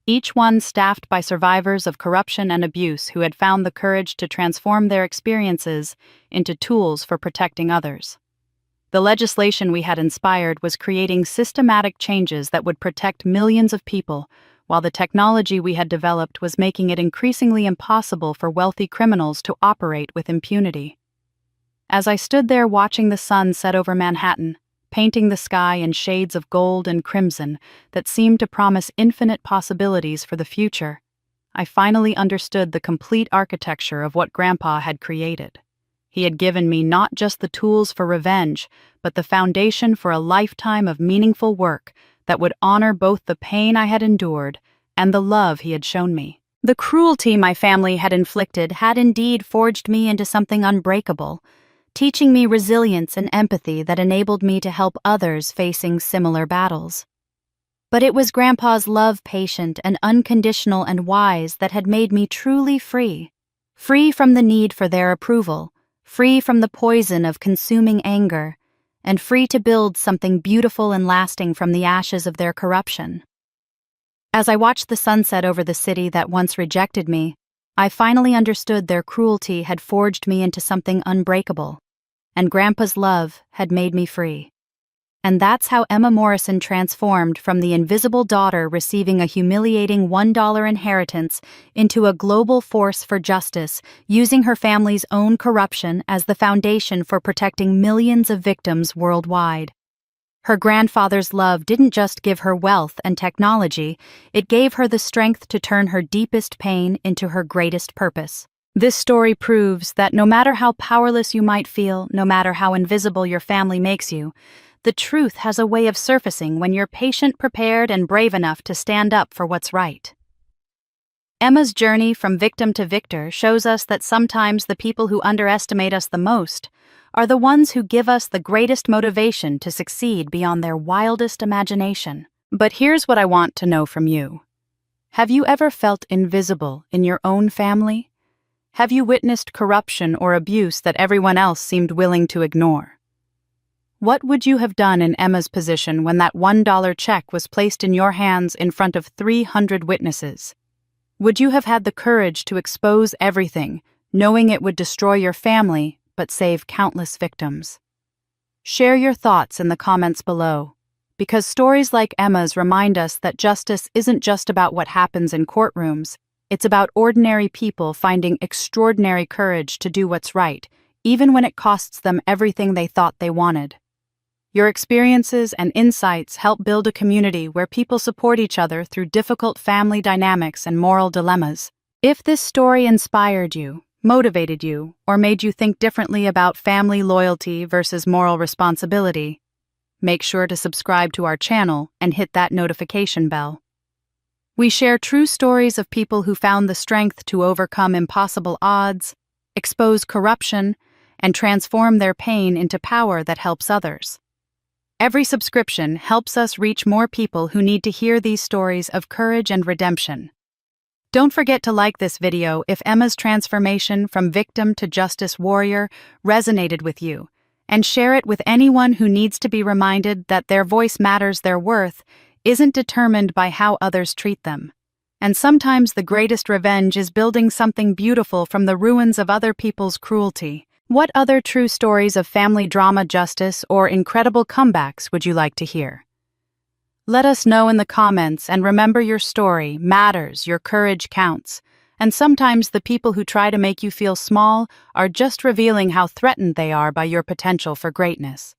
Each one staffed by survivors of corruption and abuse who had found the courage to transform their experiences into tools for protecting others. The legislation we had inspired was creating systematic changes that would protect millions of people, while the technology we had developed was making it increasingly impossible for wealthy criminals to operate with impunity. As I stood there watching the sun set over Manhattan, painting the sky in shades of gold and crimson that seemed to promise infinite possibilities for the future, I finally understood the complete architecture of what Grandpa had created. He had given me not just the tools for revenge, but the foundation for a lifetime of meaningful work that would honor both the pain I had endured and the love he had shown me. The cruelty my family had inflicted had indeed forged me into something unbreakable, teaching me resilience and empathy that enabled me to help others facing similar battles. But it was Grandpa's love, patient and unconditional and wise, that had made me truly free. Free from the need for their approval, free from the poison of consuming anger, and free to build something beautiful and lasting from the ashes of their corruption. As I watched the sunset over the city that once rejected me, I finally understood their cruelty had forged me into something unbreakable, and Grandpa's love had made me free. And that's how Emma Morrison transformed from the invisible daughter receiving a humiliating $1 inheritance into a global force for justice, using her family's own corruption as the foundation for protecting millions of victims worldwide. Her grandfather's love didn't just give her wealth and technology, it gave her the strength to turn her deepest pain into her greatest purpose. This story proves that no matter how powerless you might feel, no matter how invisible your family makes you, the truth has a way of surfacing when you're patient, prepared, and brave enough to stand up for what's right. Emma's journey from victim to victor shows us that sometimes the people who underestimate us the most are the ones who give us the greatest motivation to succeed beyond their wildest imagination. But here's what I want to know from you. Have you ever felt invisible in your own family? Have you witnessed corruption or abuse that everyone else seemed willing to ignore? What would you have done in Emma's position when that $1 check was placed in your hands in front of 300 witnesses? Would you have had the courage to expose everything, knowing it would destroy your family but save countless victims? Share your thoughts in the comments below, because stories like Emma's remind us that justice isn't just about what happens in courtrooms, it's about ordinary people finding extraordinary courage to do what's right, even when it costs them everything they thought they wanted. Your experiences and insights help build a community where people support each other through difficult family dynamics and moral dilemmas. If this story inspired you, motivated you, or made you think differently about family loyalty versus moral responsibility, make sure to subscribe to our channel and hit that notification bell. We share true stories of people who found the strength to overcome impossible odds, expose corruption, and transform their pain into power that helps others. Every subscription helps us reach more people who need to hear these stories of courage and redemption. Don't forget to like this video if Emma's transformation from victim to justice warrior resonated with you, and share it with anyone who needs to be reminded that their voice matters, their worth isn't determined by how others treat them. And sometimes the greatest revenge is building something beautiful from the ruins of other people's cruelty. What other true stories of family drama, justice, or incredible comebacks would you like to hear? Let us know in the comments, and remember, your story matters, your courage counts, and sometimes the people who try to make you feel small are just revealing how threatened they are by your potential for greatness.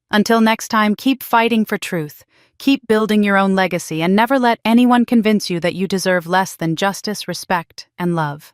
Until next time, keep fighting for truth, keep building your own legacy, and never let anyone convince you that you deserve less than justice, respect, and love.